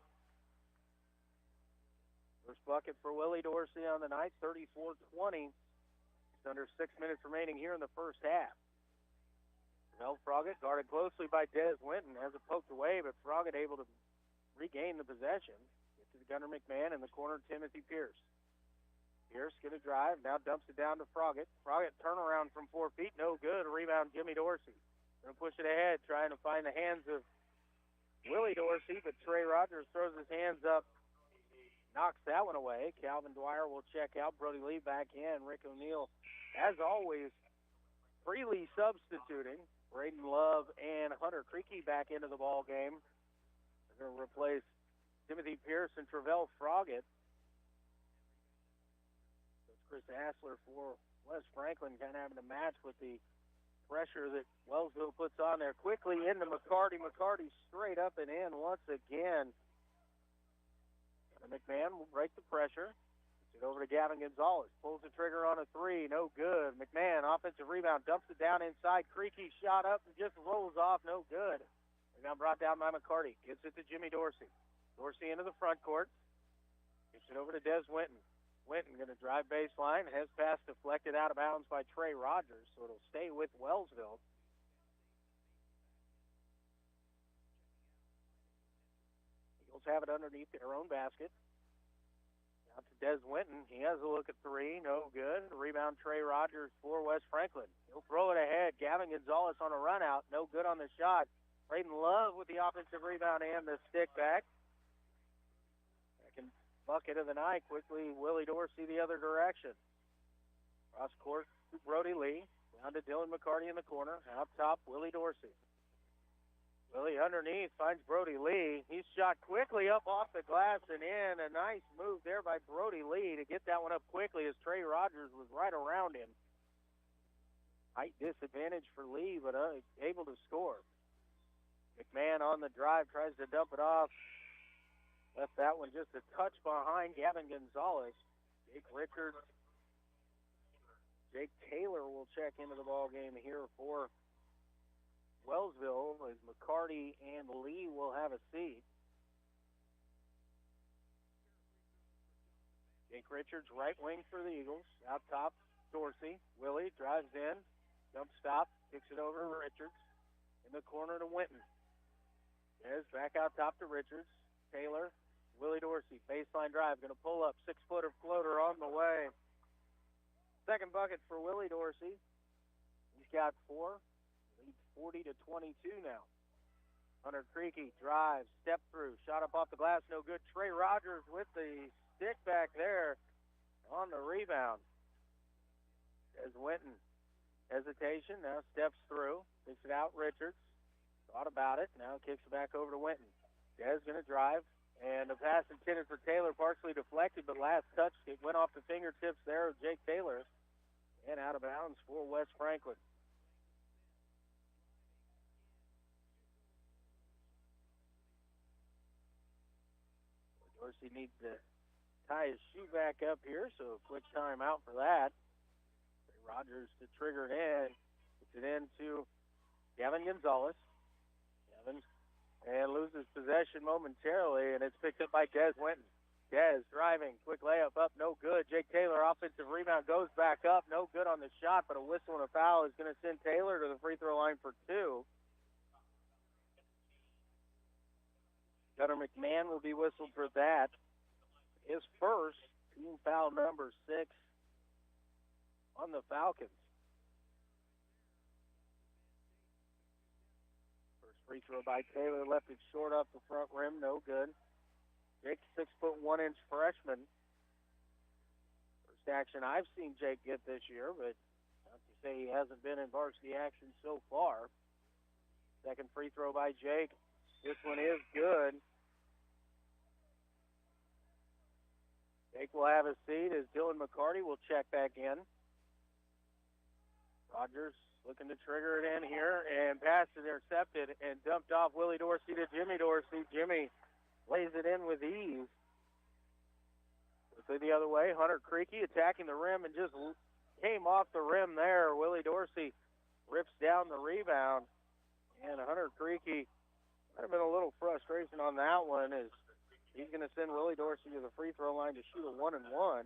First bucket for Willie Dorsey on the night, 34-20. Just under 6 minutes remaining here in the first half. Mel Froggett guarded closely by Des Winton. Has it poked away, but Froggett able to regain the possession. Get to the Gunnar McMahon in the corner, Timothy Pierce. Pierce going to drive, now dumps it down to Froggett. Froggett turnaround from 4 feet, no good. Rebound, Jimmy Dorsey. Going to push it ahead, trying to find the hands of Willie Dorsey, but Trey Rogers throws his hands up, knocks that one away. Calvin Dwyer will check out. Brody Lee back in. Rick O'Neal, as always, freely substituting. Braden Love and Hunter Creaky back into the ball game. They're going to replace Timothy Pierce and Travell Froggett. That's Chris Hassler for West Franklin, kind of having to match with the pressure that Wellsville puts on there. Quickly into McCarty. McCarty straight up and in once again. And McMahon will break the pressure. It over to Gavin Gonzalez. Pulls the trigger on a three. No good. McMahon, offensive rebound, dumps it down inside. Creaky shot up and just rolls off. No good. Rebound brought down by McCarty. Gives it to Jimmy Dorsey. Dorsey into the front court. Gets it over to Des Winton. Winton going to drive baseline. Has pass deflected out of bounds by Trey Rogers, so it'll stay with Wellsville. Eagles have it underneath their own basket. Out to Des Winton. He has a look at three. No good. Rebound Trey Rogers for West Franklin. He'll throw it ahead. Gavin Gonzalez on a run out. No good on the shot. Braden Love with the offensive rebound and the stick back. Second bucket of the night. Quickly, Willie Dorsey the other direction. Cross court to Brody Lee. Down to Dylan McCarty in the corner. Out top, Willie Dorsey. Willie underneath finds Brody Lee. He's shot quickly up off the glass and in. A nice move there by Brody Lee to get that one up quickly as Trey Rogers was right around him. Height disadvantage for Lee, but able to score. McMahon on the drive, tries to dump it off. Left that one just a touch behind Gavin Gonzalez. Jake Richards. Jake Taylor will check into the ball game here for Wellsville, as McCarty and Lee will have a seat. Jake Richards, right wing for the Eagles. Out top, Dorsey. Willie drives in. Jump stop. Kicks it over to Richards. In the corner to Winton. There's back out top to Richards. Taylor. Willie Dorsey. Baseline drive. Going to pull up. 6-footer floater on the way. Second bucket for Willie Dorsey. He's got 4. 40-22 now. Hunter Creaky drives, step through, shot up off the glass, no good. Trey Rogers with the stick back there on the rebound. As Winton, hesitation, now steps through, kicks it out. Richards thought about it, now kicks it back over to Winton. Des going to drive, and the pass intended for Taylor, partially deflected, but last touch, it went off the fingertips there of Jake Taylor, and out of bounds for West Franklin. Dorsey needs to tie his shoe back up here, so a quick timeout for that. Rogers to trigger it in. Puts it into Gavin Gonzalez. Gavin and loses possession momentarily, and it's picked up by Des Winton. Des driving, quick layup up, no good. Jake Taylor, offensive rebound, goes back up, no good on the shot, but a whistle and a foul is going to send Taylor to the free throw line for 2. Gunnar McMahon will be whistled for that. His first, team foul number 6 on the Falcons. First free throw by Taylor, left it short off the front rim, no good. Jake's 6'1" freshman. First action I've seen Jake get this year, but not to say he hasn't been in varsity action so far. Second free throw by Jake. This one is good. Jake will have a seat as Dylan McCarty will check back in. Rogers looking to trigger it in here, and pass intercepted and dumped off Willie Dorsey to Jimmy Dorsey. Jimmy lays it in with ease. Let's say the other way. Hunter Creaky attacking the rim and just came off the rim there. Willie Dorsey rips down the rebound, and Hunter Creaky might have been a little frustration on that one as he's going to send Willie Dorsey to the free throw line to shoot a 1-and-1.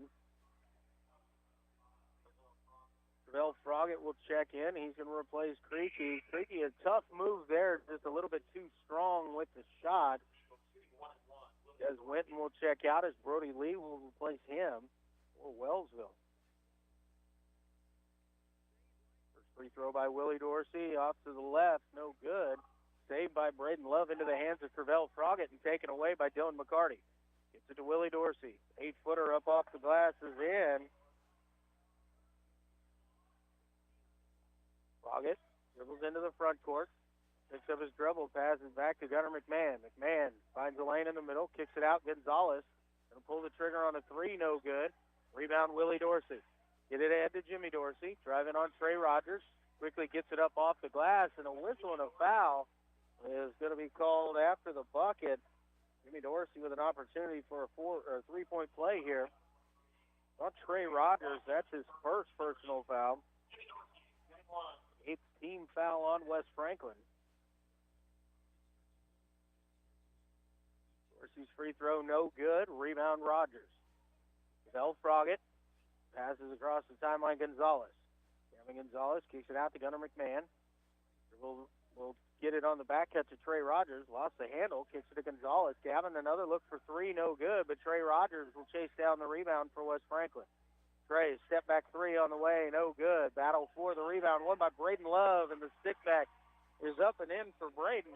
Terrell Froggett will check in. He's going to replace Creaky. Creaky, a tough move there, just a little bit too strong with the shot. As Winton will check out, as Brody Lee will replace him for Wellsville. First free throw by Willie Dorsey, off to the left, no good. Saved by Braden Love into the hands of Terrell Froggett and taken away by Dylan McCarty. Gets it to Willie Dorsey. 8-footer up off the glass is in. Froggett dribbles into the front court. Picks up his dribble, passes back to Gunnar McMahon. McMahon finds a lane in the middle, kicks it out. Gonzalez going to pull the trigger on a 3, no good. Rebound Willie Dorsey. Get it ahead to Jimmy Dorsey. Driving on Trey Rogers. Quickly gets it up off the glass, and a whistle and a foul is going to be called after the bucket. Jimmy Dorsey with an opportunity for a 3-point play here. on Trey Rogers. That's his first personal foul. 8th team foul on West Franklin. Dorsey's free throw, no good. Rebound, Rogers. Belfrogget passes across the timeline, Gonzalez. Kevin Gonzalez kicks it out to Gunnar McMahon. Will get it on the back cut to Trey Rogers. Lost the handle, kicks it to Gonzalez. Gavin, another look for three, no good, but Trey Rogers will chase down the rebound for West Franklin. Trey, step back three on the way, no good. Battle for the rebound, won by Braden Love, and the stick back is up and in for Braden.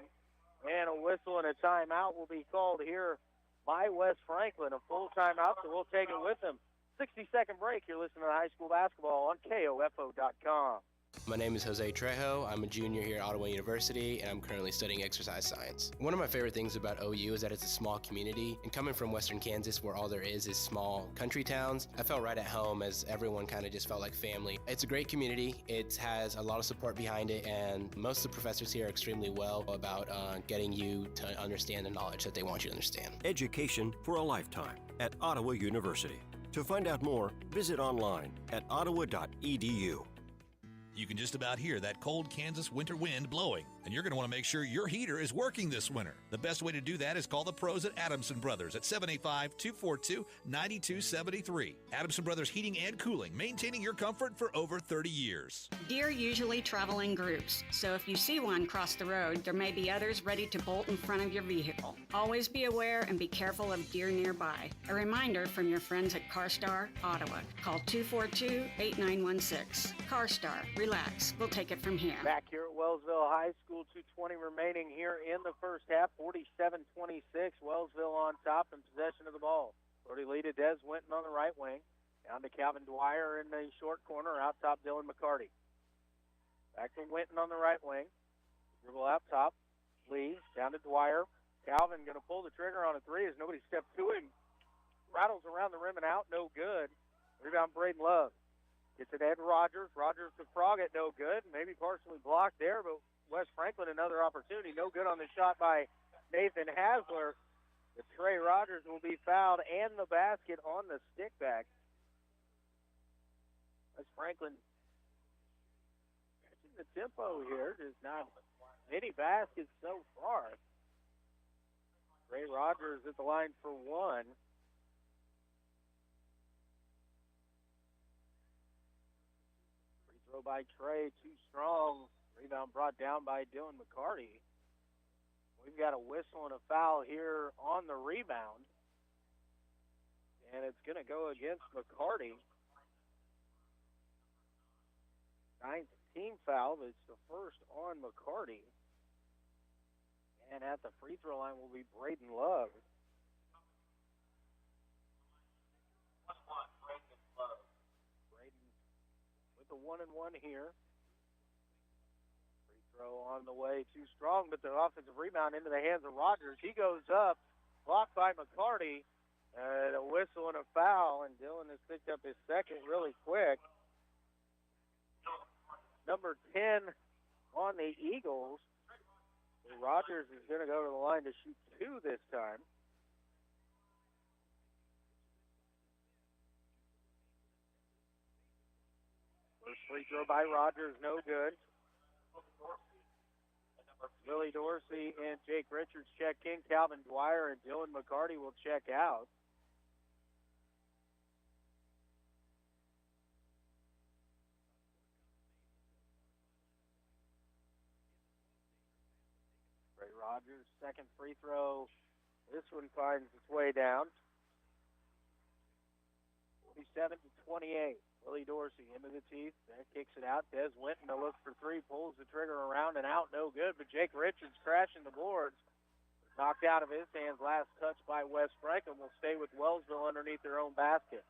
And a whistle and a timeout will be called here by West Franklin. A full timeout, so we'll take it with them. 60-second break. You're listening to high school basketball on KOFO.com. My name is Jose Trejo. I'm a junior here at Ottawa University, and I'm currently studying exercise science. One of my favorite things about OU is that it's a small community, and coming from Western Kansas, where all there is small country towns, I felt right at home as everyone kind of just felt like family. It's a great community. It has a lot of support behind it, and most of the professors here are extremely well about getting you to understand the knowledge that they want you to understand. Education for a lifetime at Ottawa University. To find out more, visit online at ottawa.edu. You can just about hear that cold Kansas winter wind blowing, and you're going to want to make sure your heater is working this winter. The best way to do that is call the pros at Adamson Brothers at 785-242-9273. Adamson Brothers Heating and Cooling, maintaining your comfort for over 30 years. Deer usually travel in groups, so if you see one cross the road, there may be others ready to bolt in front of your vehicle. Always be aware and be careful of deer nearby. A reminder from your friends at CarStar Ottawa. Call 242-8916. CarStar. Relax. We'll take it from here. Back here at Wellsville High School, 2:20 remaining here in the first half. 47-26. Wellsville on top in possession of the ball. Brody Lee to Des Winton on the right wing. Down to Calvin Dwyer in the short corner. Out top, Dylan McCarty. Back to Winton on the right wing. Dribble out top. Lee down to Dwyer. Calvin going to pull the trigger on a three as nobody stepped to him. Rattles around the rim and out. No good. Rebound, Braden Love. Gets it Ed Rogers. Rogers to Froggatt, no good. Maybe partially blocked there, but West Franklin another opportunity. No good on the shot by Nathan Hasler. The Trey Rogers will be fouled and the basket on the stick back. West Franklin catching the tempo here. There's not many baskets so far. Trey Rogers at the line for one. Throw by Trey, too strong. Rebound brought down by Dylan McCarty. We've got a whistle and a foul here on the rebound. And it's going to go against McCarty. 9th team foul, but it's the first on McCarty. And at the free throw line will be Braden Love. The 1-and-1 here. Free throw on the way, too strong, but the offensive rebound into the hands of Rogers. He goes up, blocked by McCarty, and a whistle and a foul, and Dylan has picked up his second really quick. Number 10 on the Eagles. Rogers is going to go to the line to shoot two this time. First free throw by Rogers, no good. Willie Dorsey and Jake Richards check in. Calvin Dwyer and Dylan McCarty will check out. Trey Rogers, second free throw. This one finds its way down. 47-28. Willie Dorsey into the teeth. That kicks it out. Des Winton to look for three. Pulls the trigger around and out. No good. But Jake Richards crashing the boards. Knocked out of his hands. Last touch by West Franklin. Will stay with Wellsville underneath their own basket.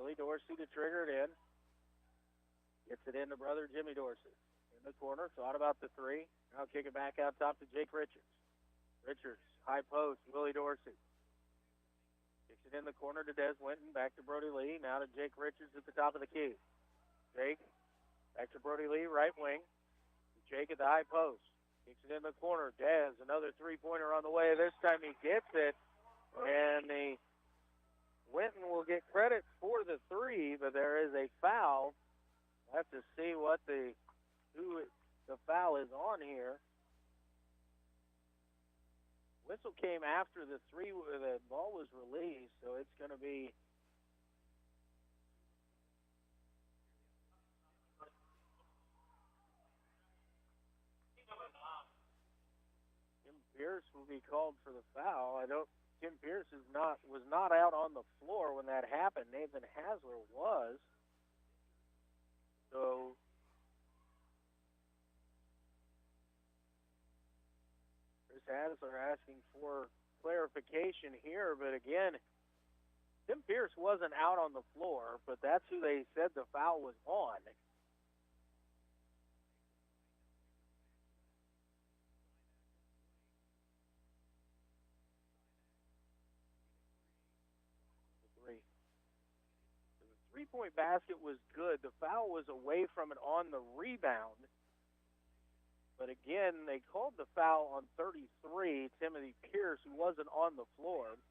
Willie Dorsey to trigger it in. Gets it in to brother Jimmy Dorsey. In the corner. Thought about the three. Now kick it back out top to Jake Richards. Richards. High post. Willie Dorsey. Kicks it in the corner to Des Winton. Back to Brody Lee. Now to Jake Richards at the top of the key. Jake. Back to Brody Lee, right wing. Jake at the high post. Kicks it in the corner. Des, another three-pointer on the way. This time he gets it. And the Winton will get credit for the three, but there is a foul. We'll have to see who the foul is on here. Whistle came after the three. The ball was released, so it's going to be Tim Pierce will be called for the foul. Tim Pierce was not out on the floor when that happened. Nathan Hasler was. So Chris Hasler asking for clarification here, but again, Tim Pierce wasn't out on the floor, but that's who they said the foul was on. The three-point basket was good. The foul was away from it on the rebound. But again, they called the foul on 33, Timothy Pierce, who wasn't on the floor.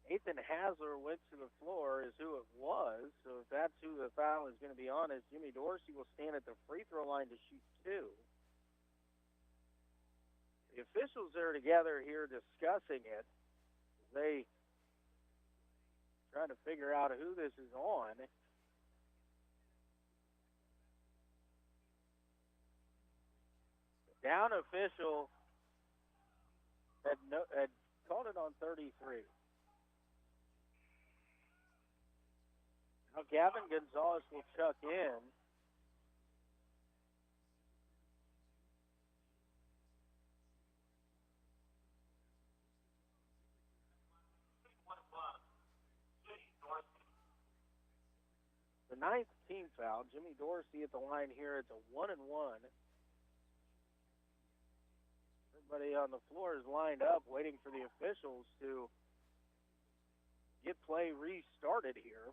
Nathan Hasler went to the floor is who it was. So if that's who the foul is going to be on, is Jimmy Dorsey will stand at the free throw line to shoot two. The officials are together here discussing it. They trying to figure out who this is on. The down official had called it on 33. Now Gavin Gonzalez will chuck in. The ninth team foul. Jimmy Dorsey at the line here. It's a 1-1. Everybody on the floor is lined up waiting for the officials to get play restarted here.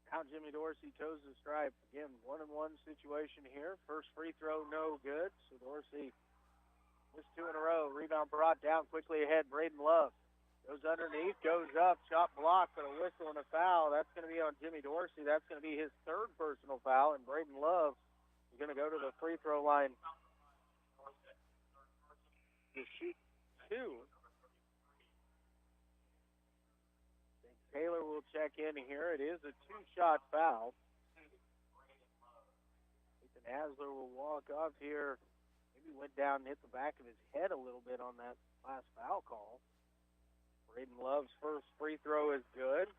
Now Jimmy Dorsey chose the stripe. Again, 1-1 situation here. First free throw, no good. So Dorsey missed two in a row. Rebound brought down quickly ahead. Braden Love goes underneath, goes up, shot blocked, but a whistle and a foul. That's going to be on Jimmy Dorsey. That's going to be his third personal foul, and Braden Love is going to go to the free throw line to shoot two. Taylor will check in here. It is a two-shot foul. Nathan Hasler will walk off here. Maybe went down and hit the back of his head a little bit on that last foul call. Braden Love's first free throw is good.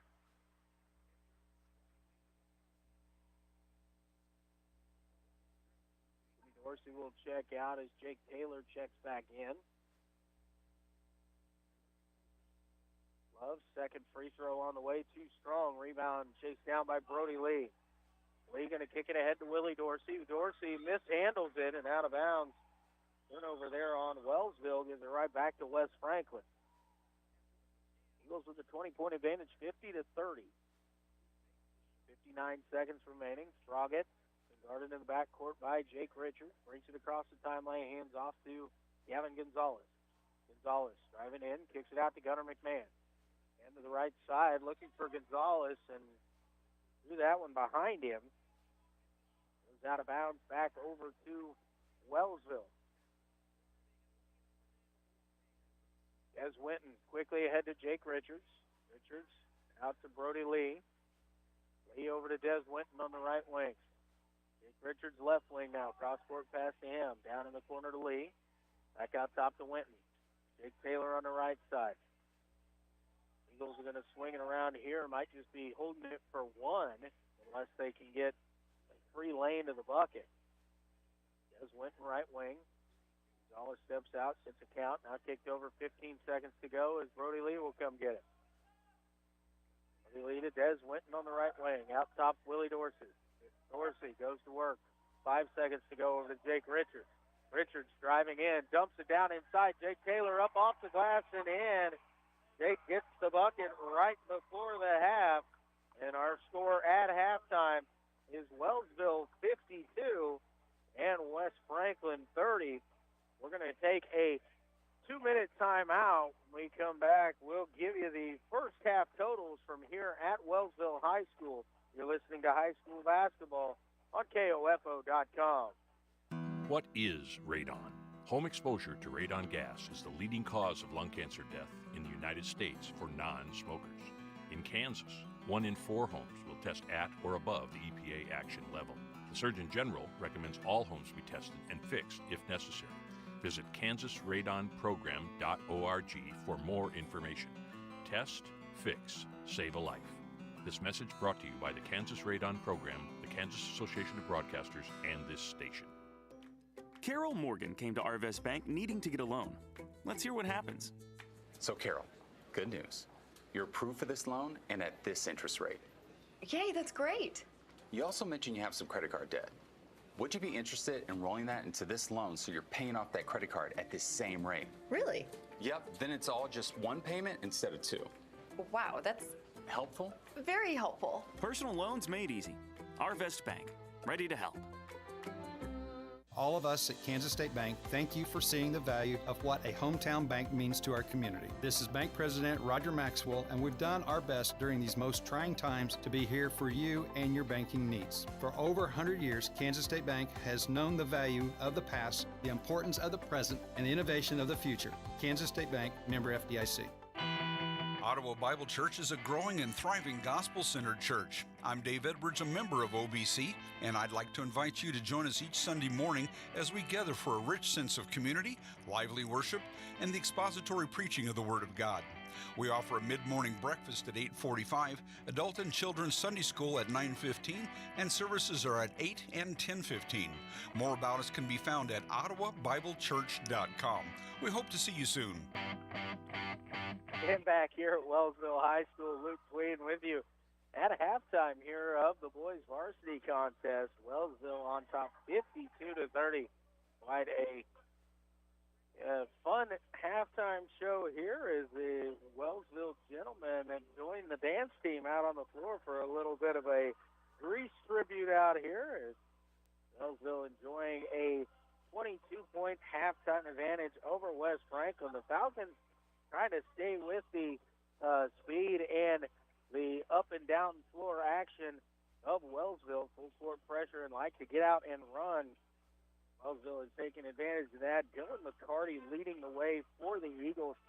Jimmy Dorsey will check out as Jake Taylor checks back in. Love, second free throw on the way, too strong. Rebound chased down by Brody Lee. Lee going to kick it ahead to Willie Dorsey. Dorsey mishandles it and out of bounds. Turnover there on Wellsville, gives it right back to West Franklin. Eagles with a 20-point advantage, 50-30. 59 seconds remaining. Stroggett guarded in the backcourt by Jake Richards. Brings it across the timeline, hands off to Gavin Gonzalez. Gonzalez driving in, kicks it out to Gunnar McMahon. And to the right side, looking for Gonzalez, and threw that one behind him. Goes out of bounds, back over to Wellsville. As Winton quickly ahead to Jake Richards. Richards out to Brody Lee. Lee over to Des Winton on the right wing. Jake Richards left wing now. Cross-court pass to him. Down in the corner to Lee. Back out top to Winton. Jake Taylor on the right side. Eagles are going to swing it around here. Might just be holding it for one unless they can get a free lane to the bucket. Des Winton right wing. Gonzalez steps out, sets a count. Now kicked over, 15 seconds to go as Brody Lee will come get it. Brody Lee to Des Winton on the right wing. Out top, Willie Dorsey. Dorsey goes to work. 5 seconds to go over to Jake Richards. Richards driving in, dumps it down inside. Jake Taylor up off the glass and in. Jake gets the bucket right before the half. And our score at halftime is Wellsville 52 and West Franklin 30. We're going to take a 2-minute timeout. When we come back, we'll give you the first half totals from here at Wellsville High School. You're listening to high school basketball on KOFO.com. What is radon? Home exposure to radon gas is the leading cause of lung cancer death in the United States for non-smokers. In Kansas, 1 in 4 homes will test at or above the EPA action level. The Surgeon General recommends all homes be tested and fixed if necessary. Visit kansasradonprogram.org for more information. Test, fix, save a life. This message brought to you by the Kansas Radon Program, the Kansas Association of Broadcasters, and this station. Carol Morgan came to Arvest Bank needing to get a loan. Let's hear what happens. So, Carol, good news. You're approved for this loan and at this interest rate. Yay, that's great. You also mentioned you have some credit card debt. Would you be interested in rolling that into this loan so you're paying off that credit card at this same rate? Really? Yep, then it's all just one payment instead of 2. Wow, that's helpful? Very helpful. Personal loans made easy. Arvest Bank, ready to help. All of us at Kansas State Bank thank you for seeing the value of what a hometown bank means to our community. This is Bank President Roger Maxwell, and we've done our best during these most trying times to be here for you and your banking needs. For over 100 years, Kansas State Bank has known the value of the past, the importance of the present, and the innovation of the future. Kansas State Bank, member FDIC. Ottawa Bible Church is a growing and thriving gospel-centered church. I'm Dave Edwards, a member of OBC, and I'd like to invite you to join us each Sunday morning as we gather for a rich sense of community, lively worship, and the expository preaching of the Word of God. We offer a mid-morning breakfast at 8:45, adult and children's Sunday school at 9:15, and services are at 8 and 10:15. More about us can be found at ottawabiblechurch.com. We hope to see you soon. And back here at Wellsville High School, Luke Tweed with you at halftime here of the boys varsity contest. Wellsville on top 52-30. Quite a fun halftime show here as the Wellsville gentlemen have joined the dance team out on the floor for a little bit of a grease tribute out here as Wellsville enjoying a 22-point halftime advantage over West Franklin. The Falcons trying to stay with the speed and the up and down floor action of Wellsville. Full court pressure and like to get out and run. Wellsville is taking advantage of that. Dylan McCarty leading the way for the Eagles.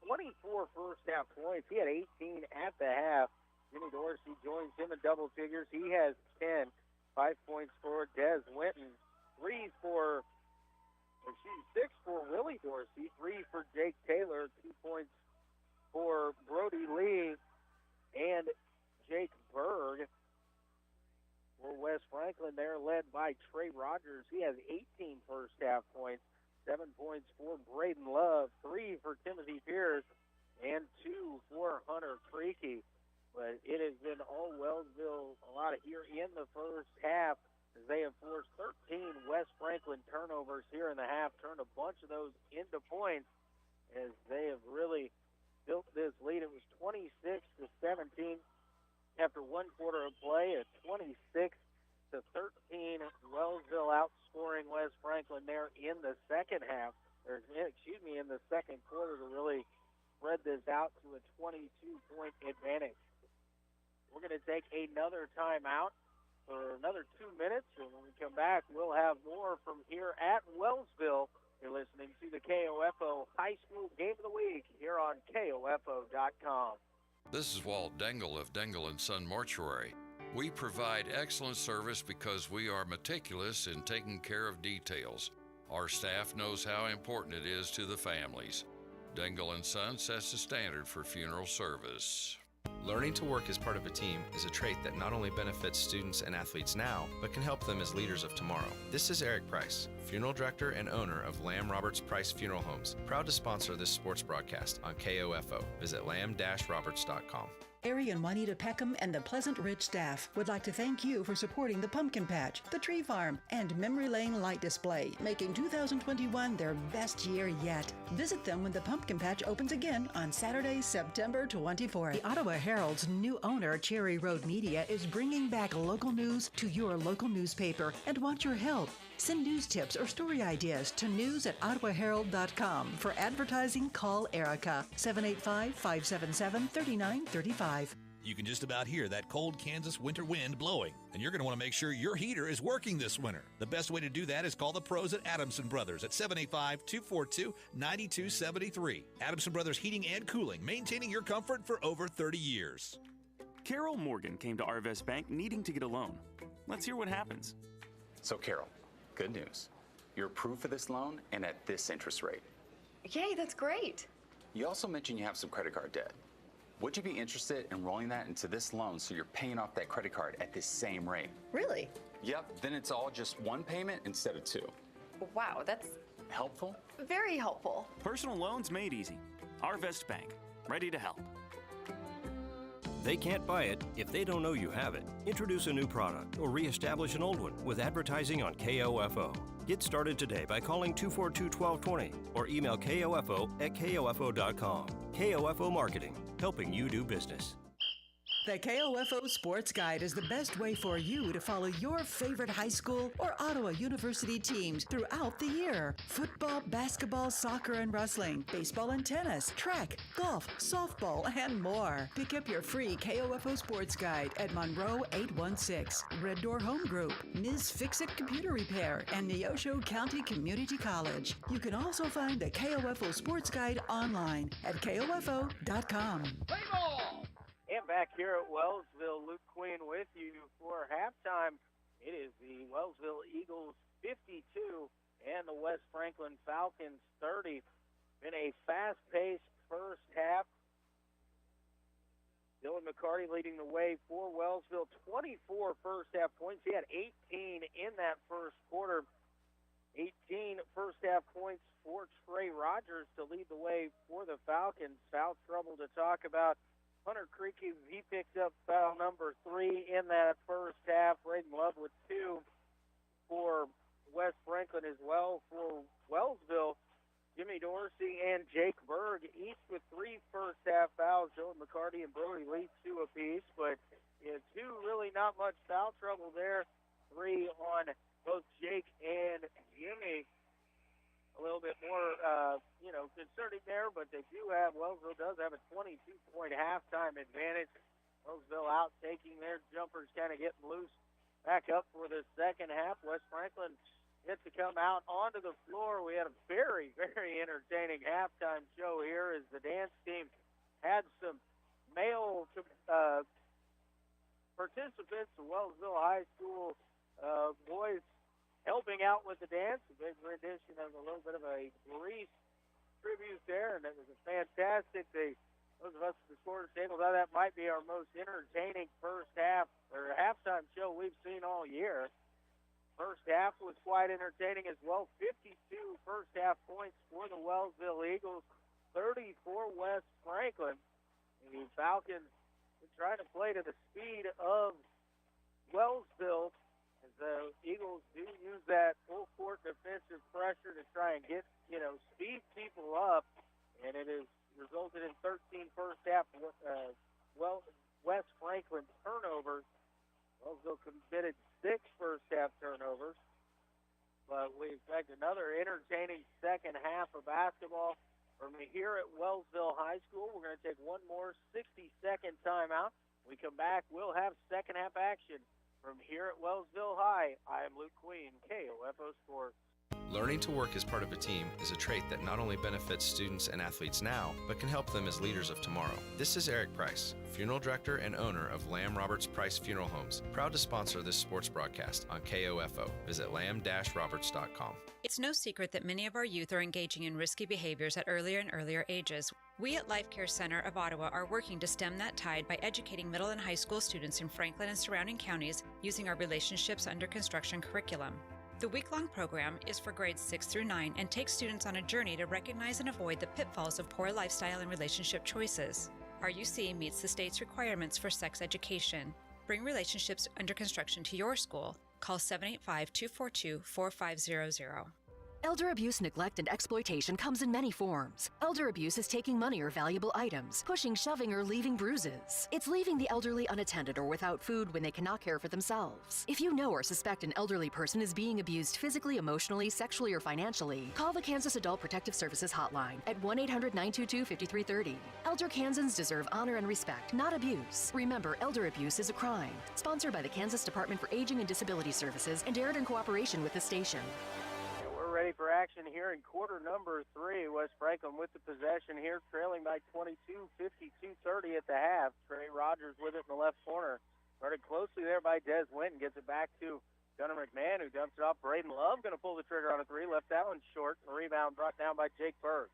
24 first half points. He had 18 at the half. Jimmy Dorsey joins him in double figures. He has 10. 5 points for Des Winton. 6 for Willie Dorsey, 3 for Jake Taylor, 2 points for Brody Lee and Jake Berg. For West Franklin, they're led by Trey Rogers. He has 18 first half points, 7 points for Braden Love, 3 for Timothy Pierce, and 2 for Hunter Creaky. But it has been all Wellsville a lot here in the first half, as they have forced 13 West Franklin turnovers here in the half, turned a bunch of those into points as they have really built this lead. It was 26-17 after 1 quarter of play, at 26-13. Wellsville outscoring West Franklin there in the second half, in the second quarter to really spread this out to a 22-point advantage. We're going to take another timeout for another 2 minutes, and when we come back, we'll have more from here at Wellsville. You're listening to the KOFO High School Game of the Week here on KOFO.com. This is Walt Dangle of Dangle & Son Mortuary. We provide excellent service because we are meticulous in taking care of details. Our staff knows how important it is to the families. Dangle & Son sets the standard for funeral service. Learning to work as part of a team is a trait that not only benefits students and athletes now, but can help them as leaders of tomorrow. This is Eric Price, funeral director and owner of Lamb Roberts Price Funeral Homes, proud to sponsor this sports broadcast on KOFO. Visit lamb-roberts.com. Ari and Juanita Peckham and the Pleasant Ridge staff would like to thank you for supporting the Pumpkin Patch, the Tree Farm, and Memory Lane Light Display, making 2021 their best year yet. Visit them when the Pumpkin Patch opens again on Saturday, September 24th. The Ottawa Herald's new owner, Cherry Road Media, is bringing back local news to your local newspaper and wants your help. Send news tips or story ideas to news@ottawaherald.com. For advertising, call Erica, 785-577-3935. You can just about hear that cold Kansas winter wind blowing, and you're going to want to make sure your heater is working this winter. The best way to do that is call the pros at Adamson Brothers at 785-242-9273. Adamson Brothers Heating and Cooling, maintaining your comfort for over 30 years. Carol Morgan came to Arvest Bank needing to get a loan. Let's hear what happens. So, Carol, good news. You're approved for this loan and at this interest rate. Yay, that's great. You also mentioned you have some credit card debt. Would you be interested in rolling that into this loan so you're paying off that credit card at this same rate? Really? Yep, then it's all just one payment instead of two. Wow, that's Helpful? very helpful. Personal loans made easy. Arvest Bank, ready to help. They can't buy it if they don't know you have it. Introduce a new product or reestablish an old one with advertising on KOFO. Get started today by calling 242-1220 or email KOFO@KOFO.com. KOFO Marketing, helping you do business. The KOFO Sports Guide is the best way for you to follow your favorite high school or Ottawa University teams throughout the year. Football, basketball, soccer, and wrestling, baseball and tennis, track, golf, softball, and more. Pick up your free KOFO Sports Guide at Monroe 816, Red Door Home Group, Ms. Fix-It Computer Repair, and Neosho County Community College. You can also find the KOFO Sports Guide online at KOFO.com. And back here at Wellsville, Luke Queen with you for halftime. It is the Wellsville Eagles 52 and the West Franklin Falcons 30. Been a fast-paced first half. Dylan McCarty leading the way for Wellsville. 24 first-half points. He had 18 in that first quarter. 18 first-half points for Trey Rogers to lead the way for the Falcons. Foul trouble to talk about. Hunter Creaky, he picked up foul number 3 in that first half. Braden Love with 2 for West Franklin as well. For Wellsville, Jimmy Dorsey and Jake Berg, each with 3 first-half fouls. Dylan McCarty and Brody Leach 2 apiece. But 2 really not much foul trouble there. 3 on both Jake and Jimmy. A little bit more, concerning there, but they do have, Wellsville does have a 22-point halftime advantage. Wellsville out taking their jumpers, kind of getting loose back up for the second half. West Franklin gets to come out onto the floor. We had a very, very entertaining halftime show here as the dance team had some male participants, the Wellsville High School boys, helping out with the dance. A big rendition of a little bit of a Grease tribute there, and it was a fantastic. Those of us at the sports table thought that might be our most entertaining first half or halftime show we've seen all year. First half was quite entertaining as well. 52 first half points for the Wellsville Eagles, 30 for West Franklin. And the Falcons are trying to play to the speed of Wellsville. The Eagles do use that full court defensive pressure to try and get, speed people up, and it has resulted in 13 first half West Franklin turnovers. Wellsville committed 6 first half turnovers, but we expect another entertaining second half of basketball from here at Wellsville High School. We're going to take one more 60-second timeout. When we come back, we'll have second half action. From here at Wellsville High, I am Luke Queen, KOFO Sports. Learning to work as part of a team is a trait that not only benefits students and athletes now, but can help them as leaders of tomorrow. This is Eric Price, funeral director and owner of Lamb Roberts Price Funeral Homes, proud to sponsor this sports broadcast on KOFO. Visit lamb-roberts.com. It's no secret that many of our youth are engaging in risky behaviors at earlier and earlier ages. We at Life Care Center of Ottawa are working to stem that tide by educating middle and high school students in Franklin and surrounding counties using our Relationships Under Construction curriculum. The week-long program is for grades 6 through 9 and takes students on a journey to recognize and avoid the pitfalls of poor lifestyle and relationship choices. RUC meets the state's requirements for sex education. Bring Relationships Under Construction to your school. Call 785-242-4500. Elder abuse, neglect, and exploitation comes in many forms. Elder abuse is taking money or valuable items, pushing, shoving, or leaving bruises. It's leaving the elderly unattended or without food when they cannot care for themselves. If you know or suspect an elderly person is being abused physically, emotionally, sexually, or financially, call the Kansas Adult Protective Services Hotline at 1-800-922-5330. Elder Kansans deserve honor and respect, not abuse. Remember, elder abuse is a crime. Sponsored by the Kansas Department for Aging and Disability Services and aired in cooperation with the station. We're ready for action here in quarter number 3. West Franklin with the possession here, trailing by 22, 52-30 at the half. Trey Rogers with it in the left corner. Started closely there by Des Winton. Gets it back to Gunnar McMahon, who dumps it off. Braden Love going to pull the trigger on a 3. Left that one short. The rebound brought down by Jake Berg.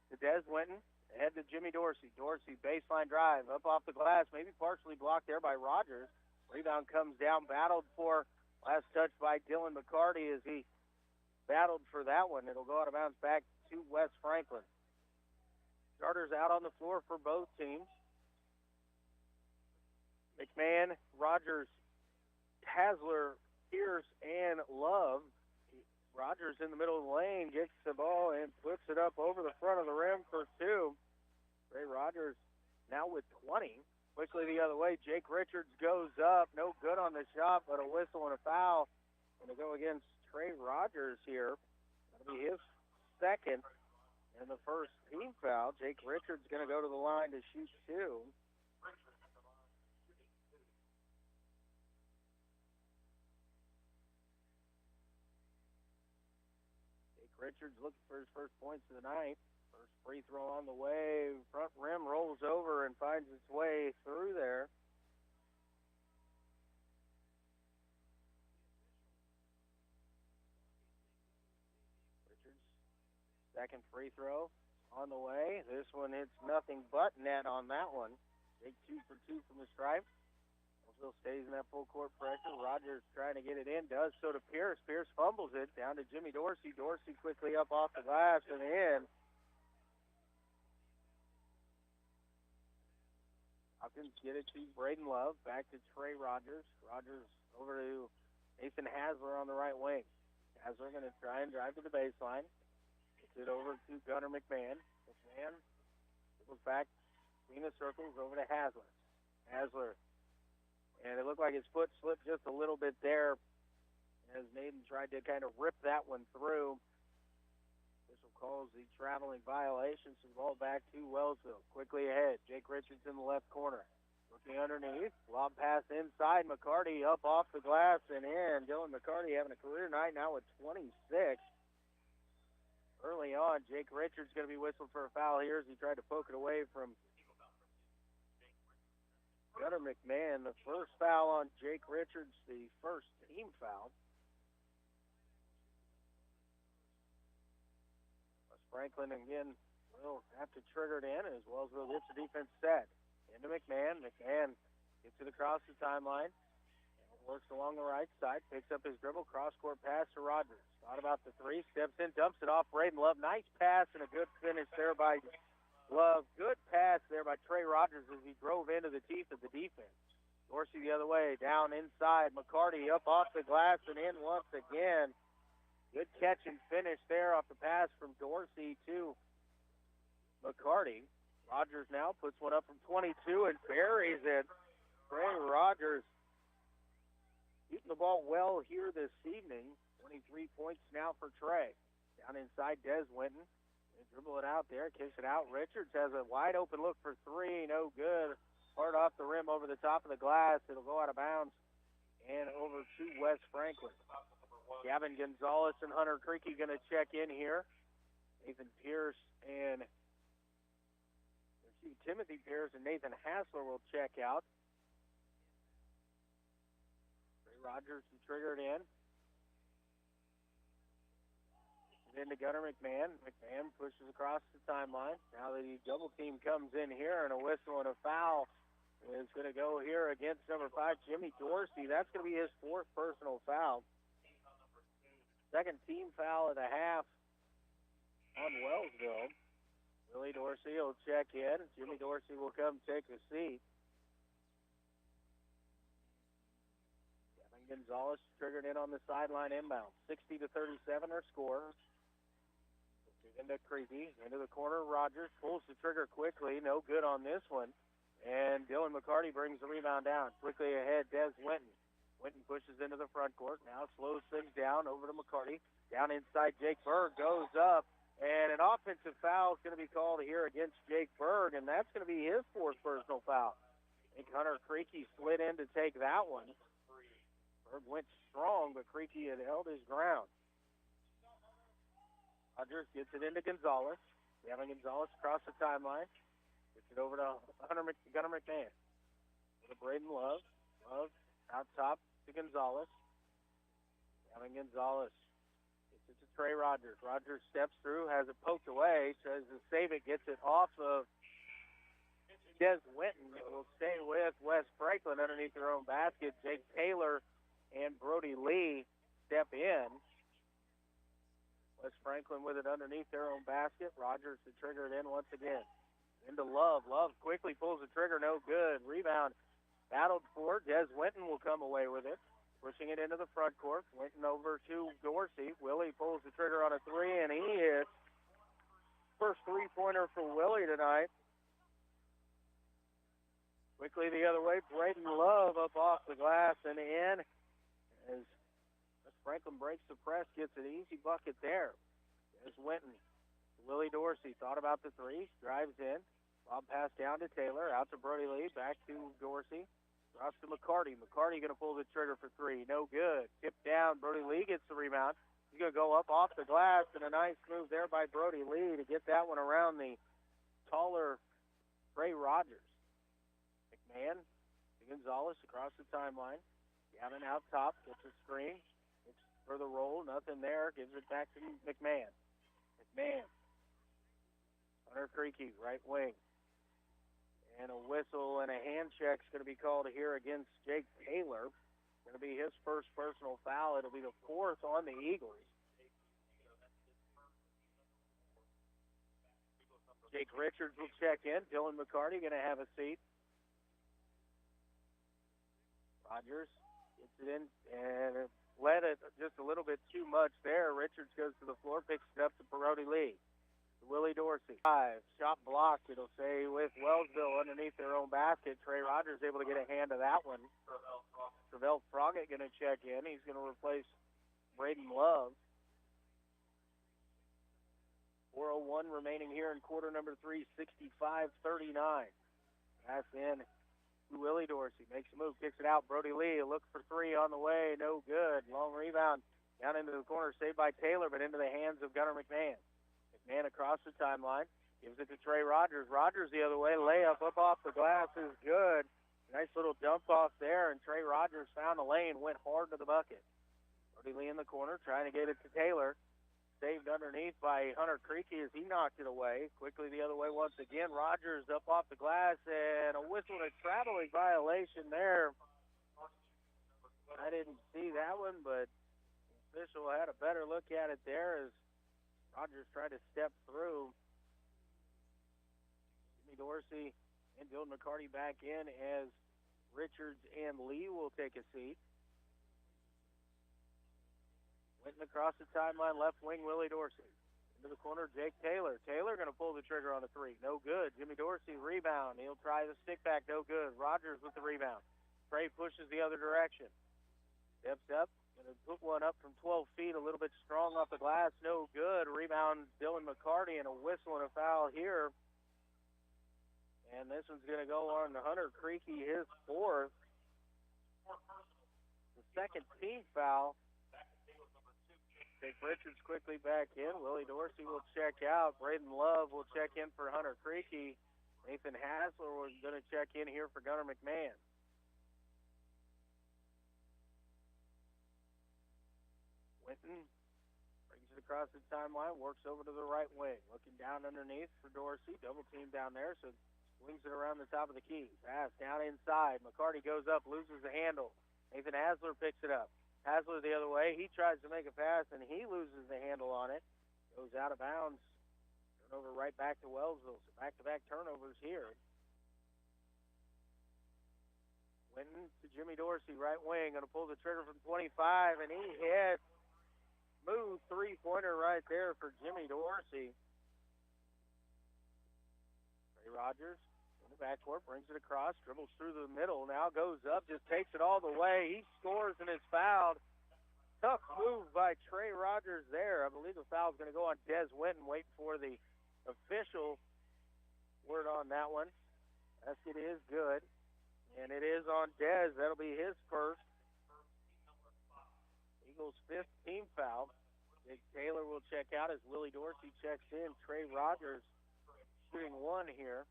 To Des Winton. Ahead to Jimmy Dorsey. Dorsey, baseline drive, up off the glass, maybe partially blocked there by Rogers. Rebound comes down, battled for. Last touch by Dylan McCarty as he battled for that one. It'll go out of bounds back to West Franklin. Starters out on the floor for both teams. McMahon, Rogers, Hasler, Pierce, and Love. Rogers in the middle of the lane gets the ball and puts it up over the front of the rim for 2. Trey Rogers now with 20. Quickly the other way, Jake Richards goes up. No good on the shot, but a whistle and a foul. Going to go against Trey Rogers here. That'll be his second and the first team foul. Jake Richards going to go to the line to shoot 2. Richards looking for his first points of the night. First free throw on the way. Front rim rolls over and finds its way through there. Richards, second free throw on the way. This one hits nothing but net on that one. Big 2 for 2 from the stripe. Wellsville stays in that full court pressure. Rogers trying to get it in, does so to Pierce. Pierce fumbles it down to Jimmy Dorsey. Dorsey quickly up off the glass and in. Hopkins get it to Braden Love. Back to Trey Rogers. Rogers over to Nathan Hasler on the right wing. Hasler going to try and drive to the baseline. Gets it over to Gunnar McMahon. McMahon goes back between the circles over to Hasler. Hasler. And it looked like his foot slipped just a little bit there as Naden tried to kind of rip that one through. Official calls the traveling violation. So ball back to Wellsville. Quickly ahead. Jake Richards in the left corner. Looking underneath. Lob pass inside. McCarty up off the glass and in. Dylan McCarty having a career night now with 26. Early on, Jake Richards going to be whistled for a foul here as he tried to poke it away from Gunnar McMahon. The first foul on Jake Richards, the first team foul. West Franklin again will have to trigger it in as Wellsville gets the defense set. Into McMahon. McMahon gets it across the timeline. Works along the right side. Picks up his dribble. Cross-court pass to Rogers. Thought about the 3. Steps in. Dumps it off. Braden Love. Nice pass and a good finish there by Love. Good pass there by Trey Rogers as he drove into the teeth of the defense. Dorsey the other way. Down inside. McCarty up off the glass and in once again. Good catch and finish there off the pass from Dorsey to McCarty. Rogers now puts one up from 22 and buries it. Trey Rogers shooting the ball well here this evening. 23 points now for Trey. Down inside, Des Winton. They dribble it out there, kicks it out. Richards has a wide open look for 3. No good. Hard off the rim over the top of the glass. It'll go out of bounds and over to West Franklin. Gavin Gonzalez and Hunter Creaky going to check in here. Nathan Pierce and Timothy Pierce and Nathan Hasler will check out. Trey Rogers to trigger it in. Into Gunnar McMahon. McMahon pushes across the timeline. Now the double team comes in here, and a whistle and a foul is going to go here against number 5, Jimmy Dorsey. That's going to be his 4th personal foul. Second team foul of the half on Wellsville. Willie Dorsey will check in. Jimmy Dorsey will come take a seat. Kevin Gonzalez triggered in on the sideline inbound. 60-37 our score. Into Creepy, into the corner. Rogers pulls the trigger quickly. No good on this one. And Dylan McCarty brings the rebound down. Quickly ahead, Des Winton. Winton pushes into the front court. Now slows things down over to McCarty. Down inside, Jake Berg goes up. And an offensive foul is going to be called here against Jake Berg, and that's going to be his fourth personal foul. I think Hunter Creaky slid in to take that one. Berg went strong, but Creaky had held his ground. Rogers gets it into Gonzalez. Gavin Gonzalez across the timeline. Gets it over to Gunnar McMahon. To Braden Love. Love out top to Gonzalez. Gavin Gonzalez gets it to Trey Rogers. Rogers steps through, has it poked away, tries to save it, gets it off of Des Winton. It will stay with West Franklin underneath their own basket. Jake Taylor and Brody Lee step in. West Franklin with it underneath their own basket. Rogers to trigger it in once again. Into Love. Love quickly pulls the trigger. No good. Rebound battled for. Des Winton will come away with it. Pushing it into the front court. Winton over to Dorsey. Willie pulls the trigger on a three, and he hits. First three-pointer for Willie tonight. Quickly the other way. Braden Love up off the glass and in. As Franklin breaks the press, gets an easy bucket there. There's Winton. Willie Dorsey thought about the three, drives in. Bob pass down to Taylor, out to Brody Lee, back to Dorsey. Across to McCarty. McCarty going to pull the trigger for three. No good. Tipped down. Brody Lee gets the rebound. He's going to go up off the glass, and a nice move there by Brody Lee to get that one around the taller Trey Rogers. McMahon to Gonzalez across the timeline. Gavin out top, gets a screen. For the roll, nothing there. Gives it back to McMahon. McMahon. Hunter Creaky, right wing. And a whistle and a hand check is going to be called here against Jake Taylor. Going to be his first personal foul. It'll be the fourth on the Eagles. Jake Richards will check in. Dylan McCarty going to have a seat. Rogers gets it in and led it just a little bit too much there. Richards goes to the floor, picks it up to Brody Lee. To Willie Dorsey. 5, shot blocked. It'll stay with Wellsville underneath their own basket. Trey Rogers able to get a hand to that one. Travell Froggett going to check in. He's going to replace Braden Love. 4:01 remaining here in quarter number 3, 65-39. Pass in. Willie Dorsey makes a move, kicks it out. Brody Lee looks for three on the way, no good. Long rebound down into the corner, saved by Taylor, but into the hands of Gunnar McMahon. McMahon across the timeline, gives it to Trey Rogers. Rogers the other way, layup up off the glass is good. Nice little dump off there, and Trey Rogers found the lane, went hard to the bucket. Brody Lee in the corner, trying to get it to Taylor. Saved underneath by Hunter Creaky as he knocked it away. Quickly the other way once again. Rogers up off the glass and a whistle and a traveling violation there. I didn't see that one, but the official had a better look at it there as Rogers tried to step through. Jimmy Dorsey and Dylan McCarty back in as Richards and Lee will take a seat. Winton across the timeline, left wing, Willie Dorsey. Into the corner, Jake Taylor. Taylor going to pull the trigger on a three. No good. Jimmy Dorsey, rebound. He'll try the stick back. No good. Rogers with the rebound. Trey pushes the other direction. Steps up. Going to put one up from 12 feet. A little bit strong off the glass. No good. Rebound, Dylan McCarty, and a whistle and a foul here. And this one's going to go on to Hunter Creaky, his fourth. The second team foul. Jake Richards quickly back in. Willie Dorsey will check out. Braden Love will check in for Hunter Creaky. Nathan Hasler was going to check in here for Gunnar McMahon. Winton brings it across the timeline, works over to the right wing. Looking down underneath for Dorsey. Double team down there, so swings it around the top of the key. Pass down inside. McCarty goes up, loses the handle. Nathan Hasler picks it up. Hasler the other way. He tries to make a pass, and he loses the handle on it. Goes out of bounds. Turnover right back to Wellsville. So back-to-back turnovers here. Winton to Jimmy Dorsey, right wing. Going to pull the trigger from 25, and he hits. Smooth three-pointer right there for Jimmy Dorsey. Trey Rogers in the backcourt, brings it across, dribbles through the middle, now goes up, just takes it all the way. He scores and is fouled. Tough move by Trey Rogers there. I believe the foul is going to go on Des Winton, waiting for the official word on that one. Basket is good, and it is on Des. That'll be his first. Eagles' fifth team foul. Jake Taylor will check out as Willie Dorsey checks in. Trey Rogers shooting one here.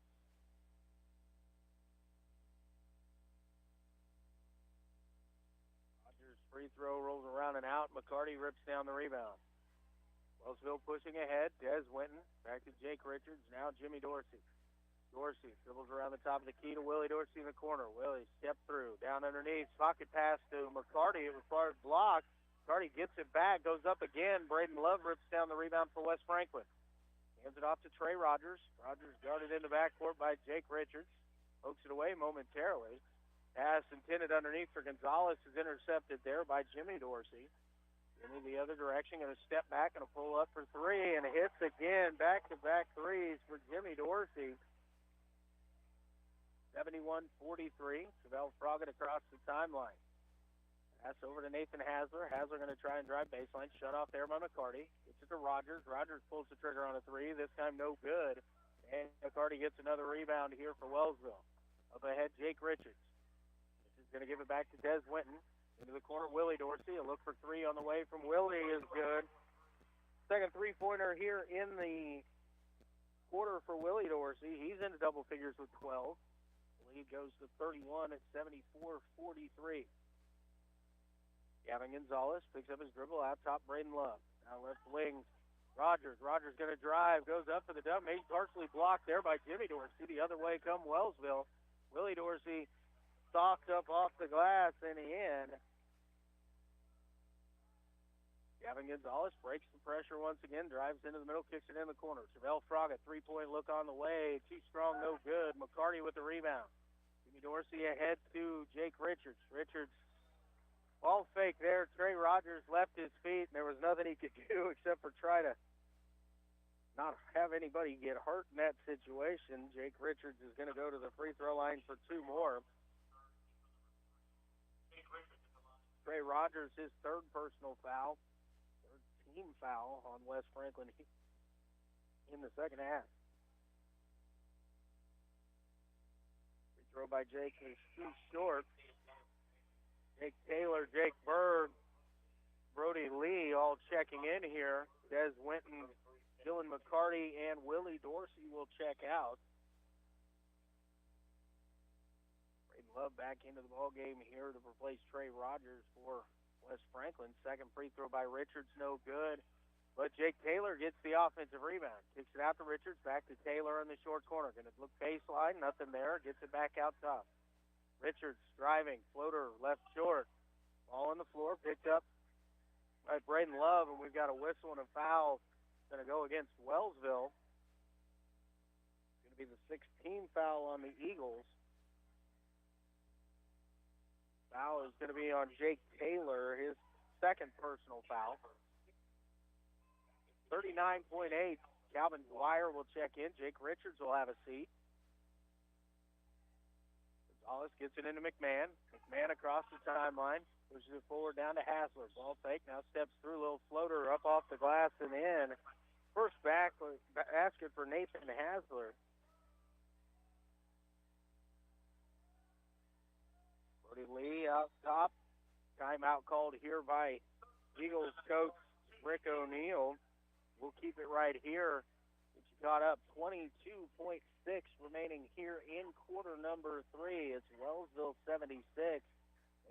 Rogers free throw rolls around and out. McCarty rips down the rebound. Wellsville pushing ahead. Des Winton back to Jake Richards. Now Jimmy Dorsey. Dorsey dribbles around the top of the key to Willie Dorsey in the corner. Willie step through, down underneath. Pocket pass to McCarty. It requires block. McCarty gets it back, goes up again. Braden Love rips down the rebound for West Franklin. Hands it off to Trey Rogers. Rogers guarded in the backcourt by Jake Richards. Pokes it away momentarily. Pass intended underneath for Gonzalez is intercepted there by Jimmy Dorsey. Jimmy the other direction, going to step back and a pull up for three, and hits again. Back-to-back threes for Jimmy Dorsey. 71-43. Chevelle Froggatt across the timeline. Pass over to Nathan Hasler. Hasler going to try and drive baseline. Shut off there by McCarty. Gets it to Rogers. Rogers pulls the trigger on a three. This time no good. And McCarty gets another rebound here for Wellsville. Up ahead, Jake Richards. This is going to give it back to Des Winton. Into the corner, Willie Dorsey. A look for three on the way from Willie is good. Second three-pointer here in the quarter for Willie Dorsey. He's into double figures with 12. Lead goes to 31 at 74-43. Gavin Gonzalez picks up his dribble out top. Braden Love. Now left wing. Rogers. Rogers going to drive. Goes up for the dump. He's partially blocked there by Jimmy Dorsey. The other way come Wellsville. Willie Dorsey stalked up off the glass and in. Gavin Gonzalez breaks the pressure once again. Drives into the middle. Kicks it in the corner. Chevelle Froggatt. Three-point look on the way. Too strong. No good. McCarty with the rebound. Jimmy Dorsey ahead to Jake Richards. Richards, ball fake there. Trey Rogers left his feet, and there was nothing he could do except for try to not have anybody get hurt in that situation. Jake Richards is going to go to the free throw line for two more. Trey Rogers, his third personal foul, third team foul on West Franklin in the second half. Throw by Jake is too short. Jake Taylor, Jake Berg, Brody Lee all checking in here. Des Winton, Dylan McCarty, and Willie Dorsey will check out. Braden Love back into the ball game here to replace Trey Rogers for West Franklin. Second free throw by Richards, no good. But Jake Taylor gets the offensive rebound. Kicks it out to Richards, back to Taylor in the short corner. Going to look baseline, nothing there. Gets it back out top. Richards driving, floater left short. Ball on the floor, picked up by Braden Love, and we've got a whistle and a foul going to go against Wellsville. It's going to be the 16th foul on the Eagles. Foul is going to be on Jake Taylor, his second personal foul. 39.8. Calvin Dwyer will check in. Jake Richards will have a seat. Gonzalez gets it into McMahon. McMahon across the timeline. Pushes it forward down to Hasler. Ball fake. Now steps through. Little floater up off the glass and in. First basket for Nathan Hasler. Brody Lee out top. Timeout called here by Eagles coach Rick O'Neill. We'll keep it right here. It's got up 22.6 remaining here in quarter number 3. It's Wellsville 76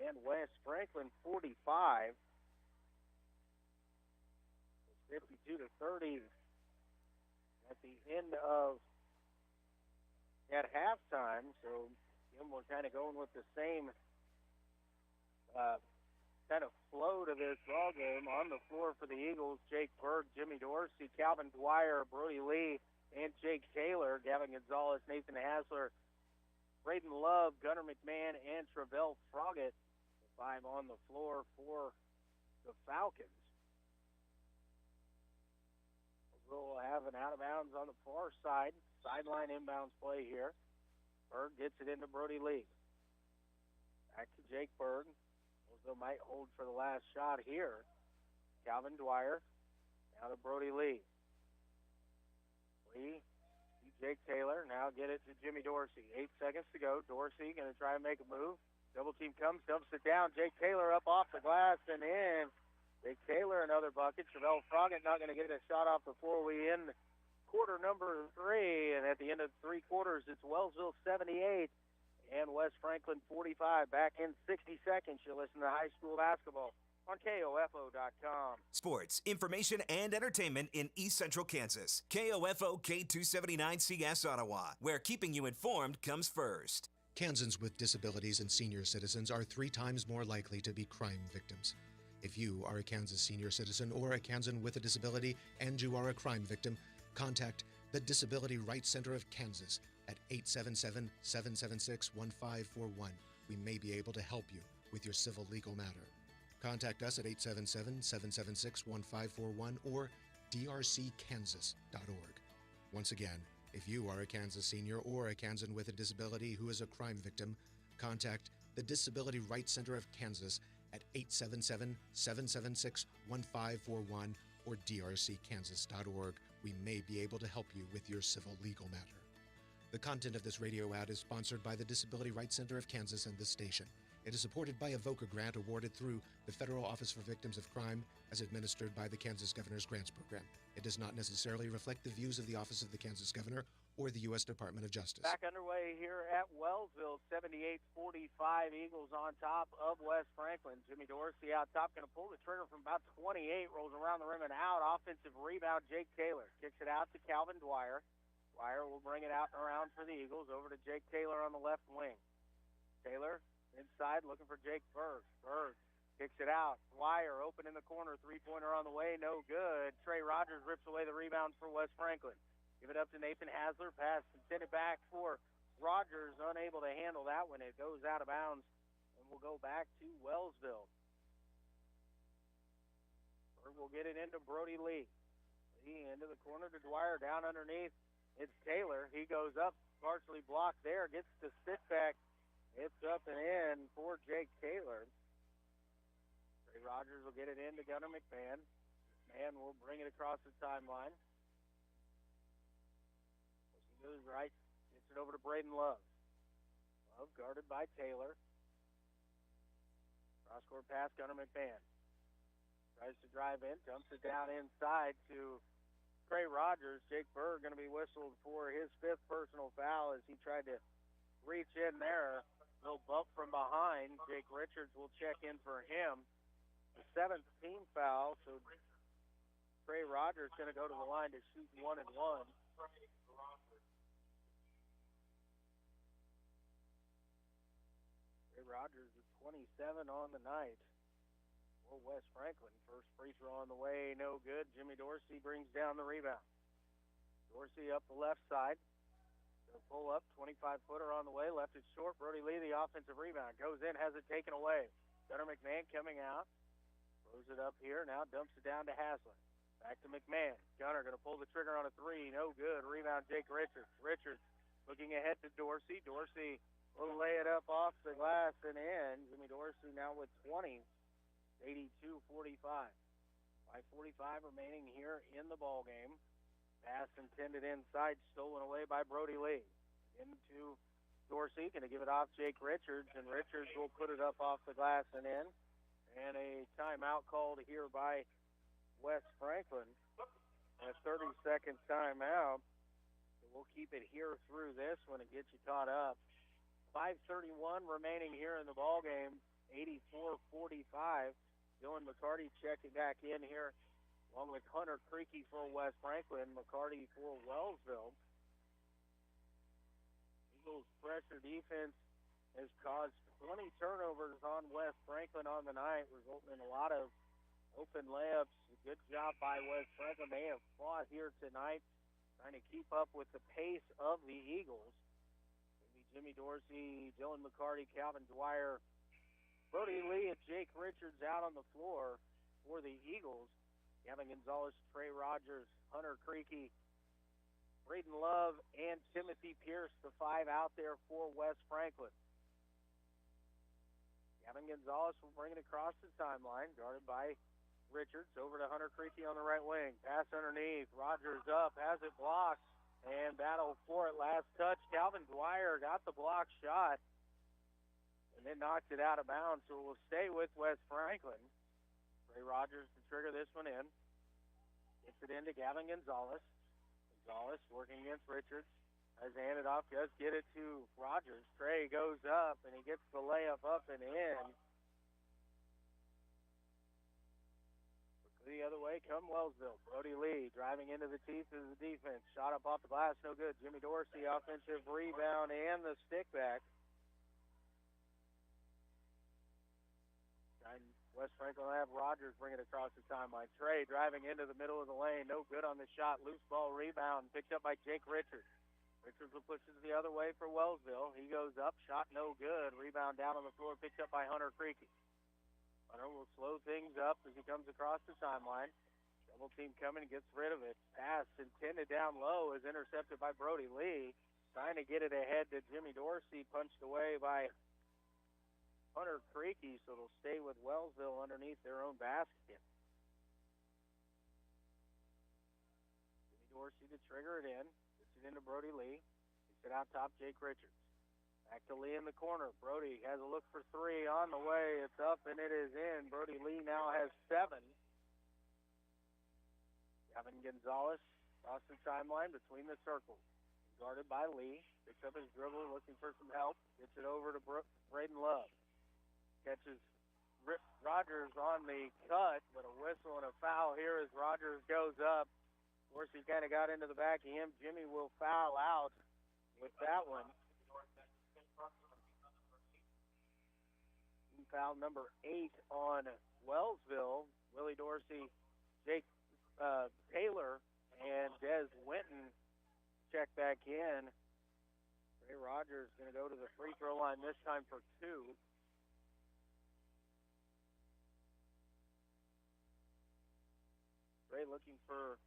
and West Franklin 45. It's 52-30 at the end of at halftime. So again, we're kind of going with the same kind of flow to this ball game. On the floor for the Eagles, Jake Berg, Jimmy Dorsey, Calvin Dwyer, Brody Lee, and Jake Taylor. Gavin Gonzalez, Nathan Hasler, Braden Love, Gunnar McMahon, and Chevelle Froggatt. The five on the floor for the Falcons. We'll have an out of bounds on the far side. Sideline inbounds play here. Berg gets it into Brody Lee. Back to Jake Berg. Wellsville might hold for the last shot here. Calvin Dwyer. Now to Brody Lee. Lee to Jake Taylor. Now get it to Jimmy Dorsey. 8 seconds to go. Dorsey going to try and make a move. Double team comes, dumps it down. Jake Taylor up off the glass and in. Jake Taylor, another bucket. Chevelle Froggett not going to get a shot off before we end quarter number 3. And at the end of 3 quarters, it's Wellsville 78 and West Franklin 45. Back in 60 seconds, you'll listen to high school basketball on KOFO.com. Sports, information, and entertainment in East Central Kansas. KOFO K279CS Ottawa, where keeping you informed comes first. Kansans with disabilities and senior citizens are 3 times more likely to be crime victims. If you are a Kansas senior citizen or a Kansan with a disability and you are a crime victim, contact the Disability Rights Center of Kansas at 877-776-1541. We may be able to help you with your civil legal matter. Contact us at 877-776-1541 or drckansas.org. Once again, if you are a Kansas senior or a Kansan with a disability who is a crime victim, contact the Disability Rights Center of Kansas at 877-776-1541 or drckansas.org. We may be able to help you with your civil legal matter. The content of this radio ad is sponsored by the Disability Rights Center of Kansas and this station. It is supported by a VOCA grant awarded through the Federal Office for Victims of Crime as administered by the Kansas Governor's Grants Program. It does not necessarily reflect the views of the Office of the Kansas Governor or the U.S. Department of Justice. Back underway here at Wellsville, 78-45, Eagles on top of West Franklin. Jimmy Dorsey out top, going to pull the trigger from about 28, rolls around the rim and out. Offensive rebound, Jake Taylor kicks it out to Calvin Dwyer. Dwyer will bring it out and around for the Eagles, over to Jake Taylor on the left wing. Taylor inside looking for Jake Berg. Berg kicks it out. Dwyer open in the corner, three-pointer on the way, no good. Trey Rogers rips away the rebound for West Franklin. Give it up to Nathan Hasler. Pass intended back for Rogers, unable to handle that one. It goes out of bounds, and we'll go back to Wellsville. Berg will get it into Brody Lee. Lee into the corner to Dwyer, down underneath. It's Taylor. He goes up, partially blocked there, gets the sit back. It's up and in for Jake Taylor. Trey Rogers will get it in to Gunnar McMahon. McMahon will bring it across the timeline. He goes right, gets it over to Braden Love. Love guarded by Taylor. Cross-court pass, Gunnar McMahon. Tries to drive in, dumps it down inside to Trey Rogers. Jake Berg going to be whistled for his 5th personal foul as he tried to reach in there. Little bump from behind. Jake Richards will check in for him. The 7th team foul, so Trey Rogers going to go to the line to shoot 1 and 1. Trey Rogers is 27 on the night for West Franklin. First free throw on the way, no good. Jimmy Dorsey brings down the rebound. Dorsey up the left side. They'll pull up, 25-footer on the way, left it short. Brody Lee, the offensive rebound, goes in, has it taken away. Gunnar McMahon coming out, throws it up here, now dumps it down to Hasler. Back to McMahon. Gunnar going to pull the trigger on a 3, no good. Rebound, Jake Richards. Richards looking ahead to Dorsey. Dorsey will lay it up off the glass and in. Jimmy Dorsey now with 20, 82-45. 5:45 remaining here in the ball game. Pass intended inside, stolen away by Brody Lee. Into Dorsey, going to give it off Jake Richards, and Richards will put it up off the glass and in. And a timeout called here by West Franklin. A 30-second timeout. So we'll keep it here through this one and get you caught up. 5:31 remaining here in the ball game. 84-45. Dylan McCarty checking back in here, along with Hunter Creaky for West Franklin, McCarty for Wellsville. Eagles' pressure defense has caused 20 turnovers on West Franklin on the night, resulting in a lot of open layups. Good job by West Franklin. They have fought here tonight, trying to keep up with the pace of the Eagles. Maybe Jimmy Dorsey, Dylan McCarty, Calvin Dwyer, Brody Lee, and Jake Richards out on the floor for the Eagles. Gavin Gonzalez, Trey Rogers, Hunter Creaky, Braden Love, and Timothy Pierce, the 5 out there for West Franklin. Gavin Gonzalez will bring it across the timeline, guarded by Richards. Over to Hunter Creaky on the right wing. Pass underneath. Rogers up, has it blocked, and battle for it. Last touch. Calvin Dwyer got the block shot and then knocked it out of bounds, so it will stay with West Franklin. Ray Rogers to trigger this one in. Gets it into Gavin Gonzalez. Gonzalez working against Richards. Has handed off, does get it to Rogers. Trey goes up, and he gets the layup up and in. The other way come Wellsville. Brody Lee driving into the teeth of the defense. Shot up off the glass, no good. Jimmy Dorsey, offensive rebound and the stick back. And West Franklin will have Rogers bring it across the timeline. Trey driving into the middle of the lane. No good on the shot. Loose ball rebound picked up by Jake Richards. Richards will push it the other way for Wellsville. He goes up, shot no good. Rebound down on the floor, picked up by Hunter Creaky. Hunter will slow things up as he comes across the timeline. Double team coming, gets rid of it. Pass intended down low is intercepted by Brody Lee. Trying to get it ahead to Jimmy Dorsey, punched away by Hunter Creaky, so it'll stay with Wellsville underneath their own basket. Jimmy Dorsey to trigger it in. Into Brody Lee. Gets it out top, Jake Richards. Back to Lee in the corner. Brody has a look for 3 on the way. It's up and it is in. Brody Lee now has 7. Gavin Gonzalez across the timeline between the circles. Guarded by Lee. Picks up his dribble, looking for some help. Gets it over to Braden Love. Catches Rogers on the cut, but a whistle and a foul here as Rogers goes up. Of course, he kind of got into the back of him. Jimmy will foul out with that one. Foul number 8 on Wellsville. Willie Dorsey, Jake Taylor, and Des Winton check back in. Ray Rogers going to go to the free throw line this time for 2. Ray looking for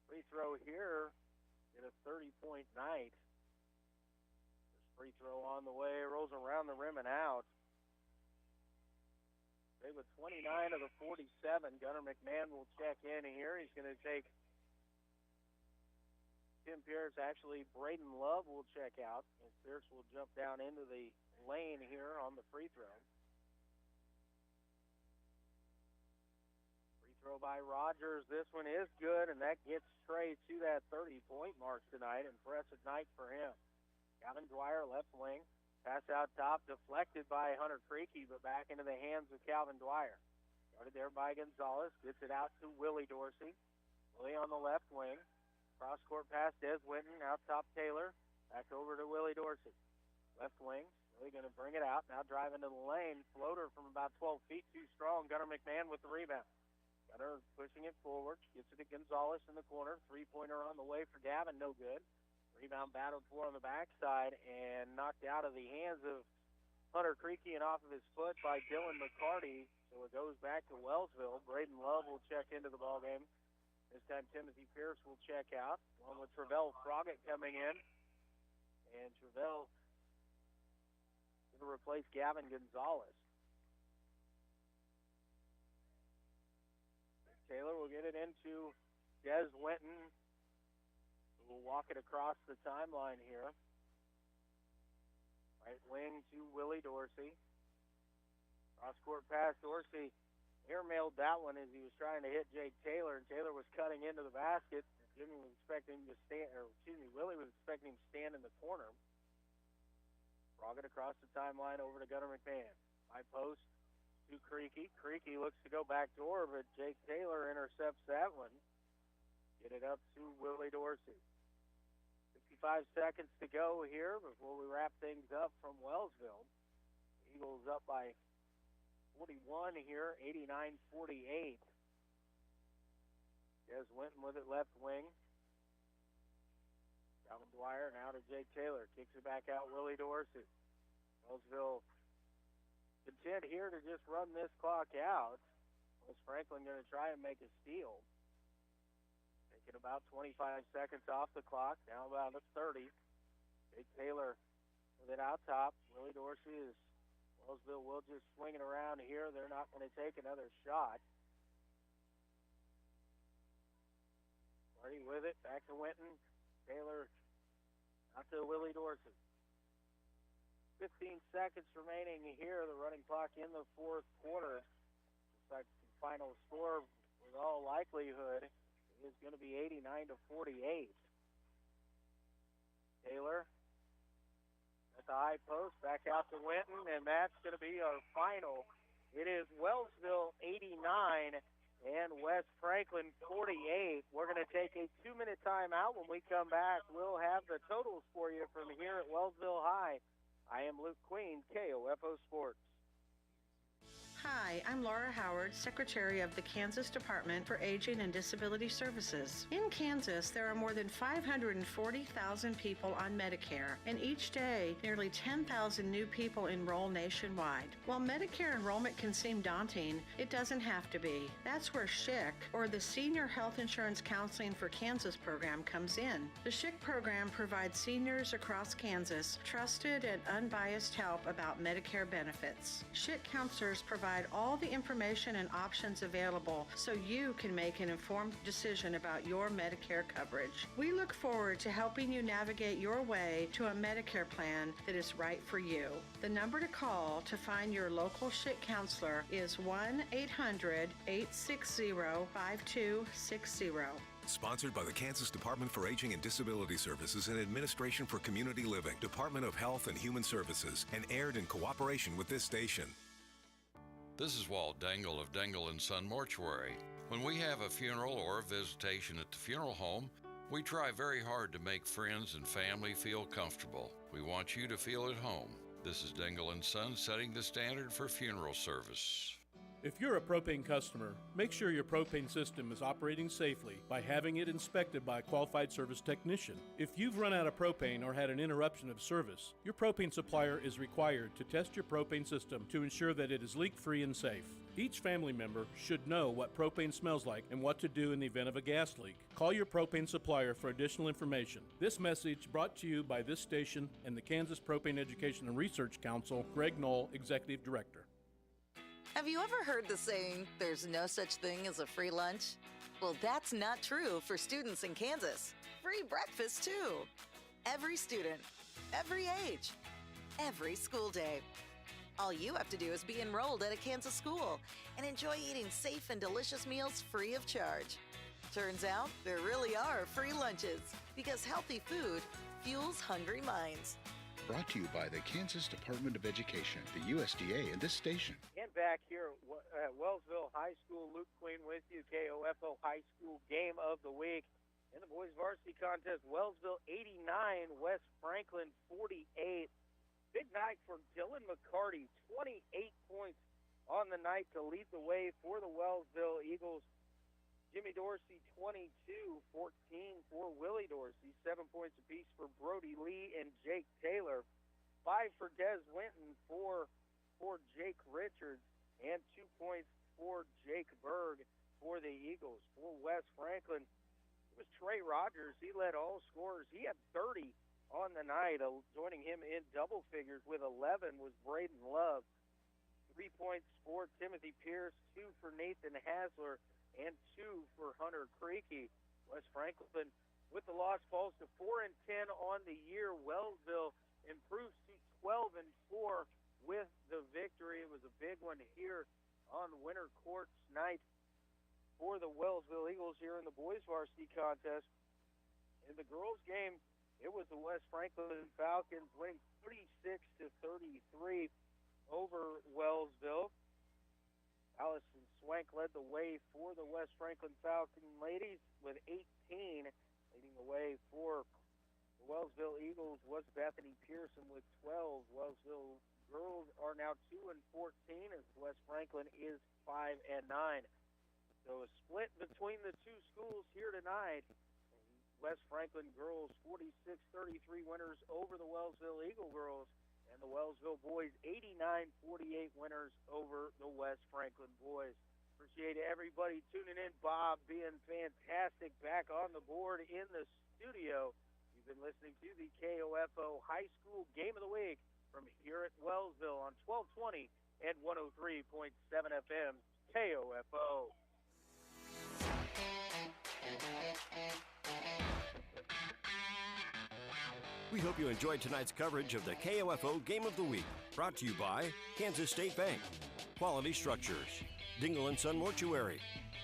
free throw here in a 30-point night. This free throw on the way, rolls around the rim and out. Ray with 29 of the 47. Gunnar McMahon will check in here. He's going to take Tim Pierce. Actually, Braden Love will check out as Pierce will jump down into the lane here on the free throw. Throw by Rogers. This one is good, and that gets Trey to that 30-point mark tonight. Impressive night for him. Calvin Dwyer, left wing. Pass out top, deflected by Hunter Creaky, but back into the hands of Calvin Dwyer. Started there by Gonzalez. Gets it out to Willie Dorsey. Willie on the left wing. Cross-court pass, Des Winton. Out top, Taylor. Back over to Willie Dorsey. Left wing. Really going to bring it out. Now driving to the lane. Floater from about 12 feet. Too strong. Gunnar McMahon with the rebound. Gunnar pushing it forward. Gets it to Gonzalez in the corner. Three-pointer on the way for Gavin. No good. Rebound battled for on the backside and knocked out of the hands of Hunter Creaky and off of his foot by Dylan McCarty. So it goes back to Wellsville. Braden Love will check into the ballgame. This time Timothy Pierce will check out, along with Travell Froggett coming in. And Travell going to replace Gavin Gonzalez. Taylor will get it into Des Winton, who will walk it across the timeline here. Right wing to Willie Dorsey. Cross-court pass, Dorsey airmailed that one as he was trying to hit Jake Taylor, and Taylor was cutting into the basket. Jimmy was expecting him to stand, Willie was expecting him to stand in the corner. Frog it across the timeline over to Gunnar McMahon. High post to Creaky. Creaky looks to go back door, but Jake Taylor intercepts that one. Get it up to Willie Dorsey. 55 seconds to go here before we wrap things up from Wellsville. Eagles up by 41 here, 89-48. Des Winton with it left wing. Calvin Dwyer now to Jake Taylor. Kicks it back out, Willie Dorsey. Wellsville content here to just run this clock out. West Franklin going to try and make a steal. Taking about 25 seconds off the clock, now about a 30. Jake Taylor with it out top. Willie Dorsey is, Wellsville will just swing it around here. They're not going to take another shot. Marty with it, back to Winton. Taylor out to Willie Dorsey. 15 seconds remaining here, the running clock in the fourth quarter. Looks like the final score, with all likelihood, is going to be 89-48. Taylor at the high post, back out to Winton, and that's going to be our final. It is Wellsville 89 and West Franklin 48. We're going to take a 2-minute timeout. When we come back, we'll have the totals for you from here at Wellsville High. I am Luke Queen, KOFO Sports. Hi, I'm Laura Howard, Secretary of the Kansas Department for Aging and Disability Services. In Kansas, there are more than 540,000 people on Medicare, and each day, nearly 10,000 new people enroll nationwide. While Medicare enrollment can seem daunting, it doesn't have to be. That's where SHIC, or the Senior Health Insurance Counseling for Kansas program, comes in. The SHIC program provides seniors across Kansas trusted and unbiased help about Medicare benefits. SHIC counselors provide all the information and options available so you can make an informed decision about your Medicare coverage. We look forward to helping you navigate your way to a Medicare plan that is right for you. The number to call to find your local SHIC counselor is 1-800-860-5260. Sponsored by the Kansas Department for Aging and Disability Services and Administration for Community Living, Department of Health and Human Services, and aired in cooperation with this station. This is Walt Dangle of Dangle & Son Mortuary. When we have a funeral or a visitation at the funeral home, we try very hard to make friends and family feel comfortable. We want you to feel at home. This is Dangle & Son setting the standard for funeral service. If you're a propane customer, make sure your propane system is operating safely by having it inspected by a qualified service technician. If you've run out of propane or had an interruption of service, your propane supplier is required to test your propane system to ensure that it is leak-free and safe. Each family member should know what propane smells like and what to do in the event of a gas leak. Call your propane supplier for additional information. This message brought to you by this station and the Kansas Propane Education and Research Council, Greg Knoll, Executive Director. Have you ever heard the saying, there's no such thing as a free lunch? Well, that's not true for students in Kansas. Free breakfast, too. Every student, every age, every school day. All you have to do is be enrolled at a Kansas school and enjoy eating safe and delicious meals free of charge. Turns out, there really are free lunches because healthy food fuels hungry minds. Brought to you by the Kansas Department of Education, the USDA, and this station. And back here at Wellsville High School, Luke Queen with you, KOFO High School Game of the Week. In the boys varsity contest, Wellsville 89, West Franklin 48. Big night for Dylan McCarty, 28 points on the night to lead the way for the Wellsville Eagles. Jimmy Dorsey, 22, 14 for Willie Dorsey, 7 points apiece for Brody Lee and Jake Taylor, 5 for Des Winton, 4 for Jake Richards, and 2 points for Jake Berg for the Eagles. For West Franklin, it was Trey Rogers. He led all scorers. He had 30 on the night. Joining him in double figures with 11 was Braden Love. 3 points for Timothy Pierce, 2 for Nathan Hasler, and 2 for Hunter Creaky. West Franklin, with the loss, falls to 4-10 on the year. Wellsville improves to 12-4 with the victory. It was a big one here on Winter Courts night for the Wellsville Eagles here in the boys varsity contest. In the girls game, it was the West Franklin Falcons winning 36-33 over Wellsville. Allison Swank led the way for the West Franklin Falcon ladies with 18. Leading the way for the Wellsville Eagles was Bethany Pearson with 12. Wellsville girls are now 2-14 as West Franklin is 5-9. So a split between the two schools here tonight. West Franklin girls 46-33 winners over the Wellsville Eagle girls. And the Wellsville boys 89-48 winners over the West Franklin boys. Appreciate everybody tuning in. Bob being fantastic back on the board in the studio. You've been listening to the KOFO High School Game of the Week from here at Wellsville on 1220 and 103.7 FM KOFO. We hope you enjoyed tonight's coverage of the KOFO Game of the Week, brought to you by Kansas State Bank, Quality Structures, Dingle & Son Mortuary,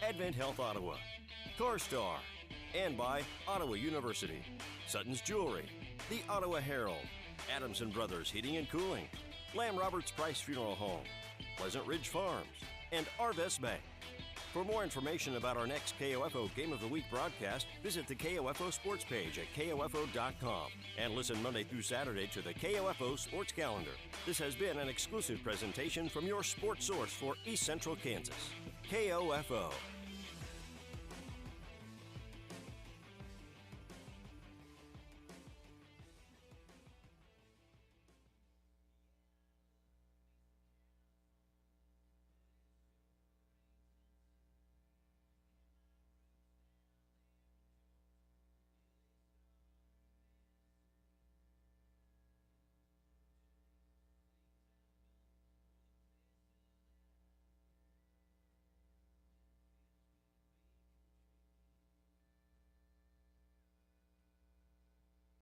Advent Health Ottawa, CoreStar, and by Ottawa University, Sutton's Jewelry, the Ottawa Herald, Adamson Brothers Heating and Cooling, Lamb Roberts Price Funeral Home, Pleasant Ridge Farms, and Arvest Bank. For more information about our next KOFO Game of the Week broadcast, visit the KOFO Sports page at KOFO.com and listen Monday through Saturday to the KOFO Sports Calendar. This has been an exclusive presentation from your sports source for East Central Kansas, KOFO.